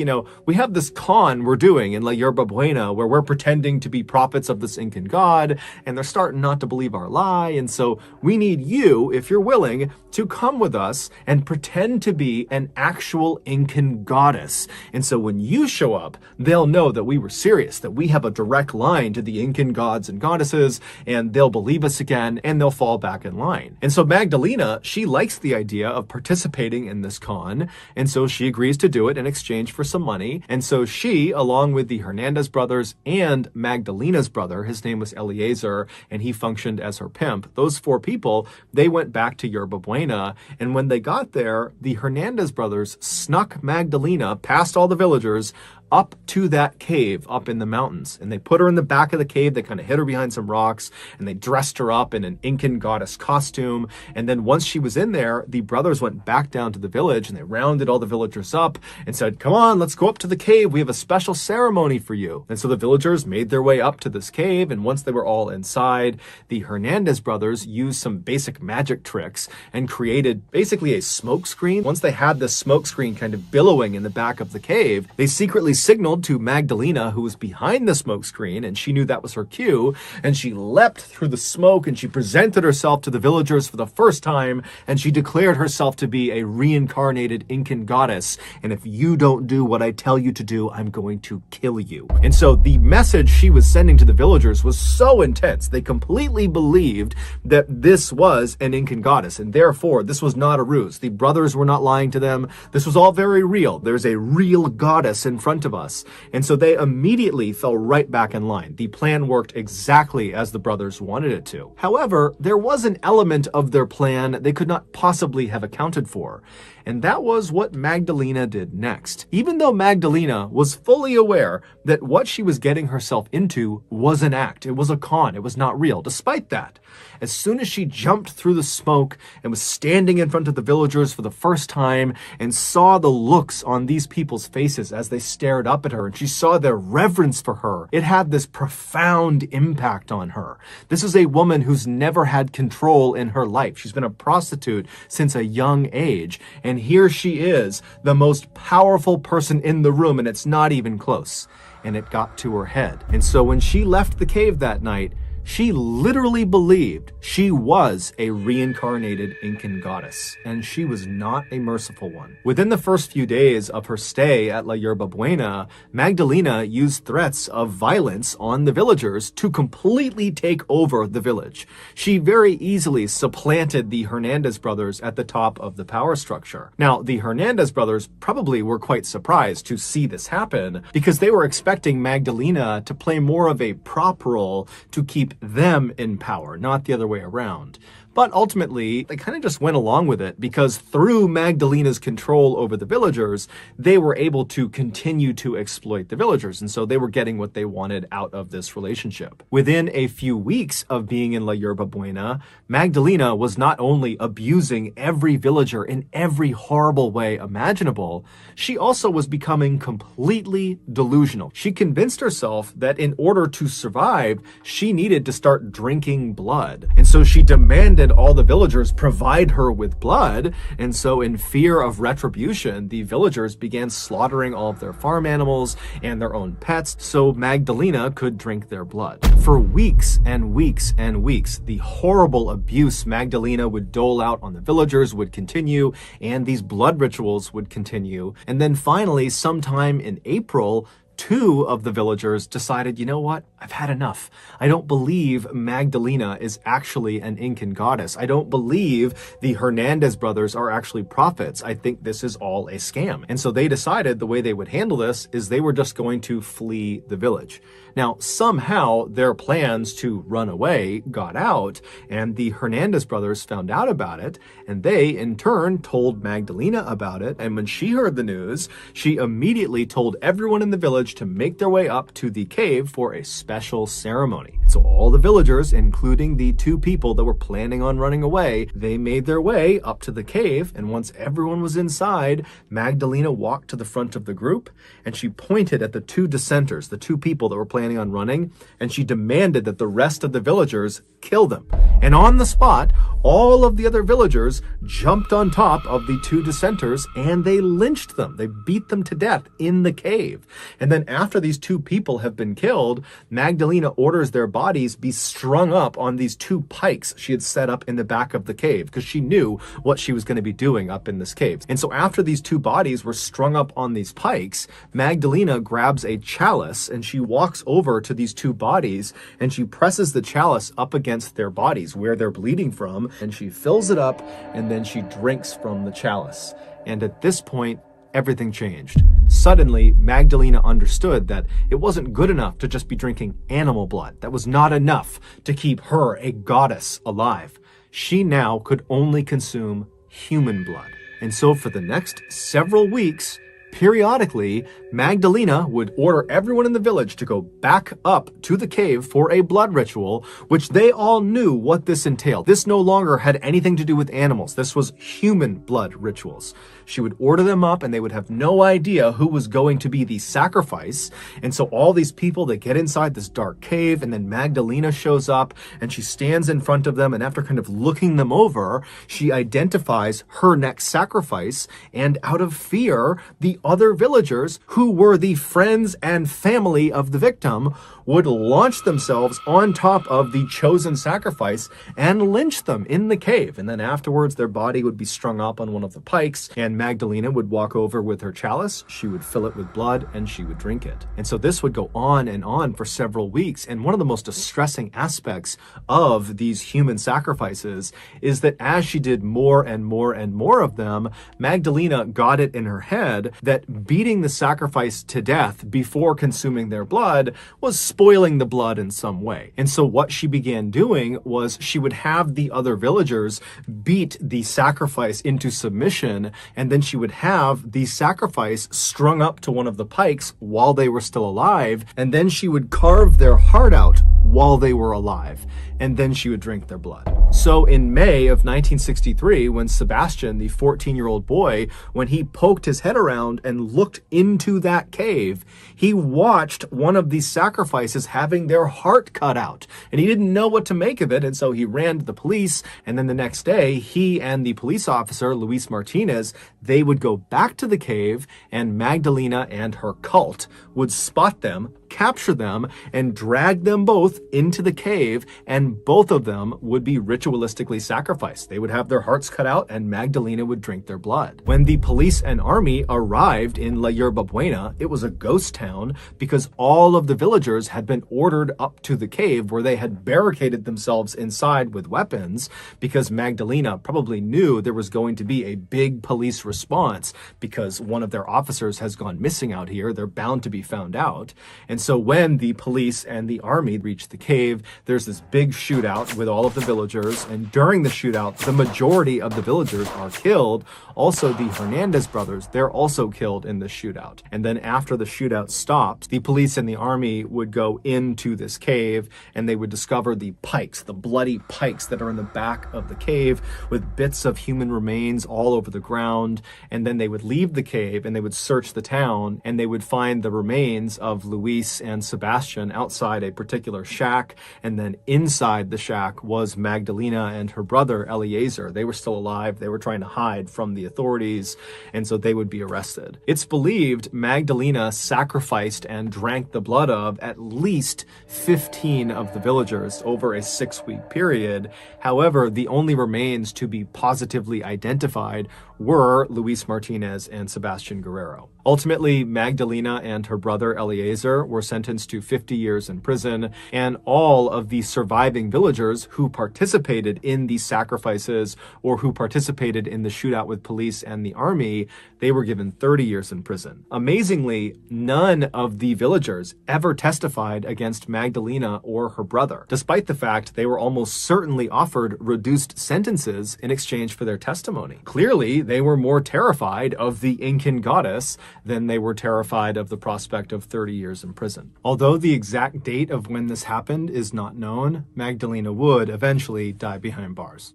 we have this con we're doing in La Yerba Buena where we're pretending to be prophets of this Incan god, and they're starting not to believe our lie. And so we need you, if you're willing, to come with us and pretend to be an actual Incan goddess. And so when you show up, they'll know that we were serious, that we have a direct line to the Incan gods and goddesses, and they'll believe us again, and they'll fall back in line. And so Magdalena, she likes the idea of participating in this con, and so she agrees to do it in exchange for some money. And so she, along with the Hernandez brothers and Magdalena's brother, his name was Eliezer, and he functioned as her pimp, those 4 people, they went back to Yerba Buena, and when they got there, the Hernandez brothers snuck Magdalena past all the villagers up to that cave up in the mountains. And they put her in the back of the cave. They kind of hid her behind some rocks, and they dressed her up in an Incan goddess costume. And then once she was in there, the brothers went back down to the village, and they rounded all the villagers up and said, come on, let's go up to the cave. We have a special ceremony for you. And so the villagers made their way up to this cave. And once they were all inside, the Hernandez brothers used some basic magic tricks and created basically a smoke screen. Once they had this smoke screen kind of billowing in the back of the cave, they secretly signaled to Magdalena, who was behind the smoke screen, and she knew that was her cue, and she leapt through the smoke and she presented herself to the villagers for the first time, and she declared herself to be a reincarnated Incan goddess. And if you don't do what I tell you to do, I'm going to kill you. And so the message she was sending to the villagers was so intense, they completely believed that this was an Incan goddess, and therefore this was not a ruse. The brothers were not lying to them. This was all very real. There's a real goddess in front of us. And so they immediately fell right back in line. The plan worked exactly as the brothers wanted it to. However, there was an element of their plan they could not possibly have accounted for. And that was what Magdalena did next. Even though Magdalena was fully aware that what she was getting herself into was an act, it was a con, it was not real. Despite that, as soon as she jumped through the smoke and was standing in front of the villagers for the first time and saw the looks on these people's faces as they stared up at her, and she saw their reverence for her, it had this profound impact on her. This is a woman who's never had control in her life. She's been a prostitute since a young age, and here she is, the most powerful person in the room, and it's not even close. And it got to her head. And so when she left the cave that night, she literally believed she was a reincarnated Incan goddess, and she was not a merciful one. Within the first few days of her stay at La Yerba Buena, Magdalena used threats of violence on the villagers to completely take over the village. She very easily supplanted the Hernandez brothers at the top of the power structure. Now, the Hernandez brothers probably were quite surprised to see this happen because they were expecting Magdalena to play more of a prop role to keep them in power, not the other way around. But ultimately, they kind of just went along with it because through Magdalena's control over the villagers, they were able to continue to exploit the villagers. And so they were getting what they wanted out of this relationship. Within a few weeks of being in La Yerba Buena, Magdalena was not only abusing every villager in every horrible way imaginable, she also was becoming completely delusional. She convinced herself that in order to survive, she needed to start drinking blood. And so she demanded demanded all the villagers provide her with blood, and so in fear of retribution, the villagers began slaughtering all of their farm animals and their own pets so Magdalena could drink their blood. For weeks and weeks and weeks, the horrible abuse Magdalena would dole out on the villagers would continue, and these blood rituals would continue. And then finally, sometime in April, 2 of the villagers decided, you know what? I've had enough. I don't believe Magdalena is actually an Incan goddess. I don't believe the Hernandez brothers are actually prophets. I think this is all a scam. And so they decided the way they would handle this is they were just going to flee the village. Now, somehow their plans to run away got out, and the Hernandez brothers found out about it, and they, in turn, told Magdalena about it. And when she heard the news, she immediately told everyone in the village to make their way up to the cave for a special ceremony. So all the villagers, including the 2 people that were planning on running away, they made their way up to the cave, and once everyone was inside, Magdalena walked to the front of the group, and she pointed at the 2 dissenters, the 2 people that were planning on running, and she demanded that the rest of the villagers kill them. And on the spot, all of the other villagers jumped on top of the 2 dissenters and they lynched them. They beat them to death in the cave. And then after these 2 people have been killed, Magdalena orders their bodies be strung up on these 2 pikes she had set up in the back of the cave because she knew what she was going to be doing up in this cave. And so after these 2 bodies were strung up on these pikes, Magdalena grabs a chalice and she walks over to these 2 bodies and she presses the chalice up against their bodies where they're bleeding from, and she fills it up and then she drinks from the chalice. And at this point, everything changed. Suddenly, Magdalena understood that it wasn't good enough to just be drinking animal blood. That was not enough to keep her, a goddess, alive. She now could only consume human blood. And so for the next several weeks, periodically, Magdalena would order everyone in the village to go back up to the cave for a blood ritual, which they all knew what this entailed. This no longer had anything to do with animals. This was human blood rituals. She would order them up and they would have no idea who was going to be the sacrifice. And so all these people, they get inside this dark cave, and then Magdalena shows up and she stands in front of them, and after kind of looking them over, she identifies her next sacrifice, and out of fear, the other villagers, who were the friends and family of the victim, would launch themselves on top of the chosen sacrifice and lynch them in the cave. And then afterwards, their body would be strung up on one of the pikes, and Magdalena would walk over with her chalice, she would fill it with blood, and she would drink it. And so this would go on and on for several weeks. And one of the most distressing aspects of these human sacrifices is that as she did more and more and more of them, Magdalena got it in her head that beating the sacrifice to death before consuming their blood was spoiling the blood in some way. And so what she began doing was she would have the other villagers beat the sacrifice into submission, and then she would have the sacrifice strung up to one of the pikes while they were still alive, and then she would carve their heart out while they were alive, and then she would drink their blood. So in May of 1963, when Sebastian, the 14-year-old boy, when he poked his head around and looked into that cave, he watched one of these sacrifices having their heart cut out, and he didn't know what to make of it, and so he ran to the police, and then the next day, he and the police officer, Luis Martinez, they would go back to the cave, and Magdalena and her cult would spot them, capture them, and drag them both into the cave, and both of them would be ritualistically sacrificed. They would have their hearts cut out, and Magdalena would drink their blood. When the police and army arrived in La Yerba Buena, it was a ghost town because all of the villagers had been ordered up to the cave where they had barricaded themselves inside with weapons because Magdalena probably knew there was going to be a big police response because one of their officers has gone missing out here. They're bound to be found out. And so when the police and the army reach the cave, there's this big shootout with all of the villagers. And during the shootout, the majority of the villagers are killed. Also, the Hernandez brothers, they're also killed in the shootout. And then after the shootout stops, the police and the army would go into this cave and they would discover the pikes, the bloody pikes that are in the back of the cave with bits of human remains all over the ground. And then they would leave the cave and they would search the town and they would find the remains of Luis and Sebastian outside a particular shack. And then inside the shack was Magdalena Magdalena and her brother Eliezer. They were still alive. They were trying to hide from the authorities, and so they would be arrested. It's believed Magdalena sacrificed and drank the blood of at least 15 of the villagers over a 6-week period. However, the only remains to be positively identified were Luis Martinez and Sebastian Guerrero. Ultimately, Magdalena and her brother Eliezer were sentenced to 50 years in prison, and all of the surviving villagers who participated in these sacrifices or who participated in the shootout with police and the army, they were given 30 years in prison. Amazingly, none of the villagers ever testified against Magdalena or her brother, despite the fact they were almost certainly offered reduced sentences in exchange for their testimony. Clearly, they were more terrified of the Incan goddess than they were terrified of the prospect of 30 years in prison. Although the exact date of when this happened is not known, Magdalena would eventually die behind bars.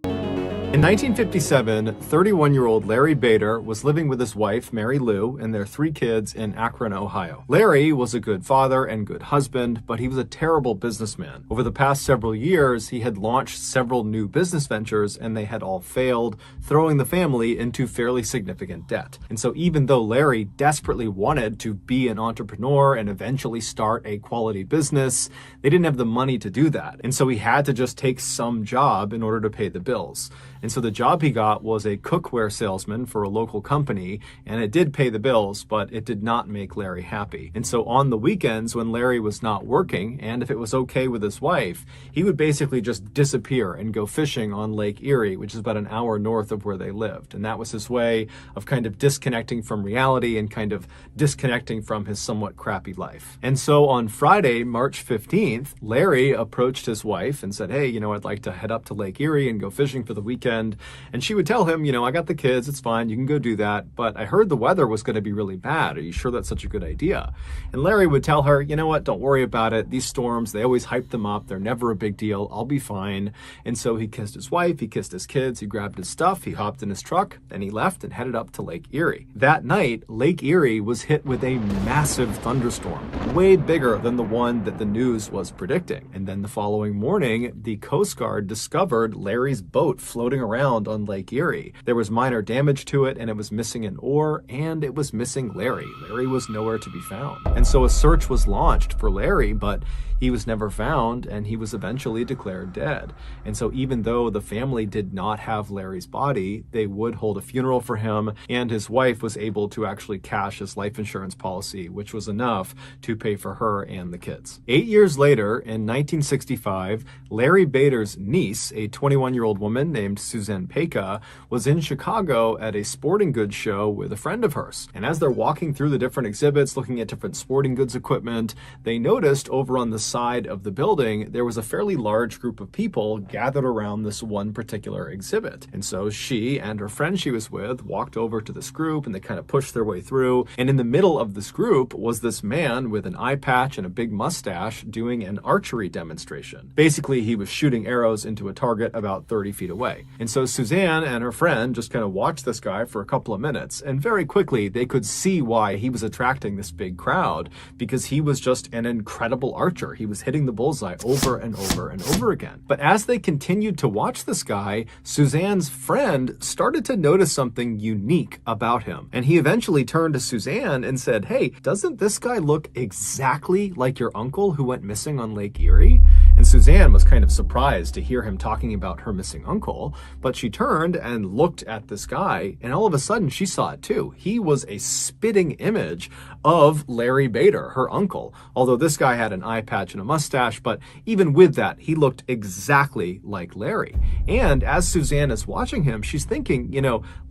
In 1957, 31-year-old Larry Bader was living with his wife, Mary Lou, and their 3 kids in Akron, Ohio. Larry was a good father and good husband, but he was a terrible businessman. Over the past several years, he had launched several new business ventures, and they had all failed, throwing the family into fairly significant debt. And so even though Larry desperately wanted to be an entrepreneur and eventually start a quality business, they didn't have the money to do that. And so he had to just take some job in order to pay the bills. And so the job he got was a cookware salesman for a local company, and it did pay the bills, but it did not make Larry happy. And so on the weekends when Larry was not working, and if it was okay with his wife, he would basically just disappear and go fishing on Lake Erie, which is about an hour north of where they lived. And that was his way of kind of disconnecting from reality and kind of disconnecting from his somewhat crappy life. And so on Friday, March 15th, Larry approached his wife and said, hey, I'd like to head up to Lake Erie and go fishing for the weekend. And she would tell him, I got the kids, it's fine, you can go do that, but I heard the weather was going to be really bad. Are you sure that's such a good idea? And Larry would tell her, you know what, don't worry about it. These storms, they always hype them up. They're never a big deal. I'll be fine. And so he kissed his wife, he kissed his kids, he grabbed his stuff, he hopped in his truck, and he left and headed up to Lake Erie. That night, Lake Erie was hit with a massive thunderstorm, way bigger than the one that the news was predicting. And then the following morning, the Coast Guard discovered Larry's boat floating around on Lake Erie. There was minor damage to it, and it was missing an oar, and it was missing Larry. Larry was nowhere to be found. And so a search was launched for Larry, but he was never found, and he was eventually declared dead. And so even though the family did not have Larry's body, they would hold a funeral for him, and his wife was able to actually cash his life insurance policy, which was enough to pay for her and the kids. 8 years later, in 1965, Larry Bader's niece, a 21-year-old woman named Suzanne Peka, was in Chicago at a sporting goods show with a friend of hers. And as they're walking through the different exhibits, looking at different sporting goods equipment, they noticed over on the side of the building, there was a fairly large group of people gathered around this one particular exhibit. And so she and her friend she was with walked over to this group, and they kind of pushed their way through. And in the middle of this group was this man with an eye patch and a big mustache doing an archery demonstration. Basically, he was shooting arrows into a target about 30 feet away. And so Suzanne and her friend just kind of watched this guy for a couple of minutes, and very quickly they could see why he was attracting this big crowd, because he was just an incredible archer. He was hitting the bullseye over and over and over again. But as they continued to watch this guy, Suzanne's friend started to notice something unique about him. And he eventually turned to Suzanne and said, hey, doesn't this guy look exactly like your uncle who went missing on Lake Erie? And Suzanne was kind of surprised to hear him talking about her missing uncle, but she turned and looked at this guy, and all of a sudden she saw it too. He was a spitting image of Larry Bader, her uncle, although this guy had an eye patch and a mustache, but even with that, he looked exactly like Larry. And as Suzanne is watching him, she's thinking,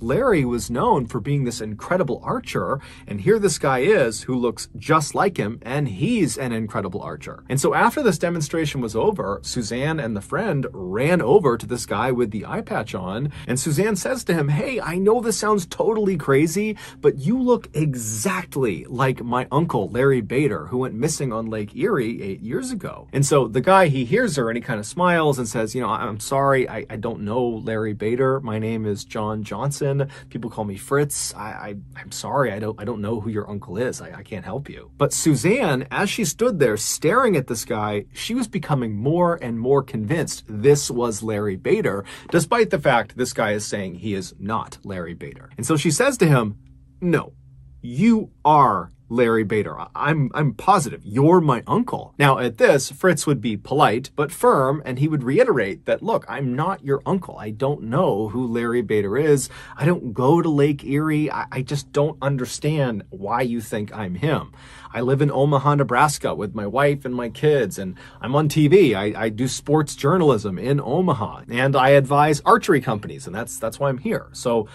Larry was known for being this incredible archer, and here this guy is who looks just like him, and he's an incredible archer. And so after this demonstration was over, Suzanne and the friend ran over to this guy with the eye patch on, and Suzanne says to him, hey, I know this sounds totally crazy, but you look exactly like my uncle, Larry Bader, who went missing on Lake Erie 8 years ago. And so the guy, he hears her and he kind of smiles and says, I'm sorry, I don't know Larry Bader. My name is John Johnson. People call me Fritz. I'm sorry, I don't know who your uncle is. I can't help you. But Suzanne, as she stood there staring at this guy, she was becoming becoming more and more convinced this was Larry Bader, despite the fact this guy is saying he is not Larry Bader. And so she says to him, "No, you are Larry Bader. I'm positive you're my uncle." Now at this, Fritz would be polite but firm, and he would reiterate that, "Look, I'm not your uncle. I don't know who Larry Bader is. I don't go to Lake Erie. I just don't understand why you think I'm him. I live in Omaha, Nebraska with my wife and my kids, and I'm on TV. I do sports journalism in Omaha, and I advise archery companies, and that's why I'm here. So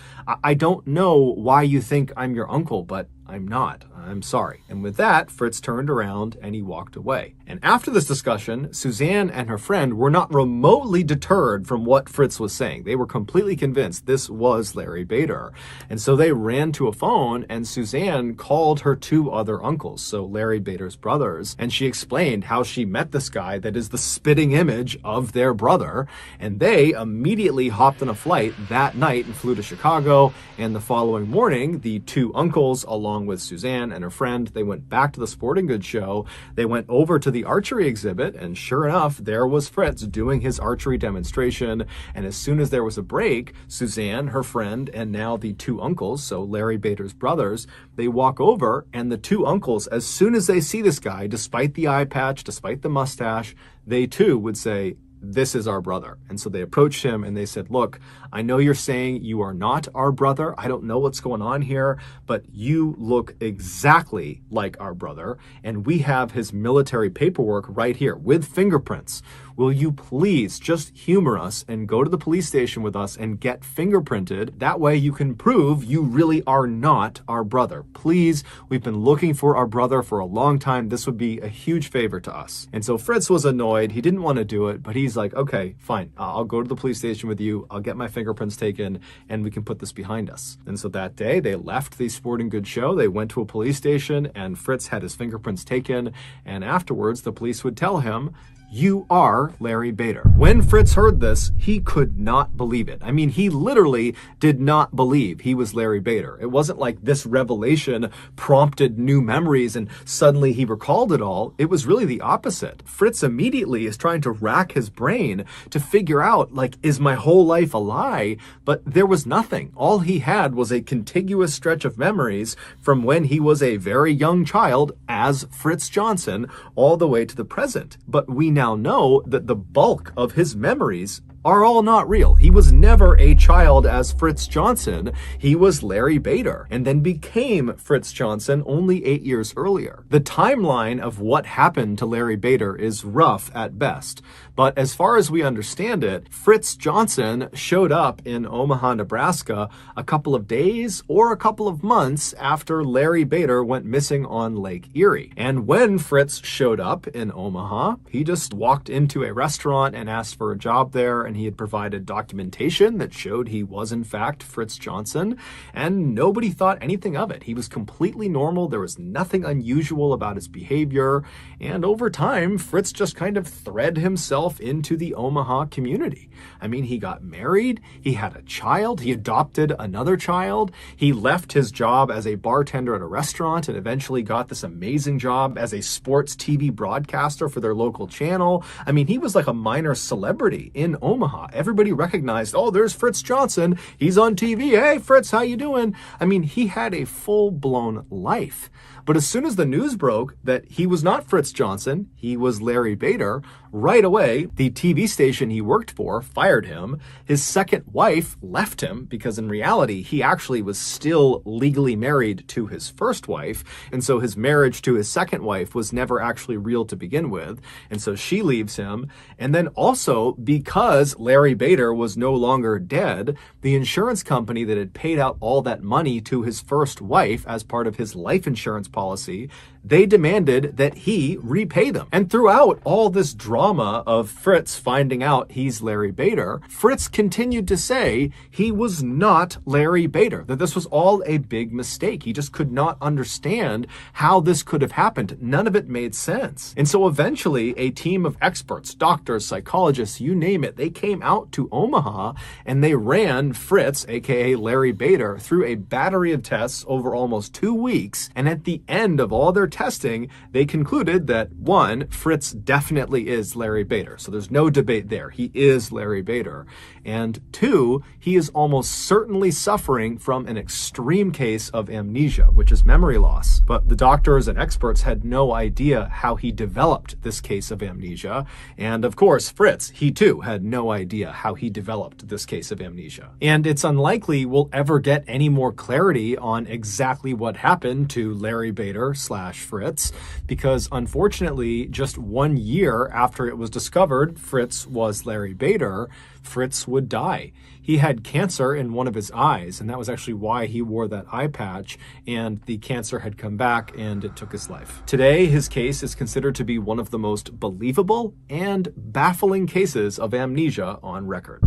I don't know why you think I'm your uncle, but I'm not. I'm sorry." And with that, Fritz turned around and he walked away. And after this discussion, Suzanne and her friend were not remotely deterred from what Fritz was saying. They were completely convinced this was Larry Bader. And so they ran to a phone, and Suzanne called her two other uncles, so Larry Bader's brothers, and she explained how she met this guy that is the spitting image of their brother. And they immediately hopped on a flight that night and flew to Chicago. And the following morning, the two uncles, along with Suzanne and her friend, they went back to the sporting goods show. They went over to the archery exhibit, and sure enough, there was Fritz doing his archery demonstration. And as soon as there was a break, Suzanne, her friend, and now the two uncles, so Larry Bader's brothers, they walk over, and the two uncles, as soon as they see this guy, despite the eye patch, despite the mustache, they too would say, "This is our brother." And so they approached him and they said, "Look, I know you're saying you are not our brother. I don't know what's going on here, but you look exactly like our brother, and we have his military paperwork right here with fingerprints. Will you please just humor us and go to the police station with us and get fingerprinted? That way you can prove you really are not our brother. Please, we've been looking for our brother for a long time. This would be a huge favor to us." And so Fritz was annoyed. He didn't want to do it, but he's like, "Okay, fine. I'll go to the police station with you. I'll get my fingerprints taken, and we can put this behind us." And so that day they left the sporting goods show. They went to a police station, and Fritz had his fingerprints taken. And afterwards, the police would tell him, "You are Larry Bader." When Fritz heard this, he could not believe it. I mean, he literally did not believe he was Larry Bader. It wasn't like this revelation prompted new memories and suddenly he recalled it all. It was really the opposite. Fritz immediately is trying to rack his brain to figure out, like, is my whole life a lie? But there was nothing. All he had was a contiguous stretch of memories from when he was a very young child as Fritz Johnson all the way to the present. But we now know that the bulk of his memories are all not real. He was never a child as Fritz Johnson. He was Larry Bader and then became Fritz Johnson only 8 years earlier. The timeline of what happened to Larry Bader is rough at best. But as far as we understand it, Fritz Johnson showed up in Omaha, Nebraska a couple of days or a couple of months after Larry Bader went missing on Lake Erie. And when Fritz showed up in Omaha, he just walked into a restaurant and asked for a job there, and he had provided documentation that showed he was in fact Fritz Johnson, and nobody thought anything of it. He was completely normal. There was nothing unusual about his behavior, and over time, Fritz just kind of thread himself into the Omaha community. I mean, he got married, he had a child, he adopted another child, he left his job as a bartender at a restaurant and eventually got this amazing job as a sports TV broadcaster for their local channel. I mean, he was like a minor celebrity in Omaha. Everybody recognized, "Oh, there's Fritz Johnson. He's on TV. Hey, Fritz, how you doing?" I mean, he had a full-blown life. But as soon as the news broke that he was not Fritz Johnson, he was Larry Bader, right away, the TV station he worked for fired him. His second wife left him because in reality, he actually was still legally married to his first wife. And so his marriage to his second wife was never actually real to begin with. And so she leaves him. And then also because Larry Bader was no longer dead, the insurance company that had paid out all that money to his first wife as part of his life insurance policy, they demanded that he repay them. And throughout all this drama of Fritz finding out he's Larry Bader, Fritz continued to say he was not Larry Bader, that this was all a big mistake. He just could not understand how this could have happened. None of it made sense. And so eventually a team of experts, doctors, psychologists, you name it, they came out to Omaha and they ran Fritz, aka Larry Bader, through a battery of tests over almost 2 weeks. And at the end of all their testing, they concluded that 1, Fritz definitely is is Larry Bader. So there's no debate there. He is Larry Bader. And 2, he is almost certainly suffering from an extreme case of amnesia, which is memory loss. But the doctors and experts had no idea how he developed this case of amnesia. And of course, Fritz, he too had no idea how he developed this case of amnesia. And it's unlikely we'll ever get any more clarity on exactly what happened to Larry Bader / Fritz, because unfortunately, just 1 year after it was discovered Fritz was Larry Bader, Fritz would die. He had cancer in one of his eyes, and that was actually why he wore that eye patch, and the cancer had come back and it took his life. Today, his case is considered to be one of the most believable and baffling cases of amnesia on record.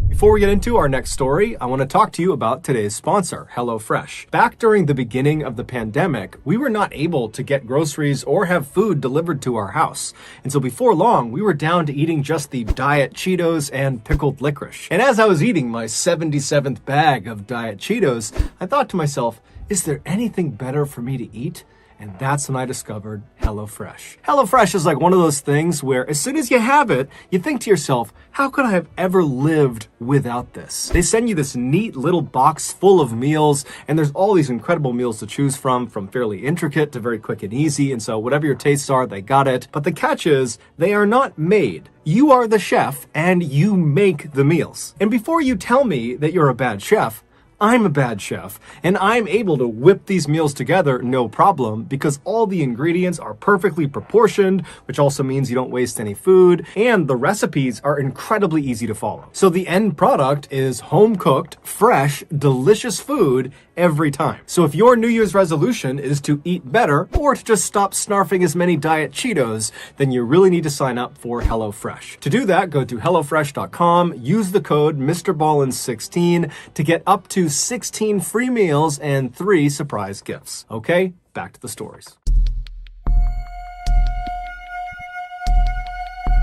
Before we get into our next story, I want to talk to you about today's sponsor, HelloFresh. Back during the beginning of the pandemic, we were not able to get groceries or have food delivered to our house. And so before long, we were down to eating just the Diet Cheetos and pickled licorice. And as I was eating my 77th bag of Diet Cheetos, I thought to myself, is there anything better for me to eat? And that's when I discovered HelloFresh. HelloFresh is like one of those things where as soon as you have it, you think to yourself, how could I have ever lived without this? They send you this neat little box full of meals, and there's all these incredible meals to choose from fairly intricate to very quick and easy. And so whatever your tastes are, they got it. But the catch is, they are not made. You are the chef and you make the meals. And before you tell me that you're a bad chef, I'm a bad chef, and I'm able to whip these meals together no problem because all the ingredients are perfectly proportioned, which also means you don't waste any food, and the recipes are incredibly easy to follow. So the end product is home-cooked, fresh, delicious food every time. So if your New Year's resolution is to eat better or to just stop snarfing as many Diet Cheetos, then you really need to sign up for HelloFresh. To do that, go to HelloFresh.com, use the code MrBallen16 to get up to 16 free meals and 3 surprise gifts. Okay, back to the stories.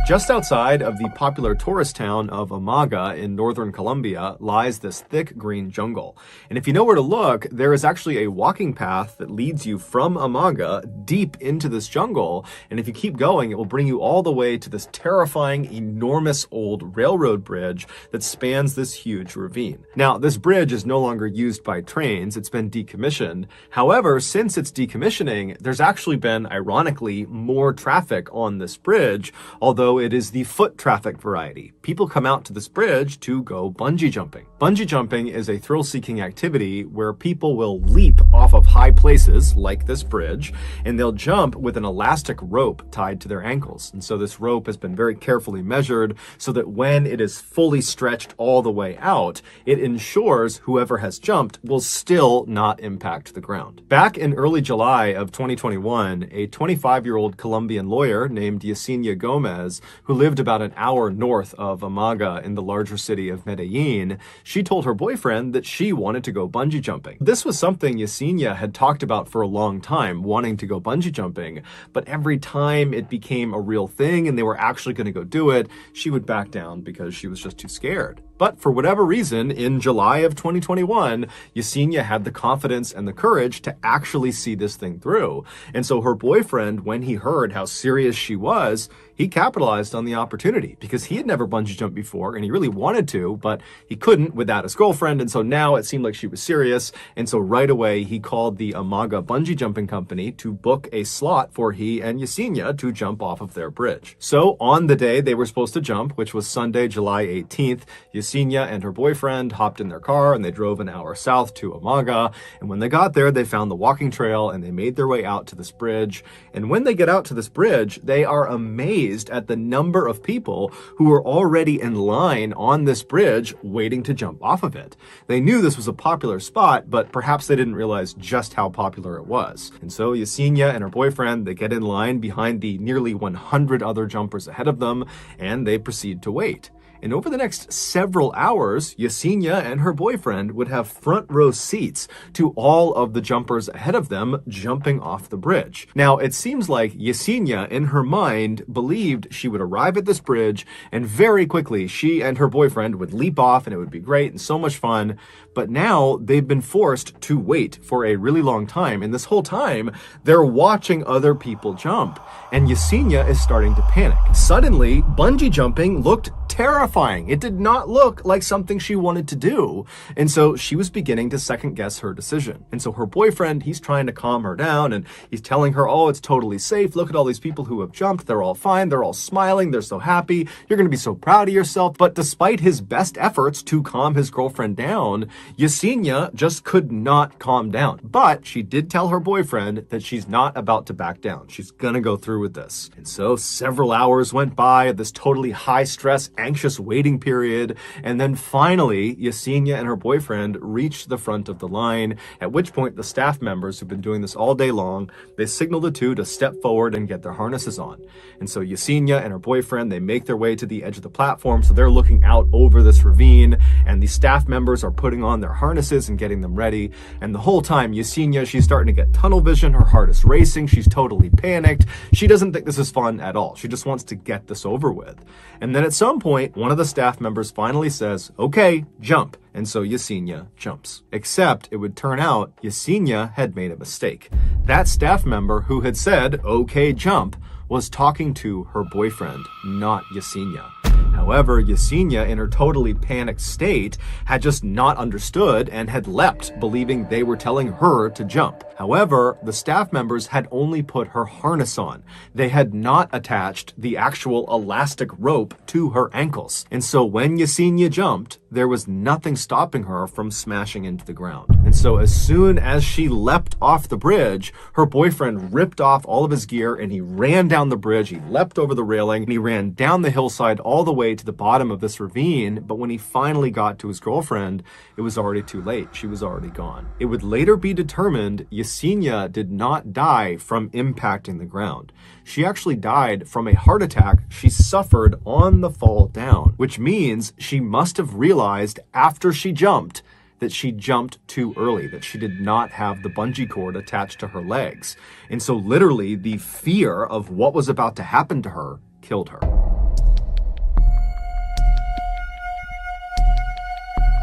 Just outside of the popular tourist town of Amaga in northern Colombia lies this thick green jungle. And if you know where to look, there is actually a walking path that leads you from Amaga deep into this jungle. And if you keep going, it will bring you all the way to this terrifying, enormous old railroad bridge that spans this huge ravine. Now, this bridge is no longer used by trains. It's been decommissioned. However, since its decommissioning, there's actually been, ironically, more traffic on this bridge, although it is the foot traffic variety. People come out to this bridge to go bungee jumping. Bungee jumping is a thrill-seeking activity where people will leap off of high places, like this bridge, and they'll jump with an elastic rope tied to their ankles. And so this rope has been very carefully measured so that when it is fully stretched all the way out, it ensures whoever has jumped will still not impact the ground. Back in early July of 2021, a 25-year-old Colombian lawyer named Yesenia Gomez, who lived about an hour north of Amaga in the larger city of Medellin, she told her boyfriend that she wanted to go bungee jumping. This was something Yesenia had talked about for a long time, wanting to go bungee jumping, but every time it became a real thing and they were actually going to go do it, she would back down because she was just too scared. But for whatever reason, in July of 2021, Yesenia had the confidence and the courage to actually see this thing through. And so her boyfriend, when he heard how serious she was, he capitalized on the opportunity because he had never bungee jumped before and he really wanted to, but he couldn't without his girlfriend. And so now it seemed like she was serious. And so right away, he called the Amaga bungee jumping company to book a slot for he and Yesenia to jump off of their bridge. So on the day they were supposed to jump, which was Sunday, July 18th, Yesenia and her boyfriend hopped in their car and they drove an hour south to Amaga. And when they got there, they found the walking trail and they made their way out to this bridge. And when they get out to this bridge, they are amazed at the number of people who were already in line on this bridge waiting to jump off of it. They knew this was a popular spot, but perhaps they didn't realize just how popular it was. And so Yesenia and her boyfriend, they get in line behind the nearly 100 other jumpers ahead of them, and they proceed to wait. And over the next several hours, Yesenia and her boyfriend would have front row seats to all of the jumpers ahead of them jumping off the bridge. Now, it seems like Yesenia, in her mind, believed she would arrive at this bridge and very quickly she and her boyfriend would leap off and it would be great and so much fun. But now they've been forced to wait for a really long time. And this whole time, they're watching other people jump. And Yesenia is starting to panic. Suddenly, bungee jumping looked terrifying. It did not look like something she wanted to do. And so she was beginning to second guess her decision. And so her boyfriend, he's trying to calm her down and he's telling her, oh, it's totally safe. Look at all these people who have jumped. They're all fine. They're all smiling. They're so happy. You're going to be so proud of yourself. But despite his best efforts to calm his girlfriend down, Yesenia just could not calm down. But she did tell her boyfriend that she's not about to back down. She's going to go through with this. And so several hours went by of this totally high stress, anxious waiting period. And then finally, Yesenia and her boyfriend reached the front of the line, at which point the staff members who've been doing this all day long, they signal the two to step forward and get their harnesses on. And so Yesenia and her boyfriend, they make their way to the edge of the platform. So they're looking out over this ravine and the staff members are putting on their harnesses and getting them ready. And the whole time, Yesenia, she's starting to get tunnel vision. Her heart is racing. She's totally panicked. She doesn't think this is fun at all. She just wants to get this over with. And then at some point, one of the staff members finally says, okay, jump. And so Yesenia jumps. Except it would turn out Yesenia had made a mistake. That staff member who had said, okay, jump, was talking to her boyfriend, not Yesenia. However, Yesenia, in her totally panicked state, had just not understood and had leapt, believing they were telling her to jump. However, the staff members had only put her harness on. They had not attached the actual elastic rope to her ankles. And so when Yesenia jumped, there was nothing stopping her from smashing into the ground. And so as soon as she leapt off the bridge, her boyfriend ripped off all of his gear and he ran down the bridge. He leapt over the railing and he ran down the hillside all the way to the bottom of this ravine. But when he finally got to his girlfriend, it was already too late. She was already gone. It would later be determined Yesenia did not die from impacting the ground. She actually died from a heart attack she suffered on the fall down, which means she must have realized after she jumped that she jumped too early, that she did not have the bungee cord attached to her legs. And so literally the fear of what was about to happen to her killed her.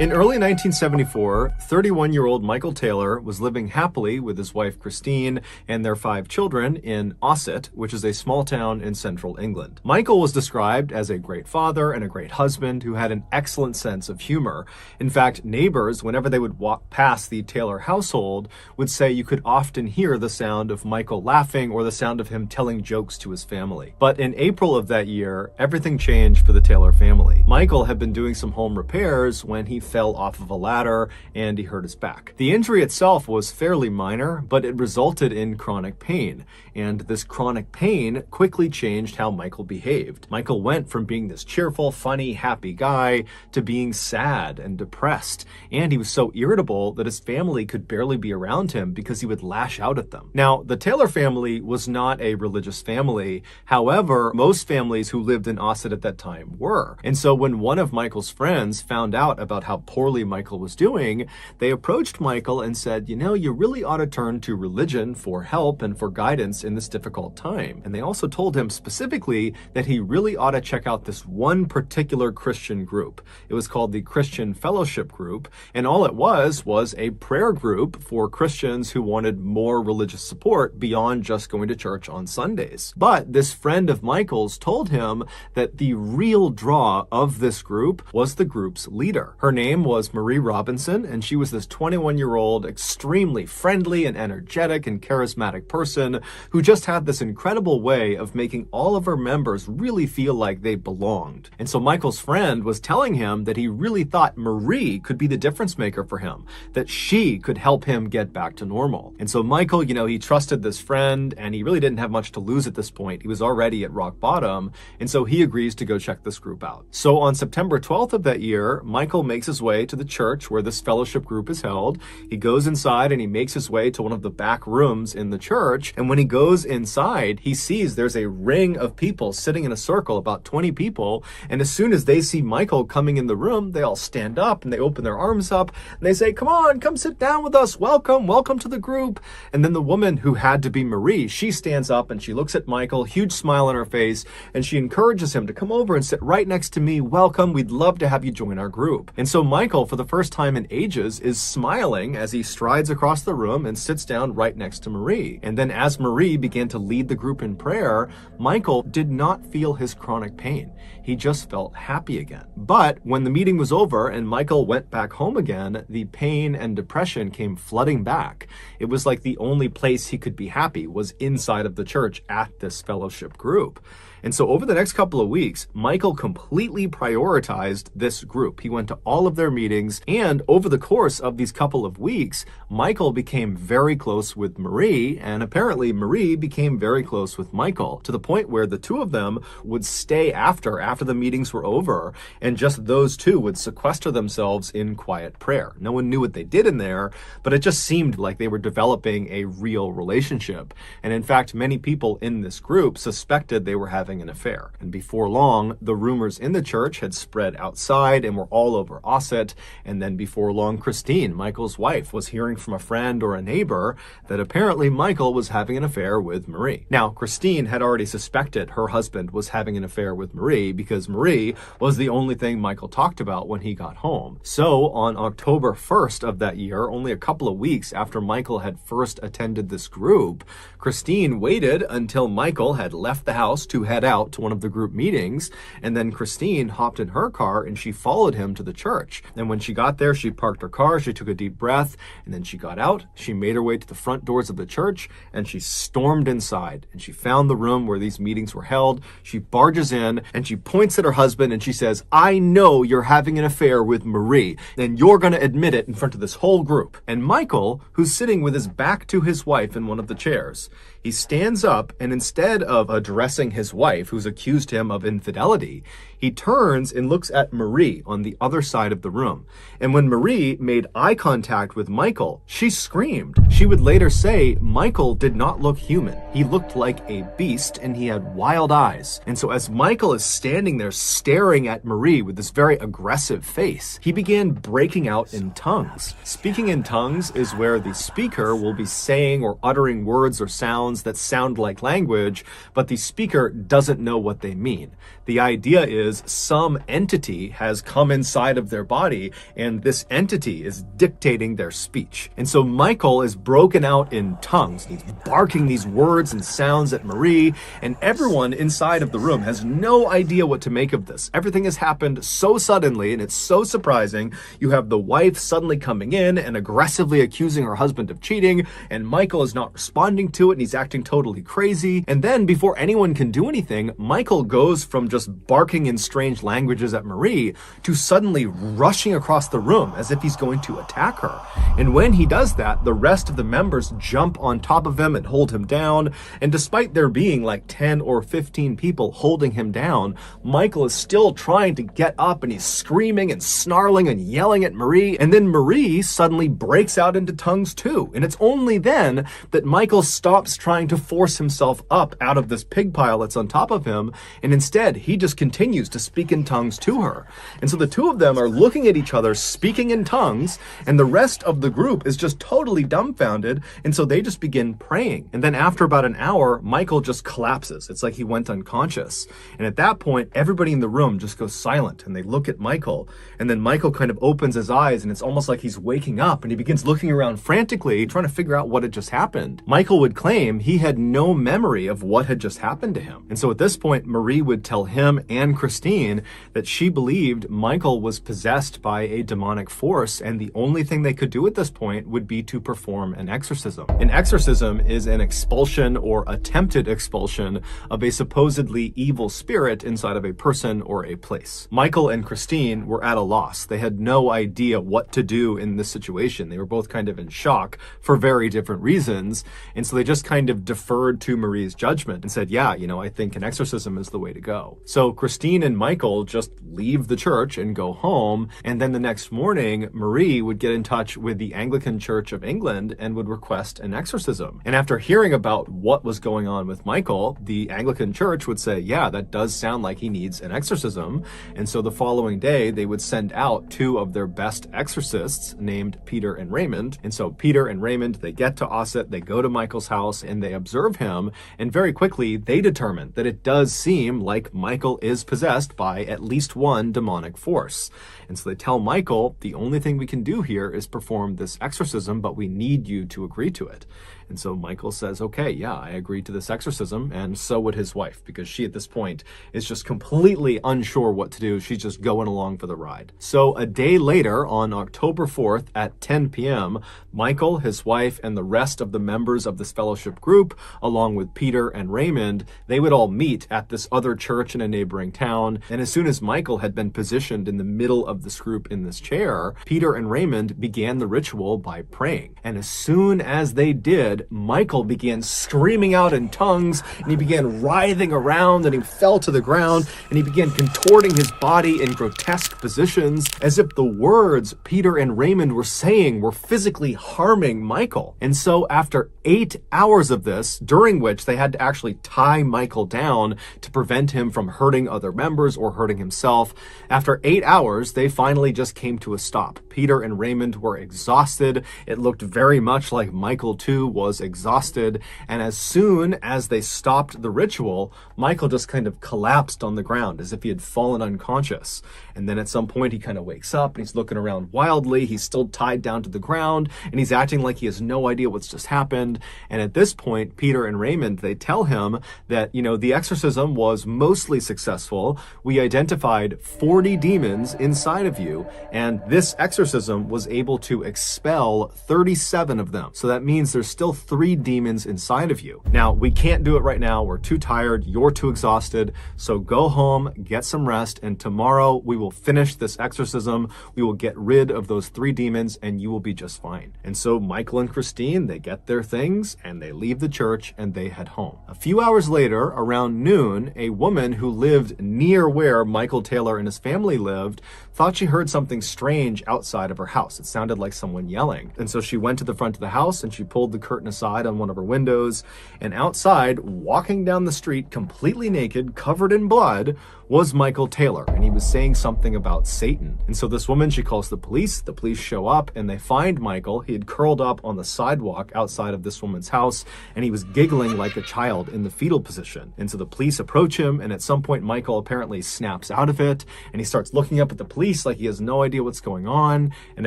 In early 1974, 31-year-old Michael Taylor was living happily with his wife Christine and their 5 children in Ossett, which is a small town in central England. Michael was described as a great father and a great husband who had an excellent sense of humor. In fact, neighbors, whenever they would walk past the Taylor household, would say you could often hear the sound of Michael laughing or the sound of him telling jokes to his family. But in April of that year, everything changed for the Taylor family. Michael had been doing some home repairs when he fell off of a ladder and he hurt his back. The injury itself was fairly minor, but it resulted in chronic pain. And this chronic pain quickly changed how Michael behaved. Michael went from being this cheerful, funny, happy guy to being sad and depressed. And he was so irritable that his family could barely be around him because he would lash out at them. Now, the Taylor family was not a religious family. However, most families who lived in Ossett at that time were. And so when one of Michael's friends found out about how poorly Michael was doing, they approached Michael and said, you know, you really ought to turn to religion for help and for guidance in this difficult time. And they also told him specifically that he really ought to check out this one particular Christian group. It was called the Christian Fellowship Group, and all it was a prayer group for Christians who wanted more religious support beyond just going to church on Sundays. But this friend of Michael's told him that the real draw of this group was the group's leader. Her name was Marie Robinson, and she was this 21-year-old, extremely friendly and energetic and charismatic person who just had this incredible way of making all of her members really feel like they belonged. And so Michael's friend was telling him that he really thought Marie could be the difference maker for him, that she could help him get back to normal. And so Michael, you know, he trusted this friend and he really didn't have much to lose at this point. He was already at rock bottom, and so he agrees to go check this group out. So on September 12th of that year, Michael makes his his way to the church where this fellowship group is held. He goes inside and he makes his way to one of the back rooms in the church. And when he goes inside, he sees there's a ring of people sitting in a circle, about 20 people. And as soon as they see Michael coming in the room, they all stand up and they open their arms up and they say, "Come on, come sit down with us. Welcome to the group." And then the woman who had to be Marie, she stands up and she looks at Michael, huge smile on her face, and she encourages him to come over and sit right next to me. "Welcome. We'd love to have you join our group." And so Michael, for the first time in ages, is smiling as he strides across the room and sits down right next to Marie. And then as Marie began to lead the group in prayer, Michael did not feel his chronic pain. He just felt happy again. But when the meeting was over and Michael went back home again, the pain and depression came flooding back. It was like the only place he could be happy was inside of the church at this fellowship group. And so over the next couple of weeks, Michael completely prioritized this group. He went to all of their meetings, and over the course of these couple of weeks, Michael became very close with Marie, and apparently Marie became very close with Michael, to the point where the two of them would stay after the meetings were over, and just those two would sequester themselves in quiet prayer. No one knew what they did in there, but it just seemed like they were developing a real relationship. And in fact, many people in this group suspected they were having an affair. And before long, the rumors in the church had spread outside and were all over Osset. And then before long, Christine, Michael's wife, was hearing from a friend or a neighbor that apparently Michael was having an affair with Marie. Now, Christine had already suspected her husband was having an affair with Marie because Marie was the only thing Michael talked about when he got home. So on October 1st of that year, only a couple of weeks after Michael had first attended this group, Christine waited until Michael had left the house to head out to one of the group meetings, and then Christine hopped in her car and she followed him to the church. And when she got there, she parked her car, she took a deep breath, and then she got out, she made her way to the front doors of the church, and she stormed inside, and she found the room where these meetings were held. She barges in, and she points at her husband, and she says, "I know you're having an affair with Marie, and you're going to admit it in front of this whole group." And Michael, who's sitting with his back to his wife in one of the chairs, he stands up, and instead of addressing his wife, who's accused him of infidelity, he turns and looks at Marie on the other side of the room. And when Marie made eye contact with Michael, she screamed. She would later say Michael did not look human. He looked like a beast and he had wild eyes. And so as Michael is standing there staring at Marie with this very aggressive face, he began breaking out in tongues. Speaking in tongues is where the speaker will be saying or uttering words or sounds that sound like language, but the speaker doesn't know what they mean. The idea is some entity has come inside of their body and this entity is dictating their speech. And so Michael is broken out in tongues. He's barking these words and sounds at Marie, and everyone inside of the room has no idea what to make of this. Everything has happened so suddenly and it's so surprising. You have the wife suddenly coming in and aggressively accusing her husband of cheating, and Michael is not responding to it and he's acting totally crazy. And then before anyone can do anything, Michael goes from just barking in strange languages at Marie to suddenly rushing across the room as if he's going to attack her. And when he does that, the rest of the members jump on top of him and hold him down. And despite there being like 10 or 15 people holding him down, Michael is still trying to get up and he's screaming and snarling and yelling at Marie. And then Marie suddenly breaks out into tongues too. And it's only then that Michael stops trying to force himself up out of this pig pile that's on top of him, and instead he just continues to speak in tongues to her. And so the two of them are looking at each other speaking in tongues, and the rest of the group is just totally dumbfounded, and so they just begin praying. And then after about an hour, Michael just collapses. It's like he went unconscious. And at that point, everybody in the room just goes silent and they look at Michael, and then Michael kind of opens his eyes and it's almost like he's waking up, and he begins looking around frantically trying to figure out what had just happened. Michael would claim he had no memory of what had just happened to him. And so at this point, Marie would tell him and Christine that she believed Michael was possessed by a demonic force, and the only thing they could do at this point would be to perform an exorcism. An exorcism is an expulsion or attempted expulsion of a supposedly evil spirit inside of a person or a place. Michael and Christine were at a loss. They had no idea what to do in this situation. They were both kind of in shock for very different reasons, and so they just kind of deferred to Marie's judgment and said, yeah, I think think an exorcism is the way to go. So Christine and Michael just leave the church and go home, and then the next morning, Marie would get in touch with the Anglican Church of England and would request an exorcism. And after hearing about what was going on with Michael, the Anglican Church would say, yeah, that does sound like he needs an exorcism. And so the following day, they would send out two of their best exorcists named Peter and Raymond. And so Peter and Raymond, they get to Ossett, they go to Michael's house, and they observe him. And very quickly, they determine that it does seem like Michael is possessed by at least one demonic force. And so they tell Michael, the only thing we can do here is perform this exorcism, but we need you to agree to it. And so Michael says, okay, yeah, I agree to this exorcism, and so would his wife, because she at this point is just completely unsure what to do. She's just going along for the ride. So a day later, on October 4th at 10 p.m., Michael, his wife, and the rest of the members of this fellowship group, along with Peter and Raymond, they would all meet at this other church in a neighboring town. And as soon as Michael had been positioned in the middle of this group in this chair, Peter and Raymond began the ritual by praying. And as soon as they did, Michael began screaming out in tongues, and he began writhing around, and he fell to the ground, and he began contorting his body in grotesque positions, as if the words Peter and Raymond were saying were physically harming Michael. And so after 8 hours of this, during which they had to actually tie Michael down to prevent him from hurting other members or hurting himself, after 8 hours, they finally just came to a stop. Peter and Raymond were exhausted. It looked very much like Michael too was exhausted, and as soon as they stopped the ritual, Michael just kind of collapsed on the ground as if he had fallen unconscious. And then at some point he kind of wakes up and he's looking around wildly. He's still tied down to the ground, and he's acting like he has no idea what's just happened. And at this point, Peter and Raymond, they tell him that, the exorcism was mostly successful. We identified 40 demons inside of you, and this exorcism was able to expel 37 of them. So that means there's still 3 demons inside of you. Now, we can't do it right now. We're too tired. You're too exhausted. So go home, get some rest, and tomorrow we will finish this exorcism. We will get rid of those 3 demons, and you will be just fine. And so Michael and Christine, they get their things, and they leave the church, and they head home. A few hours later, around noon, a woman who lived near where Michael Taylor and his family lived thought she heard something strange outside of her house. It sounded like someone yelling. And so she went to the front of the house, and she pulled the curtain aside on one of her windows, and outside, walking down the street completely naked, covered in blood, was Michael Taylor, and he was saying something about Satan. And so this woman, she calls the police show up, and they find Michael. He had curled up on the sidewalk outside of this woman's house, and he was giggling like a child in the fetal position. And so the police approach him, and at some point Michael apparently snaps out of it, and he starts looking up at the police like he has no idea what's going on, and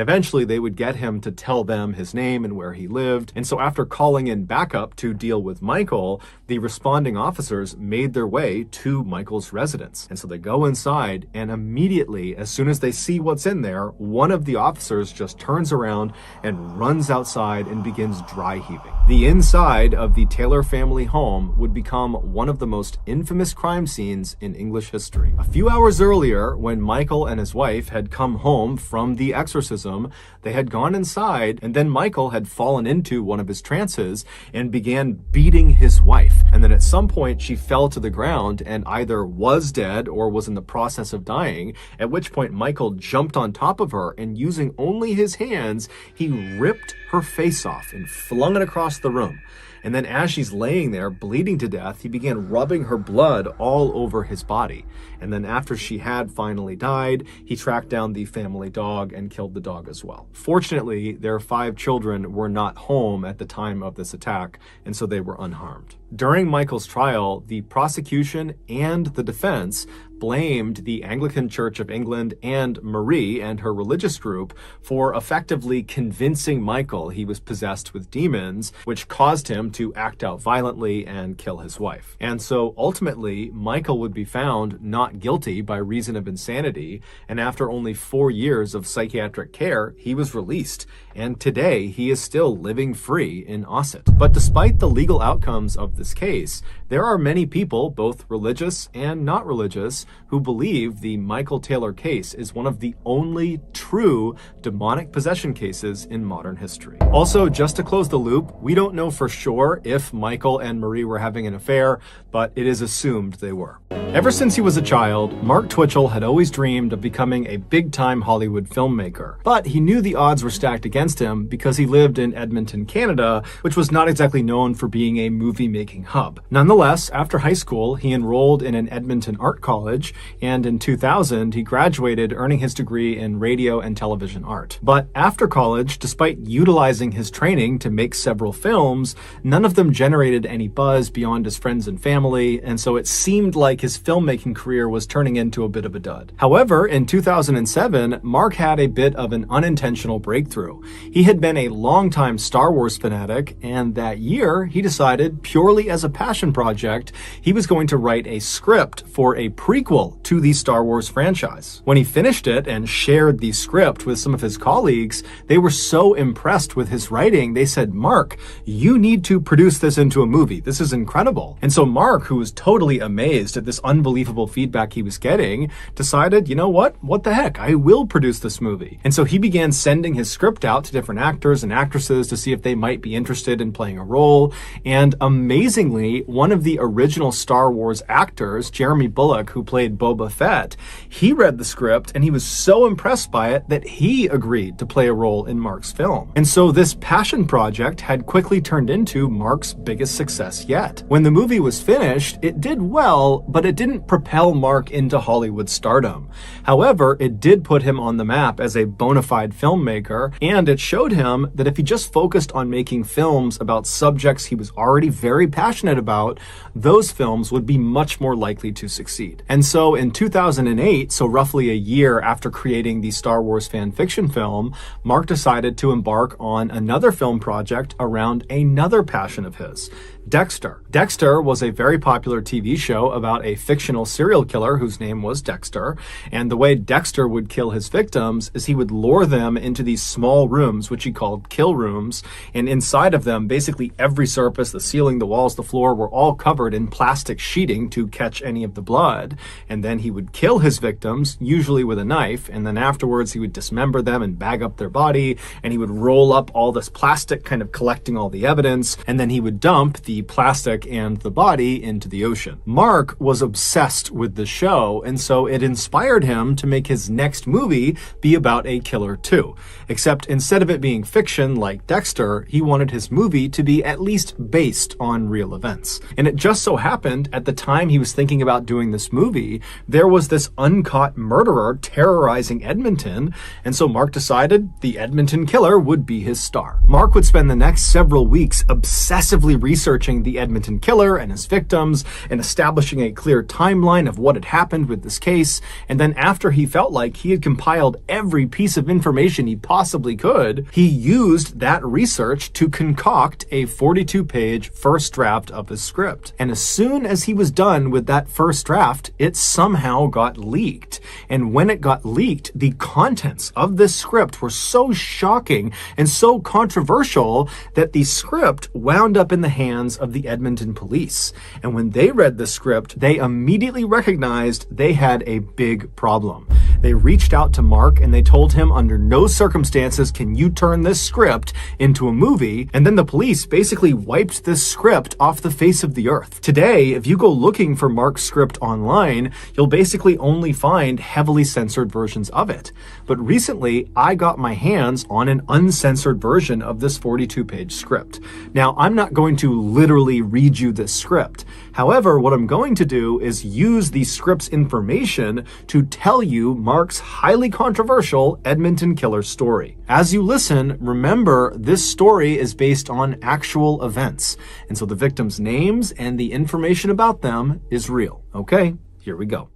eventually they would get him to tell them his name and where he lived. And so after calling in backup to deal with Michael, the responding officers made their way to Michael's residence. And so they go inside, and immediately, as soon as they see what's in there, one of the officers just turns around and runs outside and begins dry heaving. The inside of the Taylor family home would become one of the most infamous crime scenes in English history. A few hours earlier, when Michael and his wife had come home from the exorcism, they had gone inside, and then Michael had fallen into one of his trances and began beating his wife. And then at some point, she fell to the ground and either was dead or was in the process of dying, at which point Michael jumped on top of her, and using only his hands, he ripped her face off and flung it across the room. And then as she's laying there bleeding to death, he began rubbing her blood all over his body. And then after she had finally died, he tracked down the family dog and killed the dog as well. Fortunately, their 5 children were not home at the time of this attack, and so they were unharmed. During Michael's trial, the prosecution and the defense blamed the Anglican Church of England and Marie and her religious group for effectively convincing Michael he was possessed with demons, which caused him to act out violently and kill his wife. And so ultimately, Michael would be found not guilty by reason of insanity, and after only 4 years of psychiatric care, he was released. And today, he is still living free in Ossett. But despite the legal outcomes of this case, there are many people, both religious and not religious, who believe the Michael Taylor case is one of the only true demonic possession cases in modern history. Also, just to close the loop, we don't know for sure if Michael and Marie were having an affair, but it is assumed they were. Ever since he was a child, Mark Twitchell had always dreamed of becoming a big-time Hollywood filmmaker. But he knew the odds were stacked against him because he lived in Edmonton, Canada, which was not exactly known for being a movie-making hub. Nonetheless, after high school, he enrolled in an Edmonton art college, and in 2000, he graduated, earning his degree in radio and television art. But after college, despite utilizing his training to make several films, none of them generated any buzz beyond his friends and family, and so it seemed like his filmmaking career was turning into a bit of a dud. However, in 2007, Mark had a bit of an unintentional breakthrough. He had been a longtime Star Wars fanatic, and that year, he decided, purely as a passion project, he was going to write a script for a prequel to the Star Wars franchise. When he finished it and shared the script with some of his colleagues, they were so impressed with his writing, they said, "Mark, you need to produce this into a movie. This is incredible." And so Mark, who was totally amazed at this unbelievable feedback he was getting, decided, you know what the heck, I will produce this movie. And so he began sending his script out to different actors and actresses to see if they might be interested in playing a role. And amazingly, one of the original Star Wars actors, Jeremy Bulloch, who played Boba Fett, he read the script and he was so impressed by it that he agreed to play a role in Mark's film. And so this passion project had quickly turned into Mark's biggest success yet. When the movie was finished, it did well, but it didn't propel Mark into Hollywood stardom. However, it did put him on the map as a bona fide filmmaker, and it showed him that if he just focused on making films about subjects he was already very passionate about, those films would be much more likely to succeed. And so in 2008, so roughly a year after creating the Star Wars fan fiction film, Mark decided to embark on another film project around another passion of his, Dexter. Dexter was a very popular TV show about a fictional serial killer whose name was Dexter, and the way Dexter would kill his victims is he would lure them into these small rooms, which he called kill rooms, and inside of them, basically every surface, the ceiling, the walls, the floor, were all covered in plastic sheeting to catch any of the blood, and then he would kill his victims, usually with a knife, and then afterwards he would dismember them and bag up their body, and he would roll up all this plastic, kind of collecting all the evidence, and then he would dump the plastic and the body into the ocean. Mark was obsessed with the show, and so it inspired him to make his next movie be about a killer too. Except instead of it being fiction like Dexter, he wanted his movie to be at least based on real events. And it just so happened, at the time he was thinking about doing this movie, there was this uncaught murderer terrorizing Edmonton, and so Mark decided the Edmonton killer would be his star. Mark would spend the next several weeks obsessively researching the Edmonton killer and his victims and establishing a clear timeline of what had happened with this case. And then after he felt like he had compiled every piece of information he possibly could, he used that research to concoct a 42-page first draft of his script. And as soon as he was done with that first draft, it somehow got leaked. And when it got leaked, the contents of this script were so shocking and so controversial that the script wound up in the hands of the Edmonton police. And when they read the script, they immediately recognized they had a big problem. They reached out to Mark and they told him under no circumstances can you turn this script into a movie, and then the police basically wiped this script off the face of the earth. Today, if you go looking for Mark's script online, you'll basically only find heavily censored versions of it. But recently, I got my hands on an uncensored version of this 42-page script. Now, I'm not going to literally read you this script. However, what I'm going to do is use the script's information to tell you Mark's highly controversial Edmonton killer story. As you listen, remember this story is based on actual events, and so the victims' names and the information about them is real. Okay, here we go.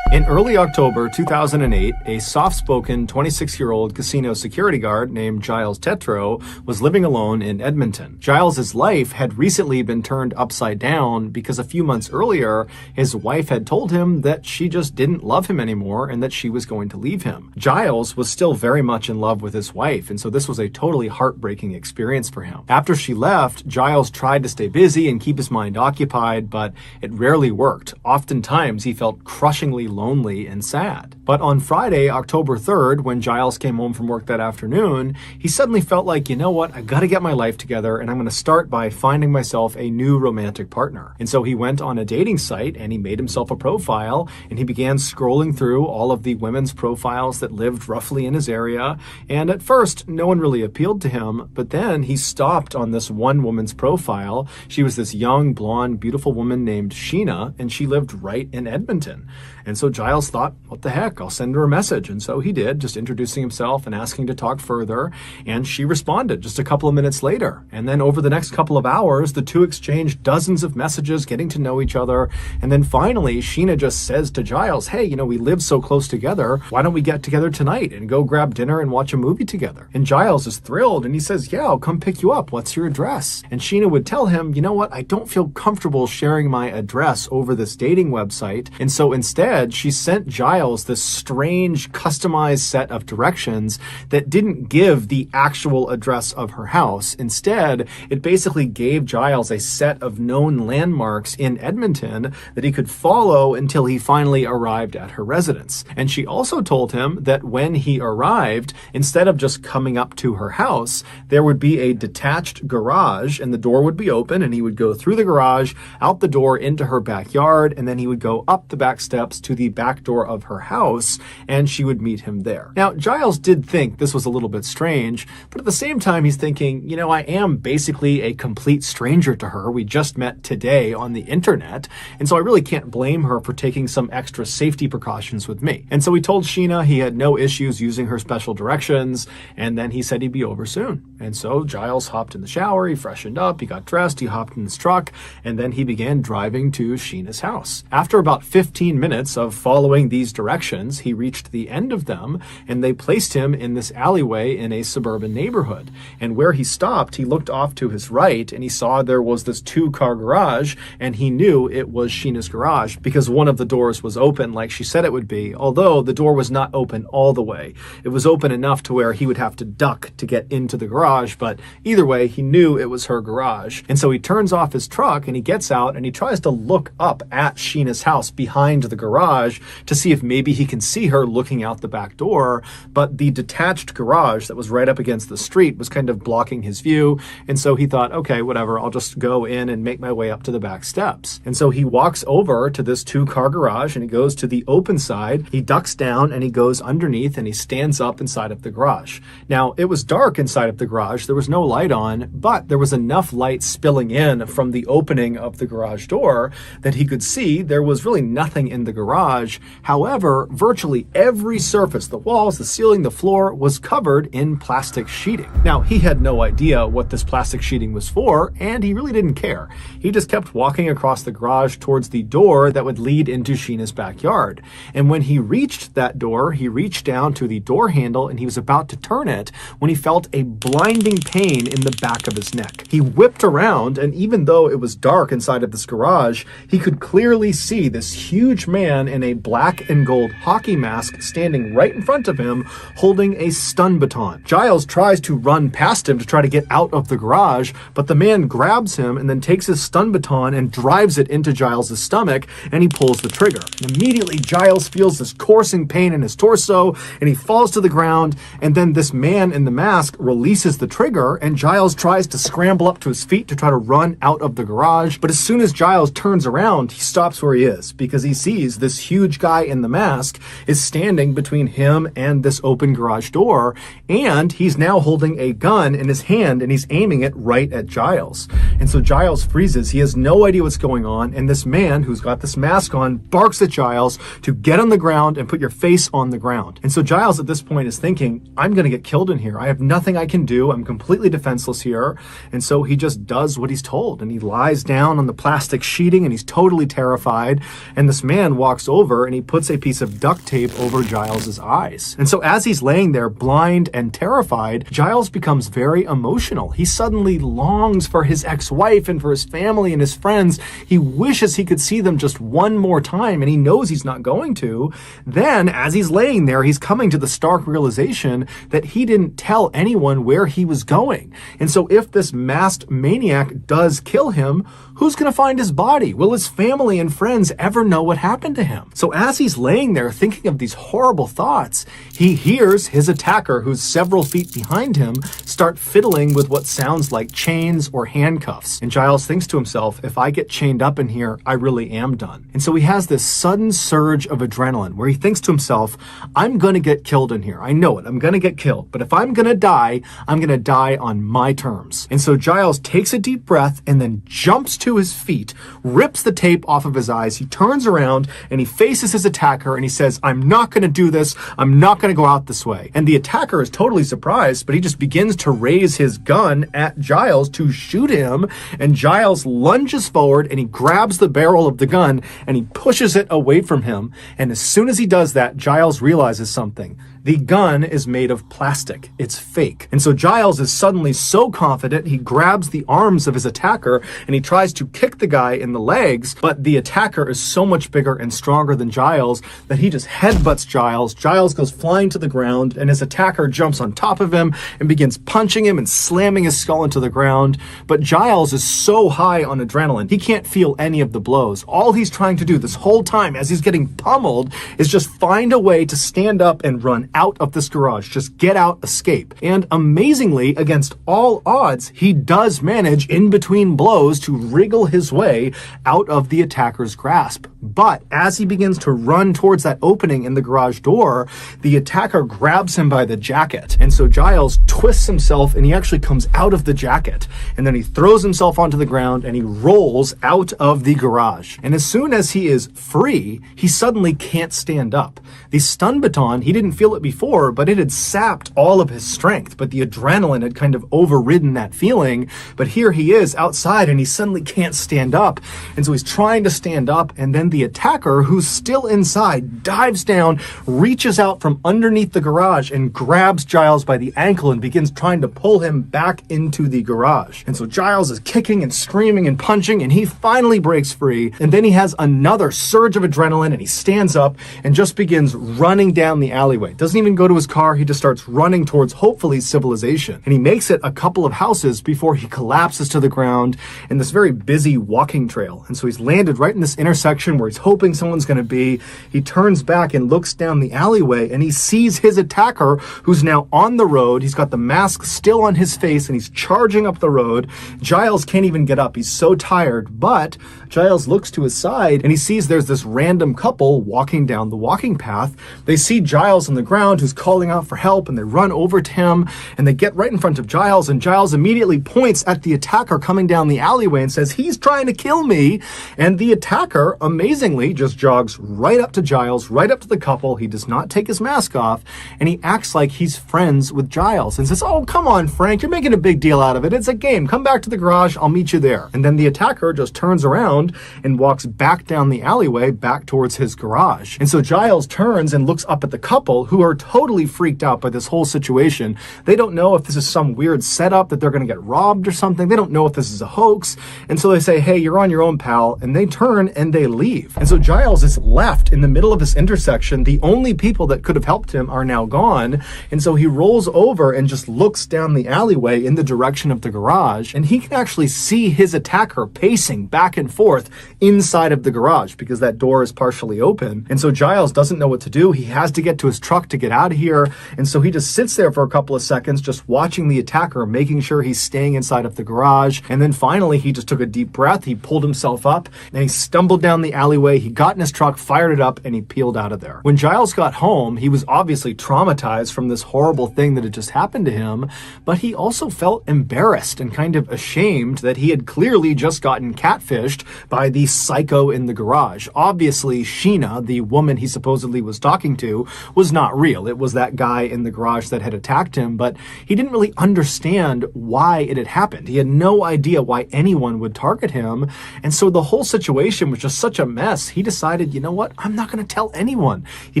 In early October 2008, a soft-spoken 26-year-old casino security guard named Giles Tetreault was living alone in Edmonton. Giles's life had recently been turned upside down because a few months earlier, his wife had told him that she just didn't love him anymore and that she was going to leave him. Giles was still very much in love with his wife, and so this was a totally heartbreaking experience for him. After she left, Giles tried to stay busy and keep his mind occupied, but it rarely worked. Oftentimes, he felt crushingly lonely and sad. But on Friday, October 3rd, when Giles came home from work that afternoon, he suddenly felt like, you know what, I gotta get my life together, and I'm gonna start by finding myself a new romantic partner. And so he went on a dating site and he made himself a profile, and he began scrolling through all of the women's profiles that lived roughly in his area. And at first, no one really appealed to him, but then he stopped on this one woman's profile. She was this young, blonde, beautiful woman named Sheena, and she lived right in Edmonton. And so Giles thought, what the heck, I'll send her a message. And so he did, just introducing himself and asking to talk further. And she responded just a couple of minutes later. And then over the next couple of hours, the two exchanged dozens of messages, getting to know each other. And then finally, Sheena just says to Giles, hey, we live so close together. Why don't we get together tonight and go grab dinner and watch a movie together? And Giles is thrilled and he says, yeah, I'll come pick you up. What's your address? And Sheena would tell him, you know what? I don't feel comfortable sharing my address over this dating website. And so instead, she sent Giles this strange customized set of directions that didn't give the actual address of her house. Instead, it basically gave Giles a set of known landmarks in Edmonton that he could follow until he finally arrived at her residence. And she also told him that when he arrived, instead of just coming up to her house, there would be a detached garage and the door would be open and he would go through the garage, out the door into her backyard, and then he would go up the back steps to the back door of her house, and she would meet him there. Now, Giles did think this was a little bit strange, but at the same time, he's thinking, I am basically a complete stranger to her. We just met today on the internet, and so I really can't blame her for taking some extra safety precautions with me. And so he told Sheena he had no issues using her special directions, and then he said he'd be over soon. And so Giles hopped in the shower, he freshened up, he got dressed, he hopped in his truck, and then he began driving to Sheena's house. After about 15 minutes of following these directions, he reached the end of them, and they placed him in this alleyway in a suburban neighborhood. And where he stopped, he looked off to his right, and he saw there was this 2-car garage, and he knew it was Sheena's garage because one of the doors was open like she said it would be, although the door was not open all the way. It was open enough to where he would have to duck to get into the garage, but either way, he knew it was her garage. And so he turns off his truck, and he gets out, and he tries to look up at Sheena's house behind the garage to see if maybe he can see her looking out the back door, but the detached garage that was right up against the street was kind of blocking his view, and so he thought, okay, whatever, I'll just go in and make my way up to the back steps. And so he walks over to this 2-car garage, and he goes to the open side, he ducks down, and he goes underneath, and he stands up inside of the garage. Now, it was dark inside of the garage, there was no light on, but there was enough light spilling in from the opening of the garage door that he could see there was really nothing in the garage. However, virtually every surface, the walls, the ceiling, the floor, was covered in plastic sheeting. Now, he had no idea what this plastic sheeting was for, and he really didn't care. He just kept walking across the garage towards the door that would lead into Sheena's backyard. And when he reached that door, he reached down to the door handle and he was about to turn it when he felt a blinding pain in the back of his neck. He whipped around, and even though it was dark inside of this garage, he could clearly see this huge man in a black and gold hockey mask standing right in front of him holding a stun baton. Giles tries to run past him to try to get out of the garage, but the man grabs him and then takes his stun baton and drives it into Giles' stomach, and he pulls the trigger. And immediately Giles feels this coursing pain in his torso, and he falls to the ground, and then this man in the mask releases the trigger, and Giles tries to scramble up to his feet to try to run out of the garage. But as soon as Giles turns around, he stops where he is because he sees this huge guy in the mask is standing between him and this open garage door, and he's now holding a gun in his hand and he's aiming it right at Giles. And so Giles freezes. He has no idea what's going on. And this man who's got this mask on barks at Giles to get on the ground and put your face on the ground. And so Giles at this point is thinking, I'm going to get killed in here. I have nothing I can do. I'm completely defenseless here. And so he just does what he's told. And he lies down on the plastic sheeting and he's totally terrified. And this man walks over and he puts a piece of duct tape over Giles's eyes. And so as he's laying there blind and terrified, Giles becomes very emotional. He suddenly longs for his ex-wife and for his family and his friends. He wishes he could see them just one more time, and he knows he's not going to. Then, as he's laying there, he's coming to the stark realization that he didn't tell anyone where he was going. And so if this masked maniac does kill him, who's going to find his body? Will his family and friends ever know what happened to him? So as he's laying there thinking of these horrible thoughts, he hears his attacker, who's several feet behind him, start fiddling with what sounds like chains or handcuffs. And Giles thinks to himself, if I get chained up in here, I really am done. And so he has this sudden surge of adrenaline where he thinks to himself, I'm going to get killed in here. I know it. I'm going to get killed. But if I'm going to die, I'm going to die on my terms. And so Giles takes a deep breath and then jumps to his feet, rips the tape off of his eyes. He turns around and he faces his attacker and he says, I'm not going to do this. I'm not going to go out this way. And the attacker is totally surprised, but he just begins to raise his gun at Giles to shoot him. And Giles lunges forward and he grabs the barrel of the gun and he pushes it away from him. And as soon as he does that, Giles realizes something. The gun is made of plastic. It's fake. And so Giles is suddenly so confident, he grabs the arms of his attacker and he tries to kick the guy in the legs, but the attacker is so much bigger and stronger than Giles that he just headbutts Giles. Giles goes flying to the ground and his attacker jumps on top of him and begins punching him and slamming his skull into the ground. But Giles is so high on adrenaline, he can't feel any of the blows. All he's trying to do this whole time as he's getting pummeled is just find a way to stand up and run out of this garage. Just get out, escape. And amazingly, against all odds, he does manage in between blows to wriggle his way out of the attacker's grasp. But as he begins to run towards that opening in the garage door, the attacker grabs him by the jacket. And so Giles twists himself and he actually comes out of the jacket. And then he throws himself onto the ground and he rolls out of the garage. And as soon as he is free, he suddenly can't stand up. The stun baton, he didn't feel it before, but it had sapped all of his strength. But the adrenaline had kind of overridden that feeling. But here he is outside and he suddenly can't stand up. And so he's trying to stand up, and then the attacker, who's still inside, dives down, reaches out from underneath the garage and grabs Giles by the ankle and begins trying to pull him back into the garage. And so Giles is kicking and screaming and punching, and he finally breaks free. And then he has another surge of adrenaline and he stands up and just begins running down the alleyway. Doesn't even go to his car. He just starts running towards, hopefully, civilization. And he makes it a couple of houses before he collapses to the ground in this very busy walking trail. And so he's landed right in this intersection where he's hoping someone's going to be. He turns back and looks down the alleyway and he sees his attacker, who's now on the road. He's got the mask still on his face and he's charging up the road. Giles can't even get up. He's so tired, but Giles looks to his side and he sees there's this random couple walking down the walking path. They see Giles on the ground who's calling out for help, and they run over to him and they get right in front of Giles, and Giles immediately points at the attacker coming down the alleyway and says, he's trying to kill me. And the attacker amazingly just jogs right up to Giles, right up to the couple. He does not take his mask off and he acts like he's friends with Giles and says, oh, come on, Frank, you're making a big deal out of it. It's a game. Come back to the garage. I'll meet you there. And then the attacker just turns around and walks back down the alleyway back towards his garage. And so Giles turns and looks up at the couple, who are totally freaked out by this whole situation. They don't know if this is some weird setup that they're going to get robbed or something. They don't know if this is a hoax. And so they say, hey, you're on your own, pal. And they turn and they leave. And so Giles is left in the middle of this intersection. The only people that could have helped him are now gone. And so he rolls over and just looks down the alleyway in the direction of the garage. And he can actually see his attacker pacing back and forth inside of the garage because that door is partially open. And so Giles doesn't know what to do. He has to get to his truck to to get out of here. And so he just sits there for a couple of seconds, just watching the attacker, making sure he's staying inside of the garage. And then finally, he just took a deep breath. He pulled himself up and he stumbled down the alleyway. He got in his truck, fired it up, and he peeled out of there. When Giles got home, he was obviously traumatized from this horrible thing that had just happened to him, but he also felt embarrassed and kind of ashamed that he had clearly just gotten catfished by the psycho in the garage. Obviously, Sheena, the woman he supposedly was talking to, was not real. It was that guy in the garage that had attacked him, but he didn't really understand why it had happened. He had no idea why anyone would target him, and so the whole situation was just such a mess. He decided, you know what, I'm not going to tell anyone. He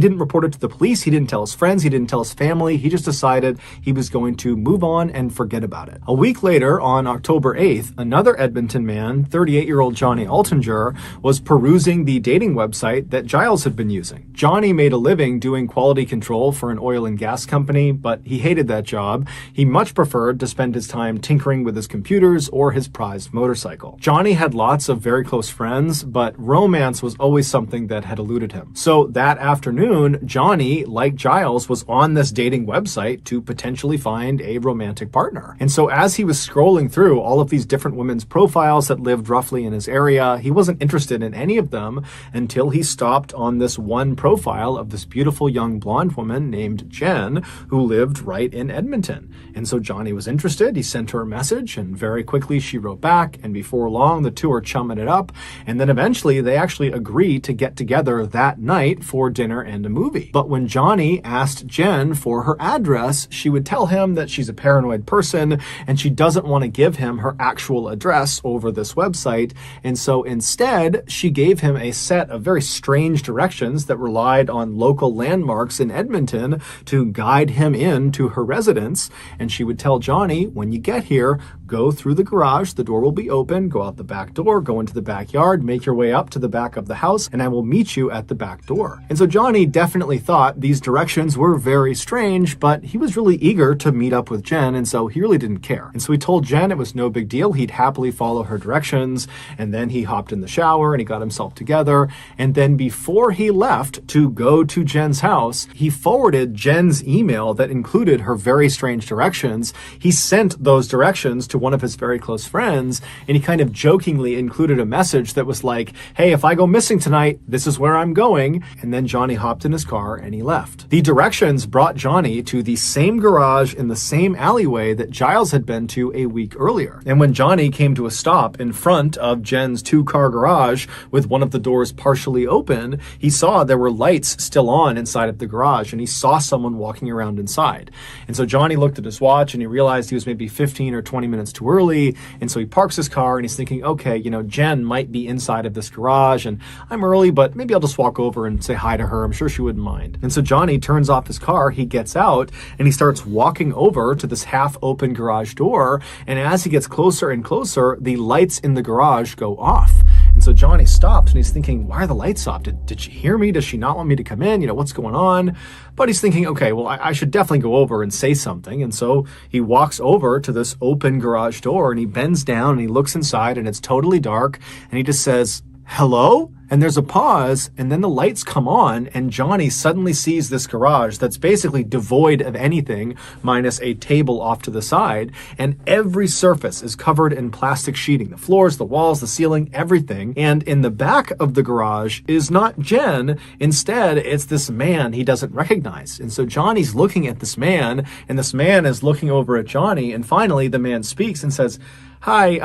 didn't report it to the police, he didn't tell his friends, he didn't tell his family. He just decided he was going to move on and forget about it. A week later, on October 8th, another Edmonton man, 38-year-old Johnny Altinger, was perusing the dating website that Giles had been using. Johnny made a living doing quality control for an oil and gas company, but he hated that job. He much preferred to spend his time tinkering with his computers or his prized motorcycle. Johnny had lots of very close friends, but romance was always something that had eluded him. So that afternoon, Johnny, like Giles, was on this dating website to potentially find a romantic partner. And so as he was scrolling through all of these different women's profiles that lived roughly in his area, he wasn't interested in any of them until he stopped on this one profile of this beautiful young blonde woman named Jen, who lived right in Edmonton. And so Johnny was interested. He sent her a message, and very quickly she wrote back, and before long the two are chumming it up, and then eventually they actually agree to get together that night for dinner and a movie. But when Johnny asked Jen for her address, she would tell him that she's a paranoid person and she doesn't want to give him her actual address over this website. And so instead, she gave him a set of very strange directions that relied on local landmarks in Edmonton to guide him into her residence. And she would tell Johnny, when you get here, go through the garage, the door will be open, go out the back door, go into the backyard, make your way up to the back of the house, and I will meet you at the back door. And so Johnny definitely thought these directions were very strange, but he was really eager to meet up with Jen, and so he really didn't care. And so he told Jen it was no big deal, he'd happily follow her directions, and then he hopped in the shower and he got himself together, and then before he left to go to Jen's house, he forwarded Jen's email that included her very strange directions. He sent those directions to one of his very close friends, and he kind of jokingly included a message that was like, hey, if I go missing tonight, this is where I'm going. And then Johnny hopped in his car and he left. The directions brought Johnny to the same garage in the same alleyway that Giles had been to a week earlier. And when Johnny came to a stop in front of Jen's two-car garage with one of the doors partially open, he saw there were lights still on inside of the garage, and he saw someone walking around inside. And so Johnny looked at his watch and he realized he was maybe 15 or 20 minutes too early. And so he parks his car and he's thinking, okay, you know, Jen might be inside of this garage and I'm early, but maybe I'll just walk over and say hi to her. I'm sure she wouldn't mind. And so Johnny turns off his car, he gets out and he starts walking over to this half open garage door. And as he gets closer and closer, the lights in the garage go off. And so Johnny stops and he's thinking, why are the lights off? Did she hear me? Does she not want me to come in? You know, what's going on? But he's thinking, okay, well, I should definitely go over and say something. And so he walks over to this open garage door and he bends down and he looks inside and it's totally dark. And he just says, hello? And there's a pause, and then the lights come on, and Johnny suddenly sees this garage that's basically devoid of anything, minus a table off to the side, and every surface is covered in plastic sheeting. The floors, the walls, the ceiling, everything. And in the back of the garage is not Jen. Instead, it's this man he doesn't recognize. And so Johnny's looking at this man, and this man is looking over at Johnny, and finally the man speaks and says, hi,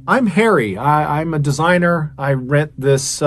I'm Harry. I'm a designer. I rent this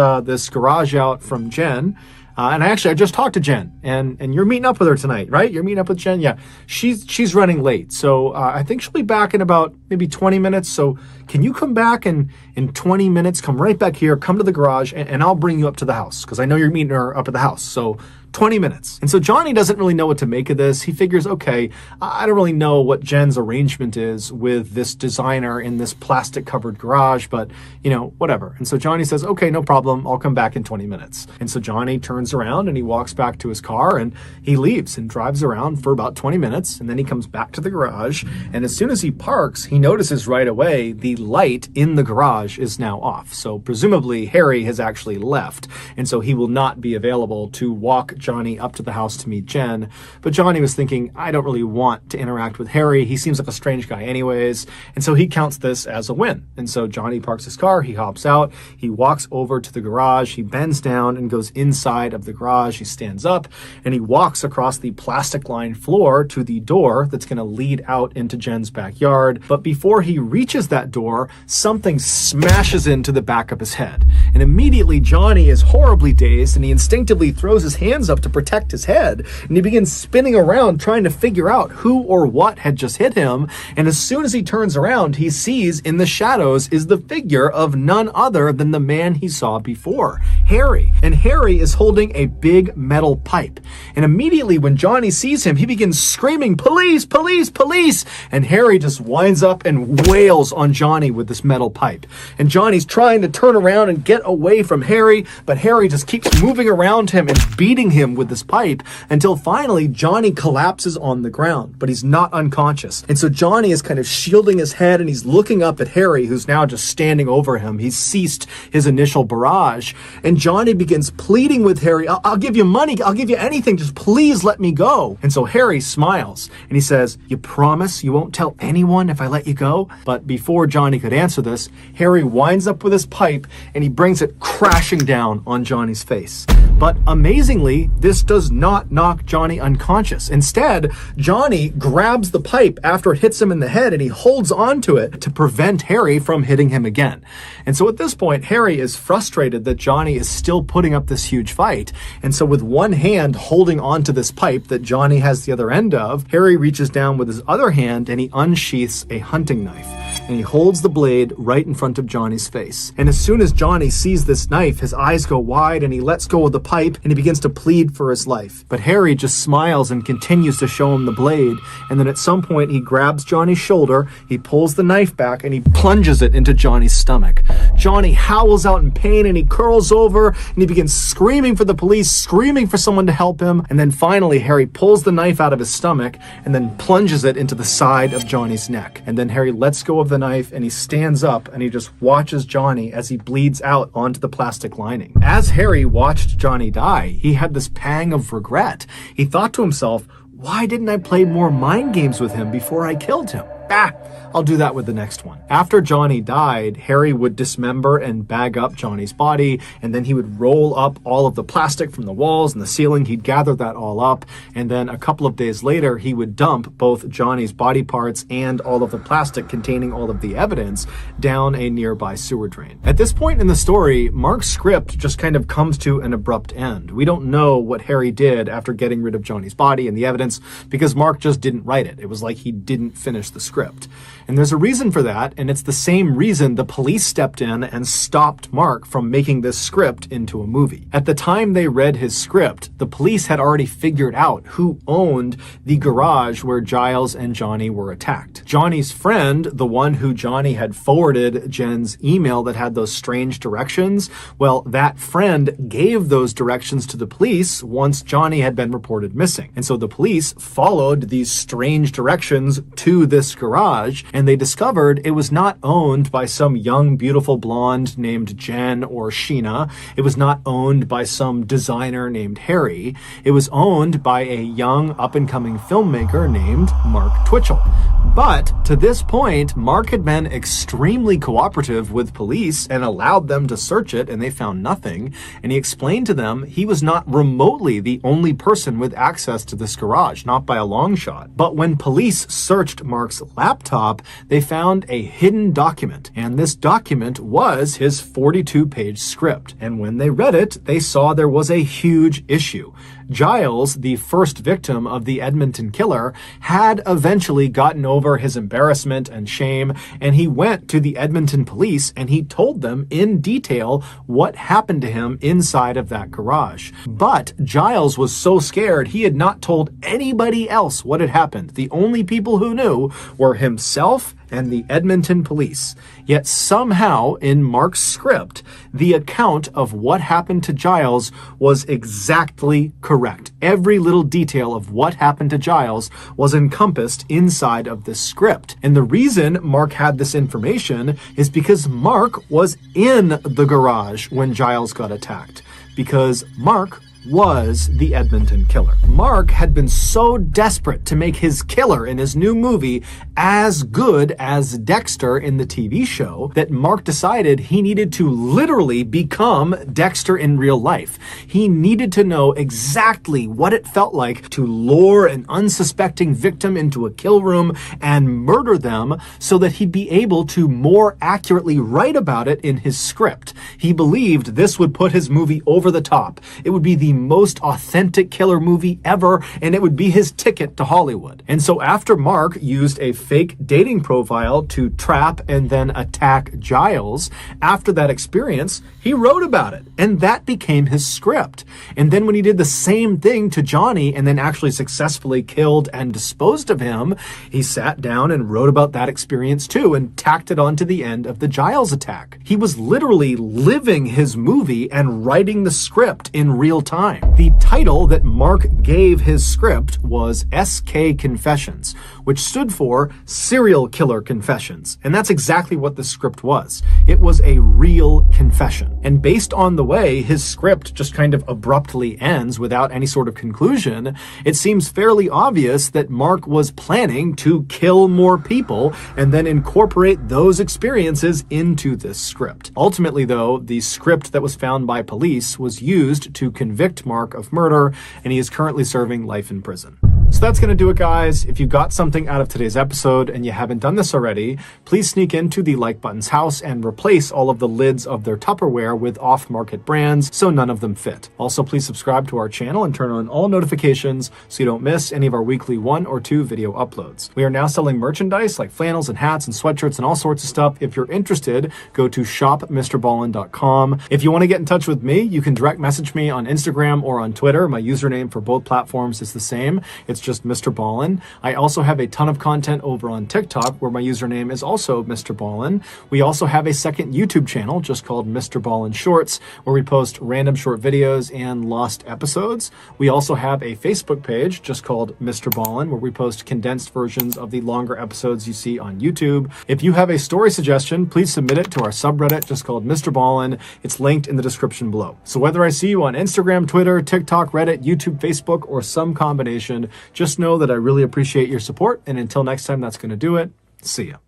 garage out from Jen. And I just talked to Jen, and you're meeting up with her tonight, right? You're meeting up with Jen? Yeah. She's running late. So I think she'll be back in about maybe 20 minutes. So can you come back in 20 minutes, come right back here, come to the garage, and I'll bring you up to the house because I know you're meeting her up at the house. So 20 minutes. And so Johnny doesn't really know what to make of this. He figures, okay, I don't really know what Jen's arrangement is with this designer in this plastic covered garage, but you know, whatever. And so Johnny says, okay, no problem. I'll come back in 20 minutes. And so Johnny turns around and he walks back to his car and he leaves and drives around for about 20 minutes. And then he comes back to the garage. And as soon as he parks, he notices right away the light in the garage is now off. So presumably Harry has actually left. And so he will not be available to walk Johnny up to the house to meet Jen, but Johnny was thinking, I don't really want to interact with Harry. He seems like a strange guy anyways, and so he counts this as a win. And so Johnny parks his car, he hops out, he walks over to the garage, he bends down and goes inside of the garage. He stands up and he walks across the plastic-lined floor to the door that's going to lead out into Jen's backyard. But before he reaches that door, something smashes into the back of his head. And immediately Johnny is horribly dazed and he instinctively throws his hands up to protect his head. And he begins spinning around trying to figure out who or what had just hit him. And as soon as he turns around, he sees in the shadows is the figure of none other than the man he saw before, Harry. And Harry is holding a big metal pipe. And immediately when Johnny sees him, he begins screaming, police, police, police. And Harry just winds up and wails on Johnny with this metal pipe. And Johnny's trying to turn around and get away from Harry, but Harry just keeps moving around him and beating him with this pipe until finally Johnny collapses on the ground, but he's not unconscious. And so Johnny is kind of shielding his head and he's looking up at Harry, who's now just standing over him. He's ceased his initial barrage. And Johnny begins pleading with Harry, I'll give you money, I'll give you anything, just please let me go. And so Harry smiles and he says, you promise you won't tell anyone if I let you go? But before Johnny could answer this, Harry winds up with his pipe and he brings it crashing down on Johnny's face. But amazingly, this does not knock Johnny unconscious. Instead, Johnny grabs the pipe after it hits him in the head and he holds onto it to prevent Harry from hitting him again. And so at this point, Harry is frustrated that Johnny is still putting up this huge fight. And so with one hand holding onto this pipe that Johnny has the other end of, Harry reaches down with his other hand and he unsheaths a hunting knife. And he holds the blade right in front of Johnny's face. And as soon as Johnny sees this knife, his eyes go wide and he lets go of the pipe and he begins to plead for his life. But Harry just smiles and continues to show him the blade. And then at some point he grabs Johnny's shoulder, he pulls the knife back and he plunges it into Johnny's stomach. Johnny howls out in pain and he curls over and he begins screaming for the police, screaming for someone to help him. And then finally Harry pulls the knife out of his stomach and then plunges it into the side of Johnny's neck. And then Harry lets go of the knife and he stands up and he just watches Johnny as he bleeds out onto the plastic lining. As Harry watched Johnny die, he had this pang of regret. He thought to himself, why didn't I play more mind games with him before I killed him? I'll do that with the next one. After Johnny died, Harry would dismember and bag up Johnny's body, and then he would roll up all of the plastic from the walls and the ceiling. He'd gather that all up, and then a couple of days later, he would dump both Johnny's body parts and all of the plastic containing all of the evidence down a nearby sewer drain. At this point in the story, Mark's script just kind of comes to an abrupt end. We don't know what Harry did after getting rid of Johnny's body and the evidence because Mark just didn't write it. It was like he didn't finish the script. And there's a reason for that, and it's the same reason the police stepped in and stopped Mark from making this script into a movie. At the time they read his script, the police had already figured out who owned the garage where Giles and Johnny were attacked. Johnny's friend, the one who Johnny had forwarded Jen's email that had those strange directions, well, that friend gave those directions to the police once Johnny had been reported missing. And so the police followed these strange directions to this garage, and they discovered it was not owned by some young, beautiful blonde named Jen or Sheena. It was not owned by some designer named Harry. It was owned by a young, up-and-coming filmmaker named Mark Twitchell. But to this point, Mark had been extremely cooperative with police and allowed them to search it, and they found nothing. And he explained to them he was not remotely the only person with access to this garage, not by a long shot. But when police searched Mark's laptop, they found a hidden document, and this document was his 42-page script. And when they read it, they saw there was a huge issue. Giles, the first victim of the Edmonton killer, had eventually gotten over his embarrassment and shame, and he went to the Edmonton police and he told them in detail what happened to him inside of that garage. But Giles was so scared he had not told anybody else what had happened. The only people who knew were himself and the Edmonton police. Yet somehow, in Mark's script, the account of what happened to Giles was exactly correct. Every little detail of what happened to Giles was encompassed inside of this script. And the reason Mark had this information is because Mark was in the garage when Giles got attacked. Because Mark was the Edmonton killer. Mark had been so desperate to make his killer in his new movie as good as Dexter in the TV show that Mark decided he needed to literally become Dexter in real life. He needed to know exactly what it felt like to lure an unsuspecting victim into a kill room and murder them so that he'd be able to more accurately write about it in his script. He believed this would put his movie over the top. It would be the most authentic killer movie ever, and it would be his ticket to Hollywood. And so after Mark used a fake dating profile to trap and then attack Giles, after that experience, he wrote about it, and that became his script. And then when he did the same thing to Johnny and then actually successfully killed and disposed of him, he sat down and wrote about that experience too and tacked it onto the end of the Giles attack. He was literally living his movie and writing the script in real time. The title that Mark gave his script was SK Confessions, which stood for Serial Killer Confessions. And that's exactly what the script was. It was a real confession. And based on the way his script just kind of abruptly ends without any sort of conclusion, it seems fairly obvious that Mark was planning to kill more people and then incorporate those experiences into this script. Ultimately, though, the script that was found by police was used to convict Mark of murder, and he is currently serving life in prison. So that's going to do it, guys. If you got something out of today's episode and you haven't done this already, please sneak into the Like Button's house and replace all of the lids of their Tupperware with off-market brands so none of them fit. Also, please subscribe to our channel and turn on all notifications so you don't miss any of our weekly 1 or 2 video uploads. We are now selling merchandise like flannels and hats and sweatshirts and all sorts of stuff. If you're interested, go to shopmrballen.com. If you want to get in touch with me, you can direct message me on Instagram or on Twitter. My username for both platforms is the same. It's just MrBallen. I also have a ton of content over on TikTok where my username is also MrBallen. We also have a second YouTube channel just called MrBallen Shorts where we post random short videos and lost episodes. We also have a Facebook page just called MrBallen where we post condensed versions of the longer episodes you see on YouTube. If you have a story suggestion, please submit it to our subreddit just called MrBallen. It's linked in the description below. So whether I see you on Instagram, Twitter, TikTok, Reddit, YouTube, Facebook, or some combination, just know that I really appreciate your support, and until next time, that's going to do it. See ya.